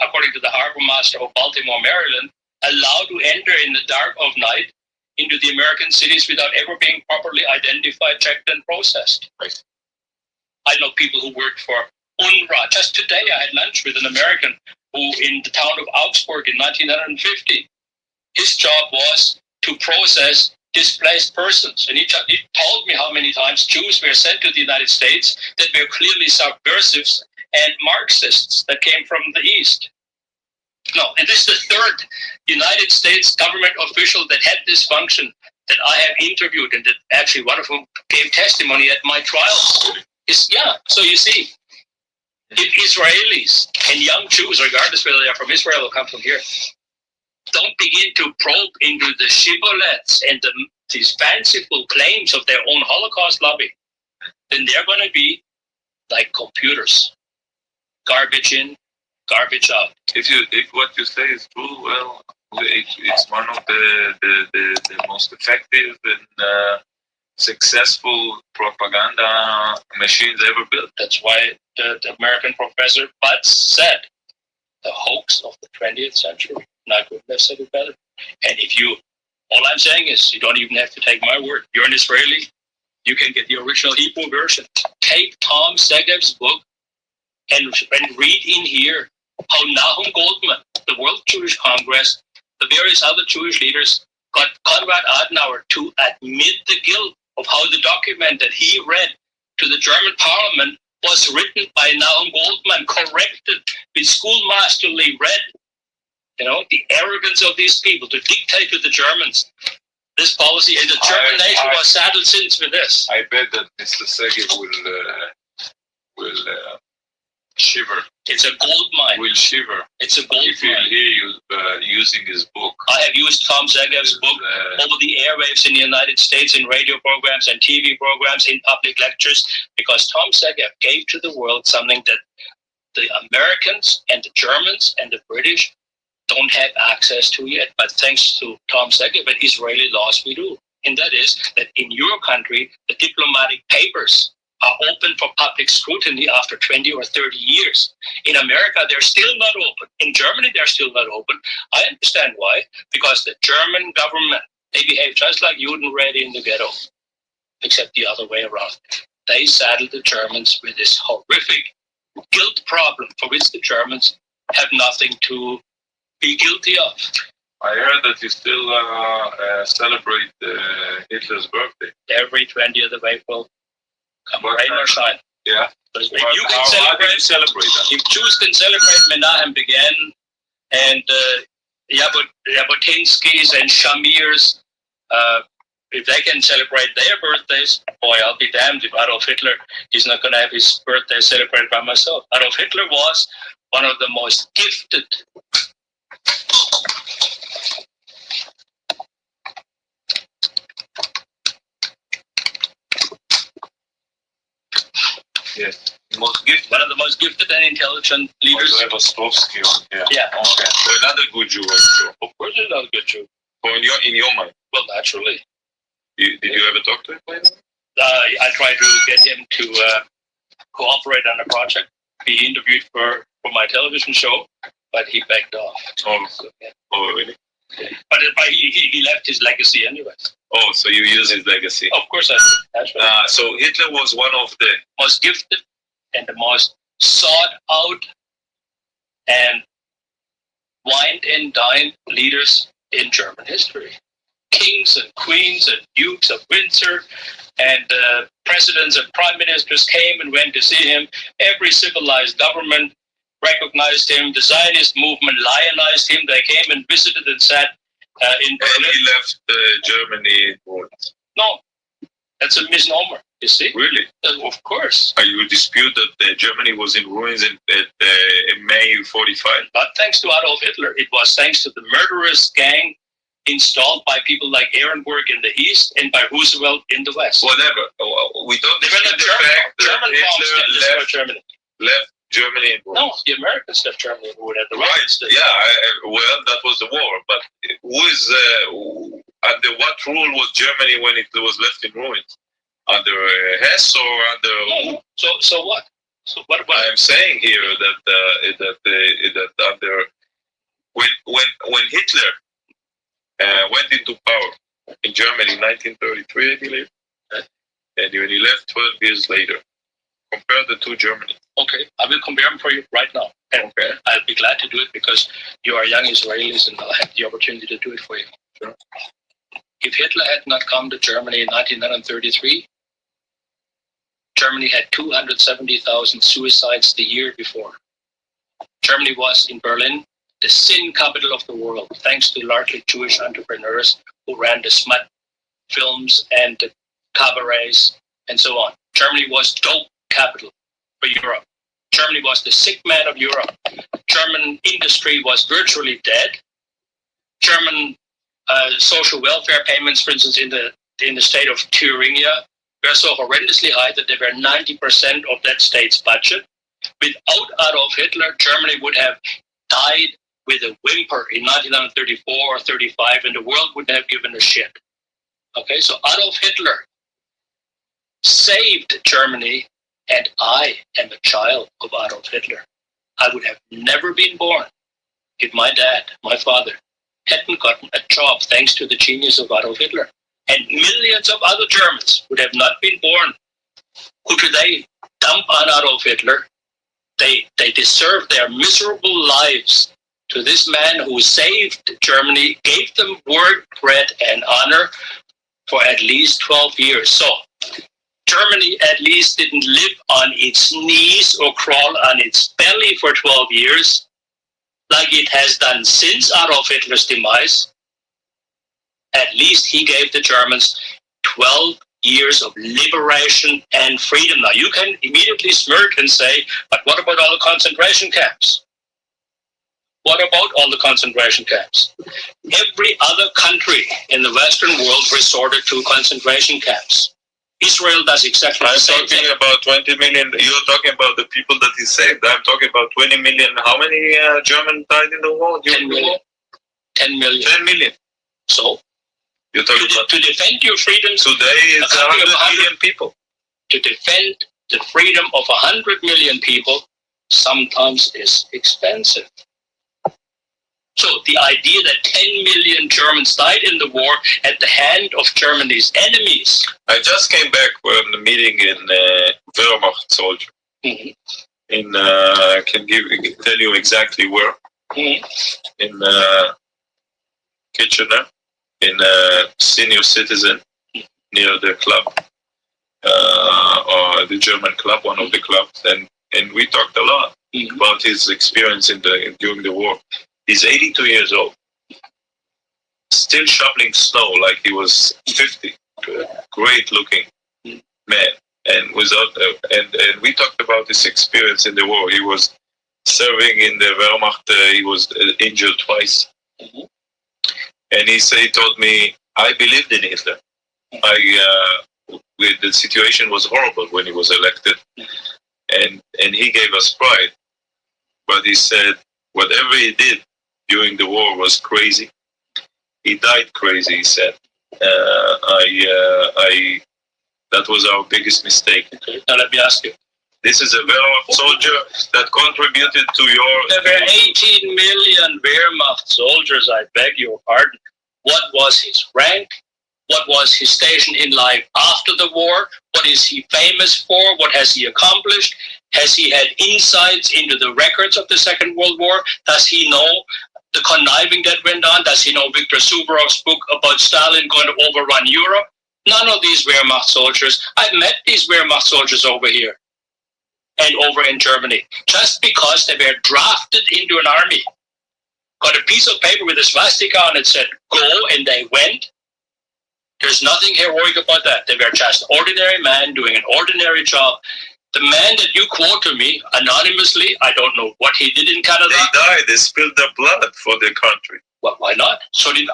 according to the harbor master of Baltimore, Maryland, allowed to enter in the dark of night into the American cities without ever being properly identified, checked, and processed. Right. I know people who worked for UNRWA. Just today I had lunch with an American who, in the town of Augsburg in 1950, his job was to process displaced persons. And he told me how many times Jews were sent to the United States that were clearly subversives and Marxists that came from the East. No, and this is the third United States government official that had this function that I have interviewed, and that actually one of them gave testimony at my trial. So you see, if Israelis and young Jews, regardless whether they are from Israel or come from here, don't begin to probe into the shibboleths and these fanciful claims of their own Holocaust lobby, then they're going to be like computers. Garbage in, garbage out. If what you say is true, well, it's one of the most effective and successful propaganda machines ever built. That's why the American professor Butts said the hoax of the 20th century. And I couldn't have said it better. And all I'm saying is, you don't even have to take my word. You're an Israeli. You can get the original Hebrew version. Take Tom Segev's book and read in here how Nahum Goldman, the World Jewish Congress, the various other Jewish leaders got Konrad Adenauer to admit the guilt of how the document that he read to the German parliament was written by Nahum Goldman, corrected with schoolmasterly read. You know, the arrogance of these people to dictate to the Germans this policy, and the German nation was saddled since with this. I bet that Mr. Segev will Shiver. It's a gold mine. Will shiver. It's a gold if you mine. hear you using his book. I have used Tom Segev's book over the airwaves in the United States in radio programs and TV programs, in public lectures, because Tom Segev gave to the world something that the Americans and the Germans and the British don't have access to yet. But thanks to Tom Segev and Israeli laws, we do. And that is that in your country, the diplomatic papers are open for public scrutiny after 20 or 30 years. In America, they're still not open. In Germany, they're still not open. I understand why. Because the German government, they behave just like Judenready in the ghetto, except the other way around. They saddled the Germans with this horrific guilt problem for which the Germans have nothing to be guilty of. I heard that you still celebrate Hitler's birthday. Every 20th of April, come rain or shine. Yeah. If you can celebrate, that? If Jews can celebrate Menahem Begin and Jabotinsky's and Shamir's, if they can celebrate their birthdays, boy, I'll be damned if Adolf Hitler is not going to have his birthday celebrated by myself. Adolf Hitler was one of the most gifted Yes. Most gifted. One of the most gifted and intelligent leaders. You have Ostrovsky on here. Yeah. Okay. So another good Jew, I'm sure. Of course, another good Jew. Or in your mind. Well, naturally. Did you ever talk to him? I tried to get him to cooperate on a project. He interviewed for my television show, but he backed off. Oh, so, yeah. Oh really? Yeah. But he left his legacy anyway. Oh, so you use his legacy? Of course I do. That's right. So Hitler was one of the most gifted and the most sought out and wined and dined leaders in German history. Kings and queens and dukes of Windsor and presidents and prime ministers came and went to see him. Every civilized government recognized him. The Zionist movement lionized him. They came and visited and sat in Berlin. And he left Germany. No, that's a misnomer, you see. Really? Of course. You dispute that Germany was in ruins in May 45? But thanks to Adolf Hitler. It was thanks to the murderous gang installed by people like Ehrenberg in the east and by Roosevelt in the west. Whatever. We don't dispute the fact that Hitler left Germany in ruins. No, the Americans left Germany in ruins. The Russians did. Yeah, well, that was the war. But who is under what rule was Germany when it was left in ruins? Under Hess or under? So what? So what about? I'm saying here that under when Hitler went into power in Germany in 1933, I believe, and when he left 12 years later, compare the two Germanies. Okay, I will compare them for you right now. And I'll be glad to do it because you are young Israelis and I'll have the opportunity to do it for you. Sure. If Hitler had not come to Germany in 1933, Germany had 270,000 suicides the year before. Germany was, in Berlin, the sin capital of the world, thanks to largely Jewish entrepreneurs who ran the smut films and the cabarets and so on. Germany was dope capital for Europe. Germany was the sick man of Europe. German industry was virtually dead. German social welfare payments, for instance, in the state of Thuringia, were so horrendously high that they were 90% of that state's budget. Without Adolf Hitler, Germany would have died with a whimper in 1934 or 35, and the world wouldn't have given a shit. Okay, so Adolf Hitler saved Germany, and I am a child of Adolf Hitler. I would have never been born if my dad, my father, hadn't gotten a job thanks to the genius of Adolf Hitler. And millions of other Germans would have not been born who today dump on Adolf Hitler. They deserve their miserable lives to this man who saved Germany, gave them work, bread, and honor for at least 12 years. So Germany at least didn't live on its knees or crawl on its belly for 12 years, like it has done since Adolf Hitler's demise. At least he gave the Germans 12 years of liberation and freedom. Now, you can immediately smirk and say, but what about all the concentration camps? What about all the concentration camps? Every other country in the Western world resorted to concentration camps. Israel does exactly the same thing. I'm talking about 20 million. You're talking about the people that he saved. I'm talking about 20 million. How many Germans died in the war? 10 million. 10 million. 10 million. So, you're talking about to defend your freedom today is 100 million people. To defend the freedom of 100 million people sometimes is expensive. So the idea that 10 million Germans died in the war at the hand of Germany's enemies. I just came back from the meeting in Wehrmacht soldier. Mm-hmm. I can tell you exactly where. Mm-hmm. In Kitchener, in senior citizen near the club, or the German club, one of the clubs, and we talked a lot about his experience during the war. He's 82 years old, still shoveling snow like he was 50. Great looking man, and and we talked about his experience in the war. He was serving in the Wehrmacht. He was injured twice, and he told me, "I believed in Hitler. The situation was horrible when he was elected, and he gave us pride. But he said whatever he did during the war was crazy. He died crazy," he said. That was our biggest mistake. Now let me ask you. This is a Wehrmacht soldier that contributed to your... There were 18 million Wehrmacht soldiers, I beg your pardon. What was his rank? What was his station in life after the war? What is he famous for? What has he accomplished? Has he had insights into the records of the Second World War? Does he know the conniving that went on? Does he know Viktor Suvorov's book about Stalin going to overrun Europe? None of these Wehrmacht soldiers. I've met these Wehrmacht soldiers over here and over in Germany just because they were drafted into an army. Got a piece of paper with a swastika on it, said go, and they went. There's nothing heroic about that. They were just ordinary men doing an ordinary job. The man that you quote to me anonymously, I don't know what he did in Canada. They died. They spilled their blood for their country. Well, why not? So did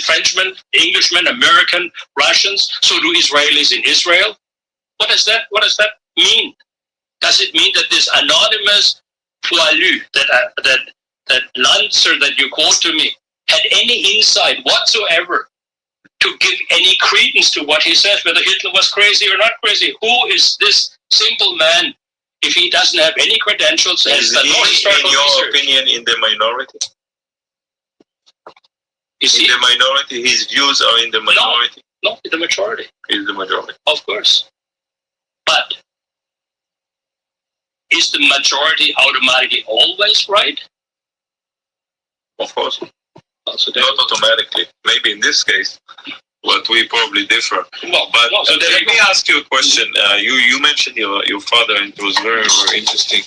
Frenchmen, Englishmen, American, Russians. So do Israelis in Israel. What does that mean? Does it mean that this anonymous poilu, that Lancer that you quote to me, had any insight whatsoever to give any credence to what he says, whether Hitler was crazy or not crazy? Who is this simple man if he doesn't have any credentials? Is he, in your opinion, in the minority? Is in the minority? His views are in the minority? No, in the majority. He's the majority. Of course. But is the majority automatically always right? Of course. Not automatically. Maybe in this case, but we probably differ. Let me ask you a question. You mentioned your father, and it was very, very interesting.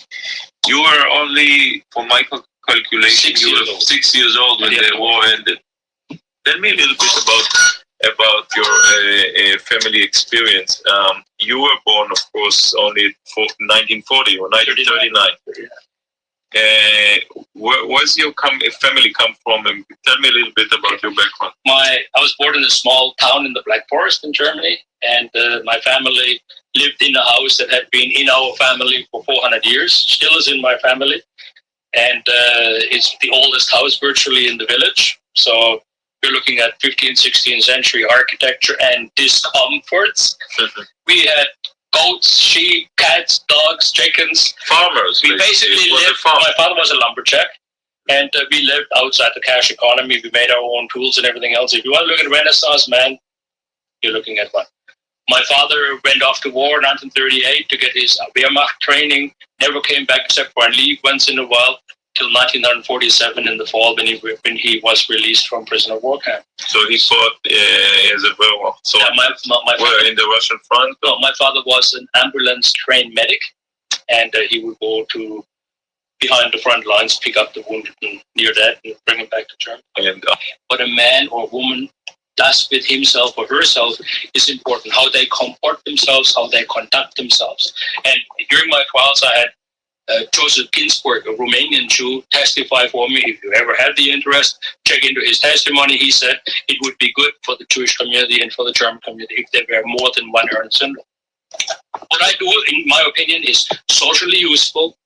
You were only, for my calculation, 6 years old when the war ended. Tell me a little bit about your family experience. You were born, of course, only 1940 or 1939. Where's your family come from? And tell me a little bit about your background. I was born in a small town in the Black Forest in Germany, and my family lived in a house that had been in our family for 400 years, still is in my family, and it's the oldest house virtually in the village. So we're looking at 15th, 16th century architecture and discomforts. We had goats, sheep, cats, dogs, chickens. Farmers. We basically lived, my father was a lumberjack, and we lived outside the cash economy. We made our own tools and everything else. If you want to look at Renaissance man, you're looking at one. My father went off to war in 1938 to get his Wehrmacht training, never came back except for a leave once in a while, till 1947 in the fall when he was released from prisoner of war camp. So he fought as a Wehrmacht soldier? Yeah, in the Russian front? No, my father was an ambulance-trained medic, and he would go to behind the front lines, pick up the wounded and near that, and bring them back to Germany. But a man or woman does with himself or herself is important. How they comport themselves, how they conduct themselves. And during my trials, I had Joseph Ginsburg, a Romanian Jew, testify for me. If you ever had the interest, check into his testimony. He said it would be good for the Jewish community and for the German community if there were more than one Ernst syndrome. What I do, in my opinion, is socially useful.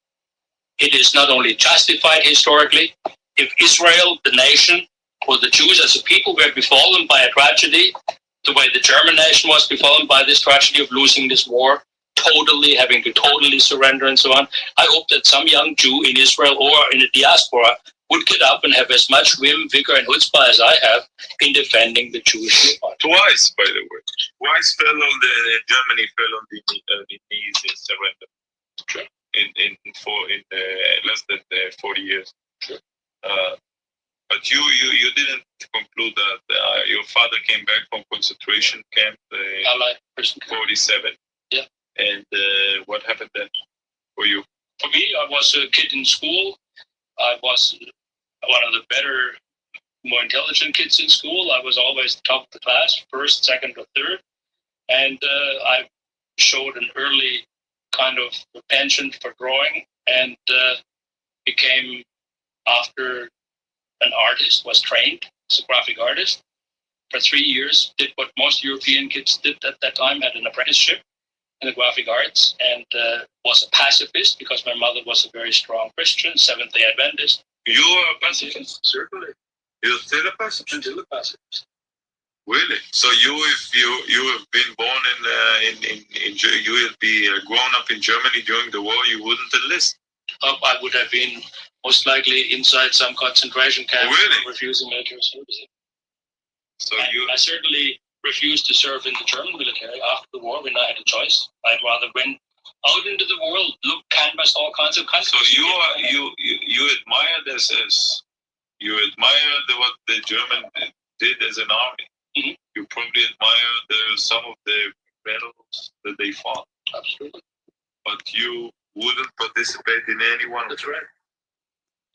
It is not only justified historically. If Israel, the nation, or the Jews as a people were befallen by a tragedy, the way the German nation was befallen by this tragedy of losing this war, totally having to totally surrender and so on, I hope that some young Jew in Israel or in the diaspora would get up and have as much vim, vigor, and chutzpah as I have in defending the Jewish people. Twice, by the way. Twice Germany fell on the knees in surrender. Sure. In less than 40 years. Sure. But you didn't conclude that your father came back from concentration camp, Allied prison camp. 47. Yeah. And what happened then for you? For me, I was a kid in school. I was one of the better, more intelligent kids in school. I was always top of the class, first, second, or third. And I showed an early kind of penchant for drawing and became, after an artist, was trained as a graphic artist for 3 years, did what most European kids did at that time, had an apprenticeship in the graphic arts, and was a pacifist because my mother was a very strong Christian, Seventh-day Adventist. You are a pacifist, certainly. You're still a pacifist? Still a pacifist. Really? So if you have been born you will be grown up in Germany during the war, you wouldn't enlist? I would have been most likely inside some concentration camp, really? refusing military service. So I certainly refused to serve in the German military after the war when I had a choice. I'd rather went out into the world, look, canvass all kinds of countries. So you admire this as you admire what the German did as an army. Mm-hmm. You probably admire some of the battles that they fought. Absolutely. But you wouldn't participate in any one of them. Right.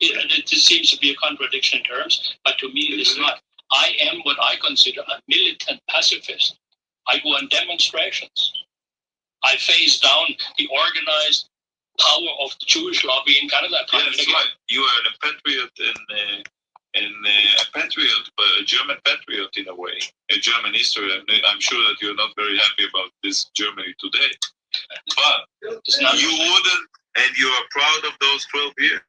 It seems to be a contradiction in terms, but to me it is not. I am what I consider a militant pacifist. I go on demonstrations. I face down the organized power of the Jewish lobby in Canada. Yes, right. You are a patriot a German patriot in a way, a German history. I'm sure that you're not very happy about this Germany today, but you wouldn't, and you are proud of those 12 years.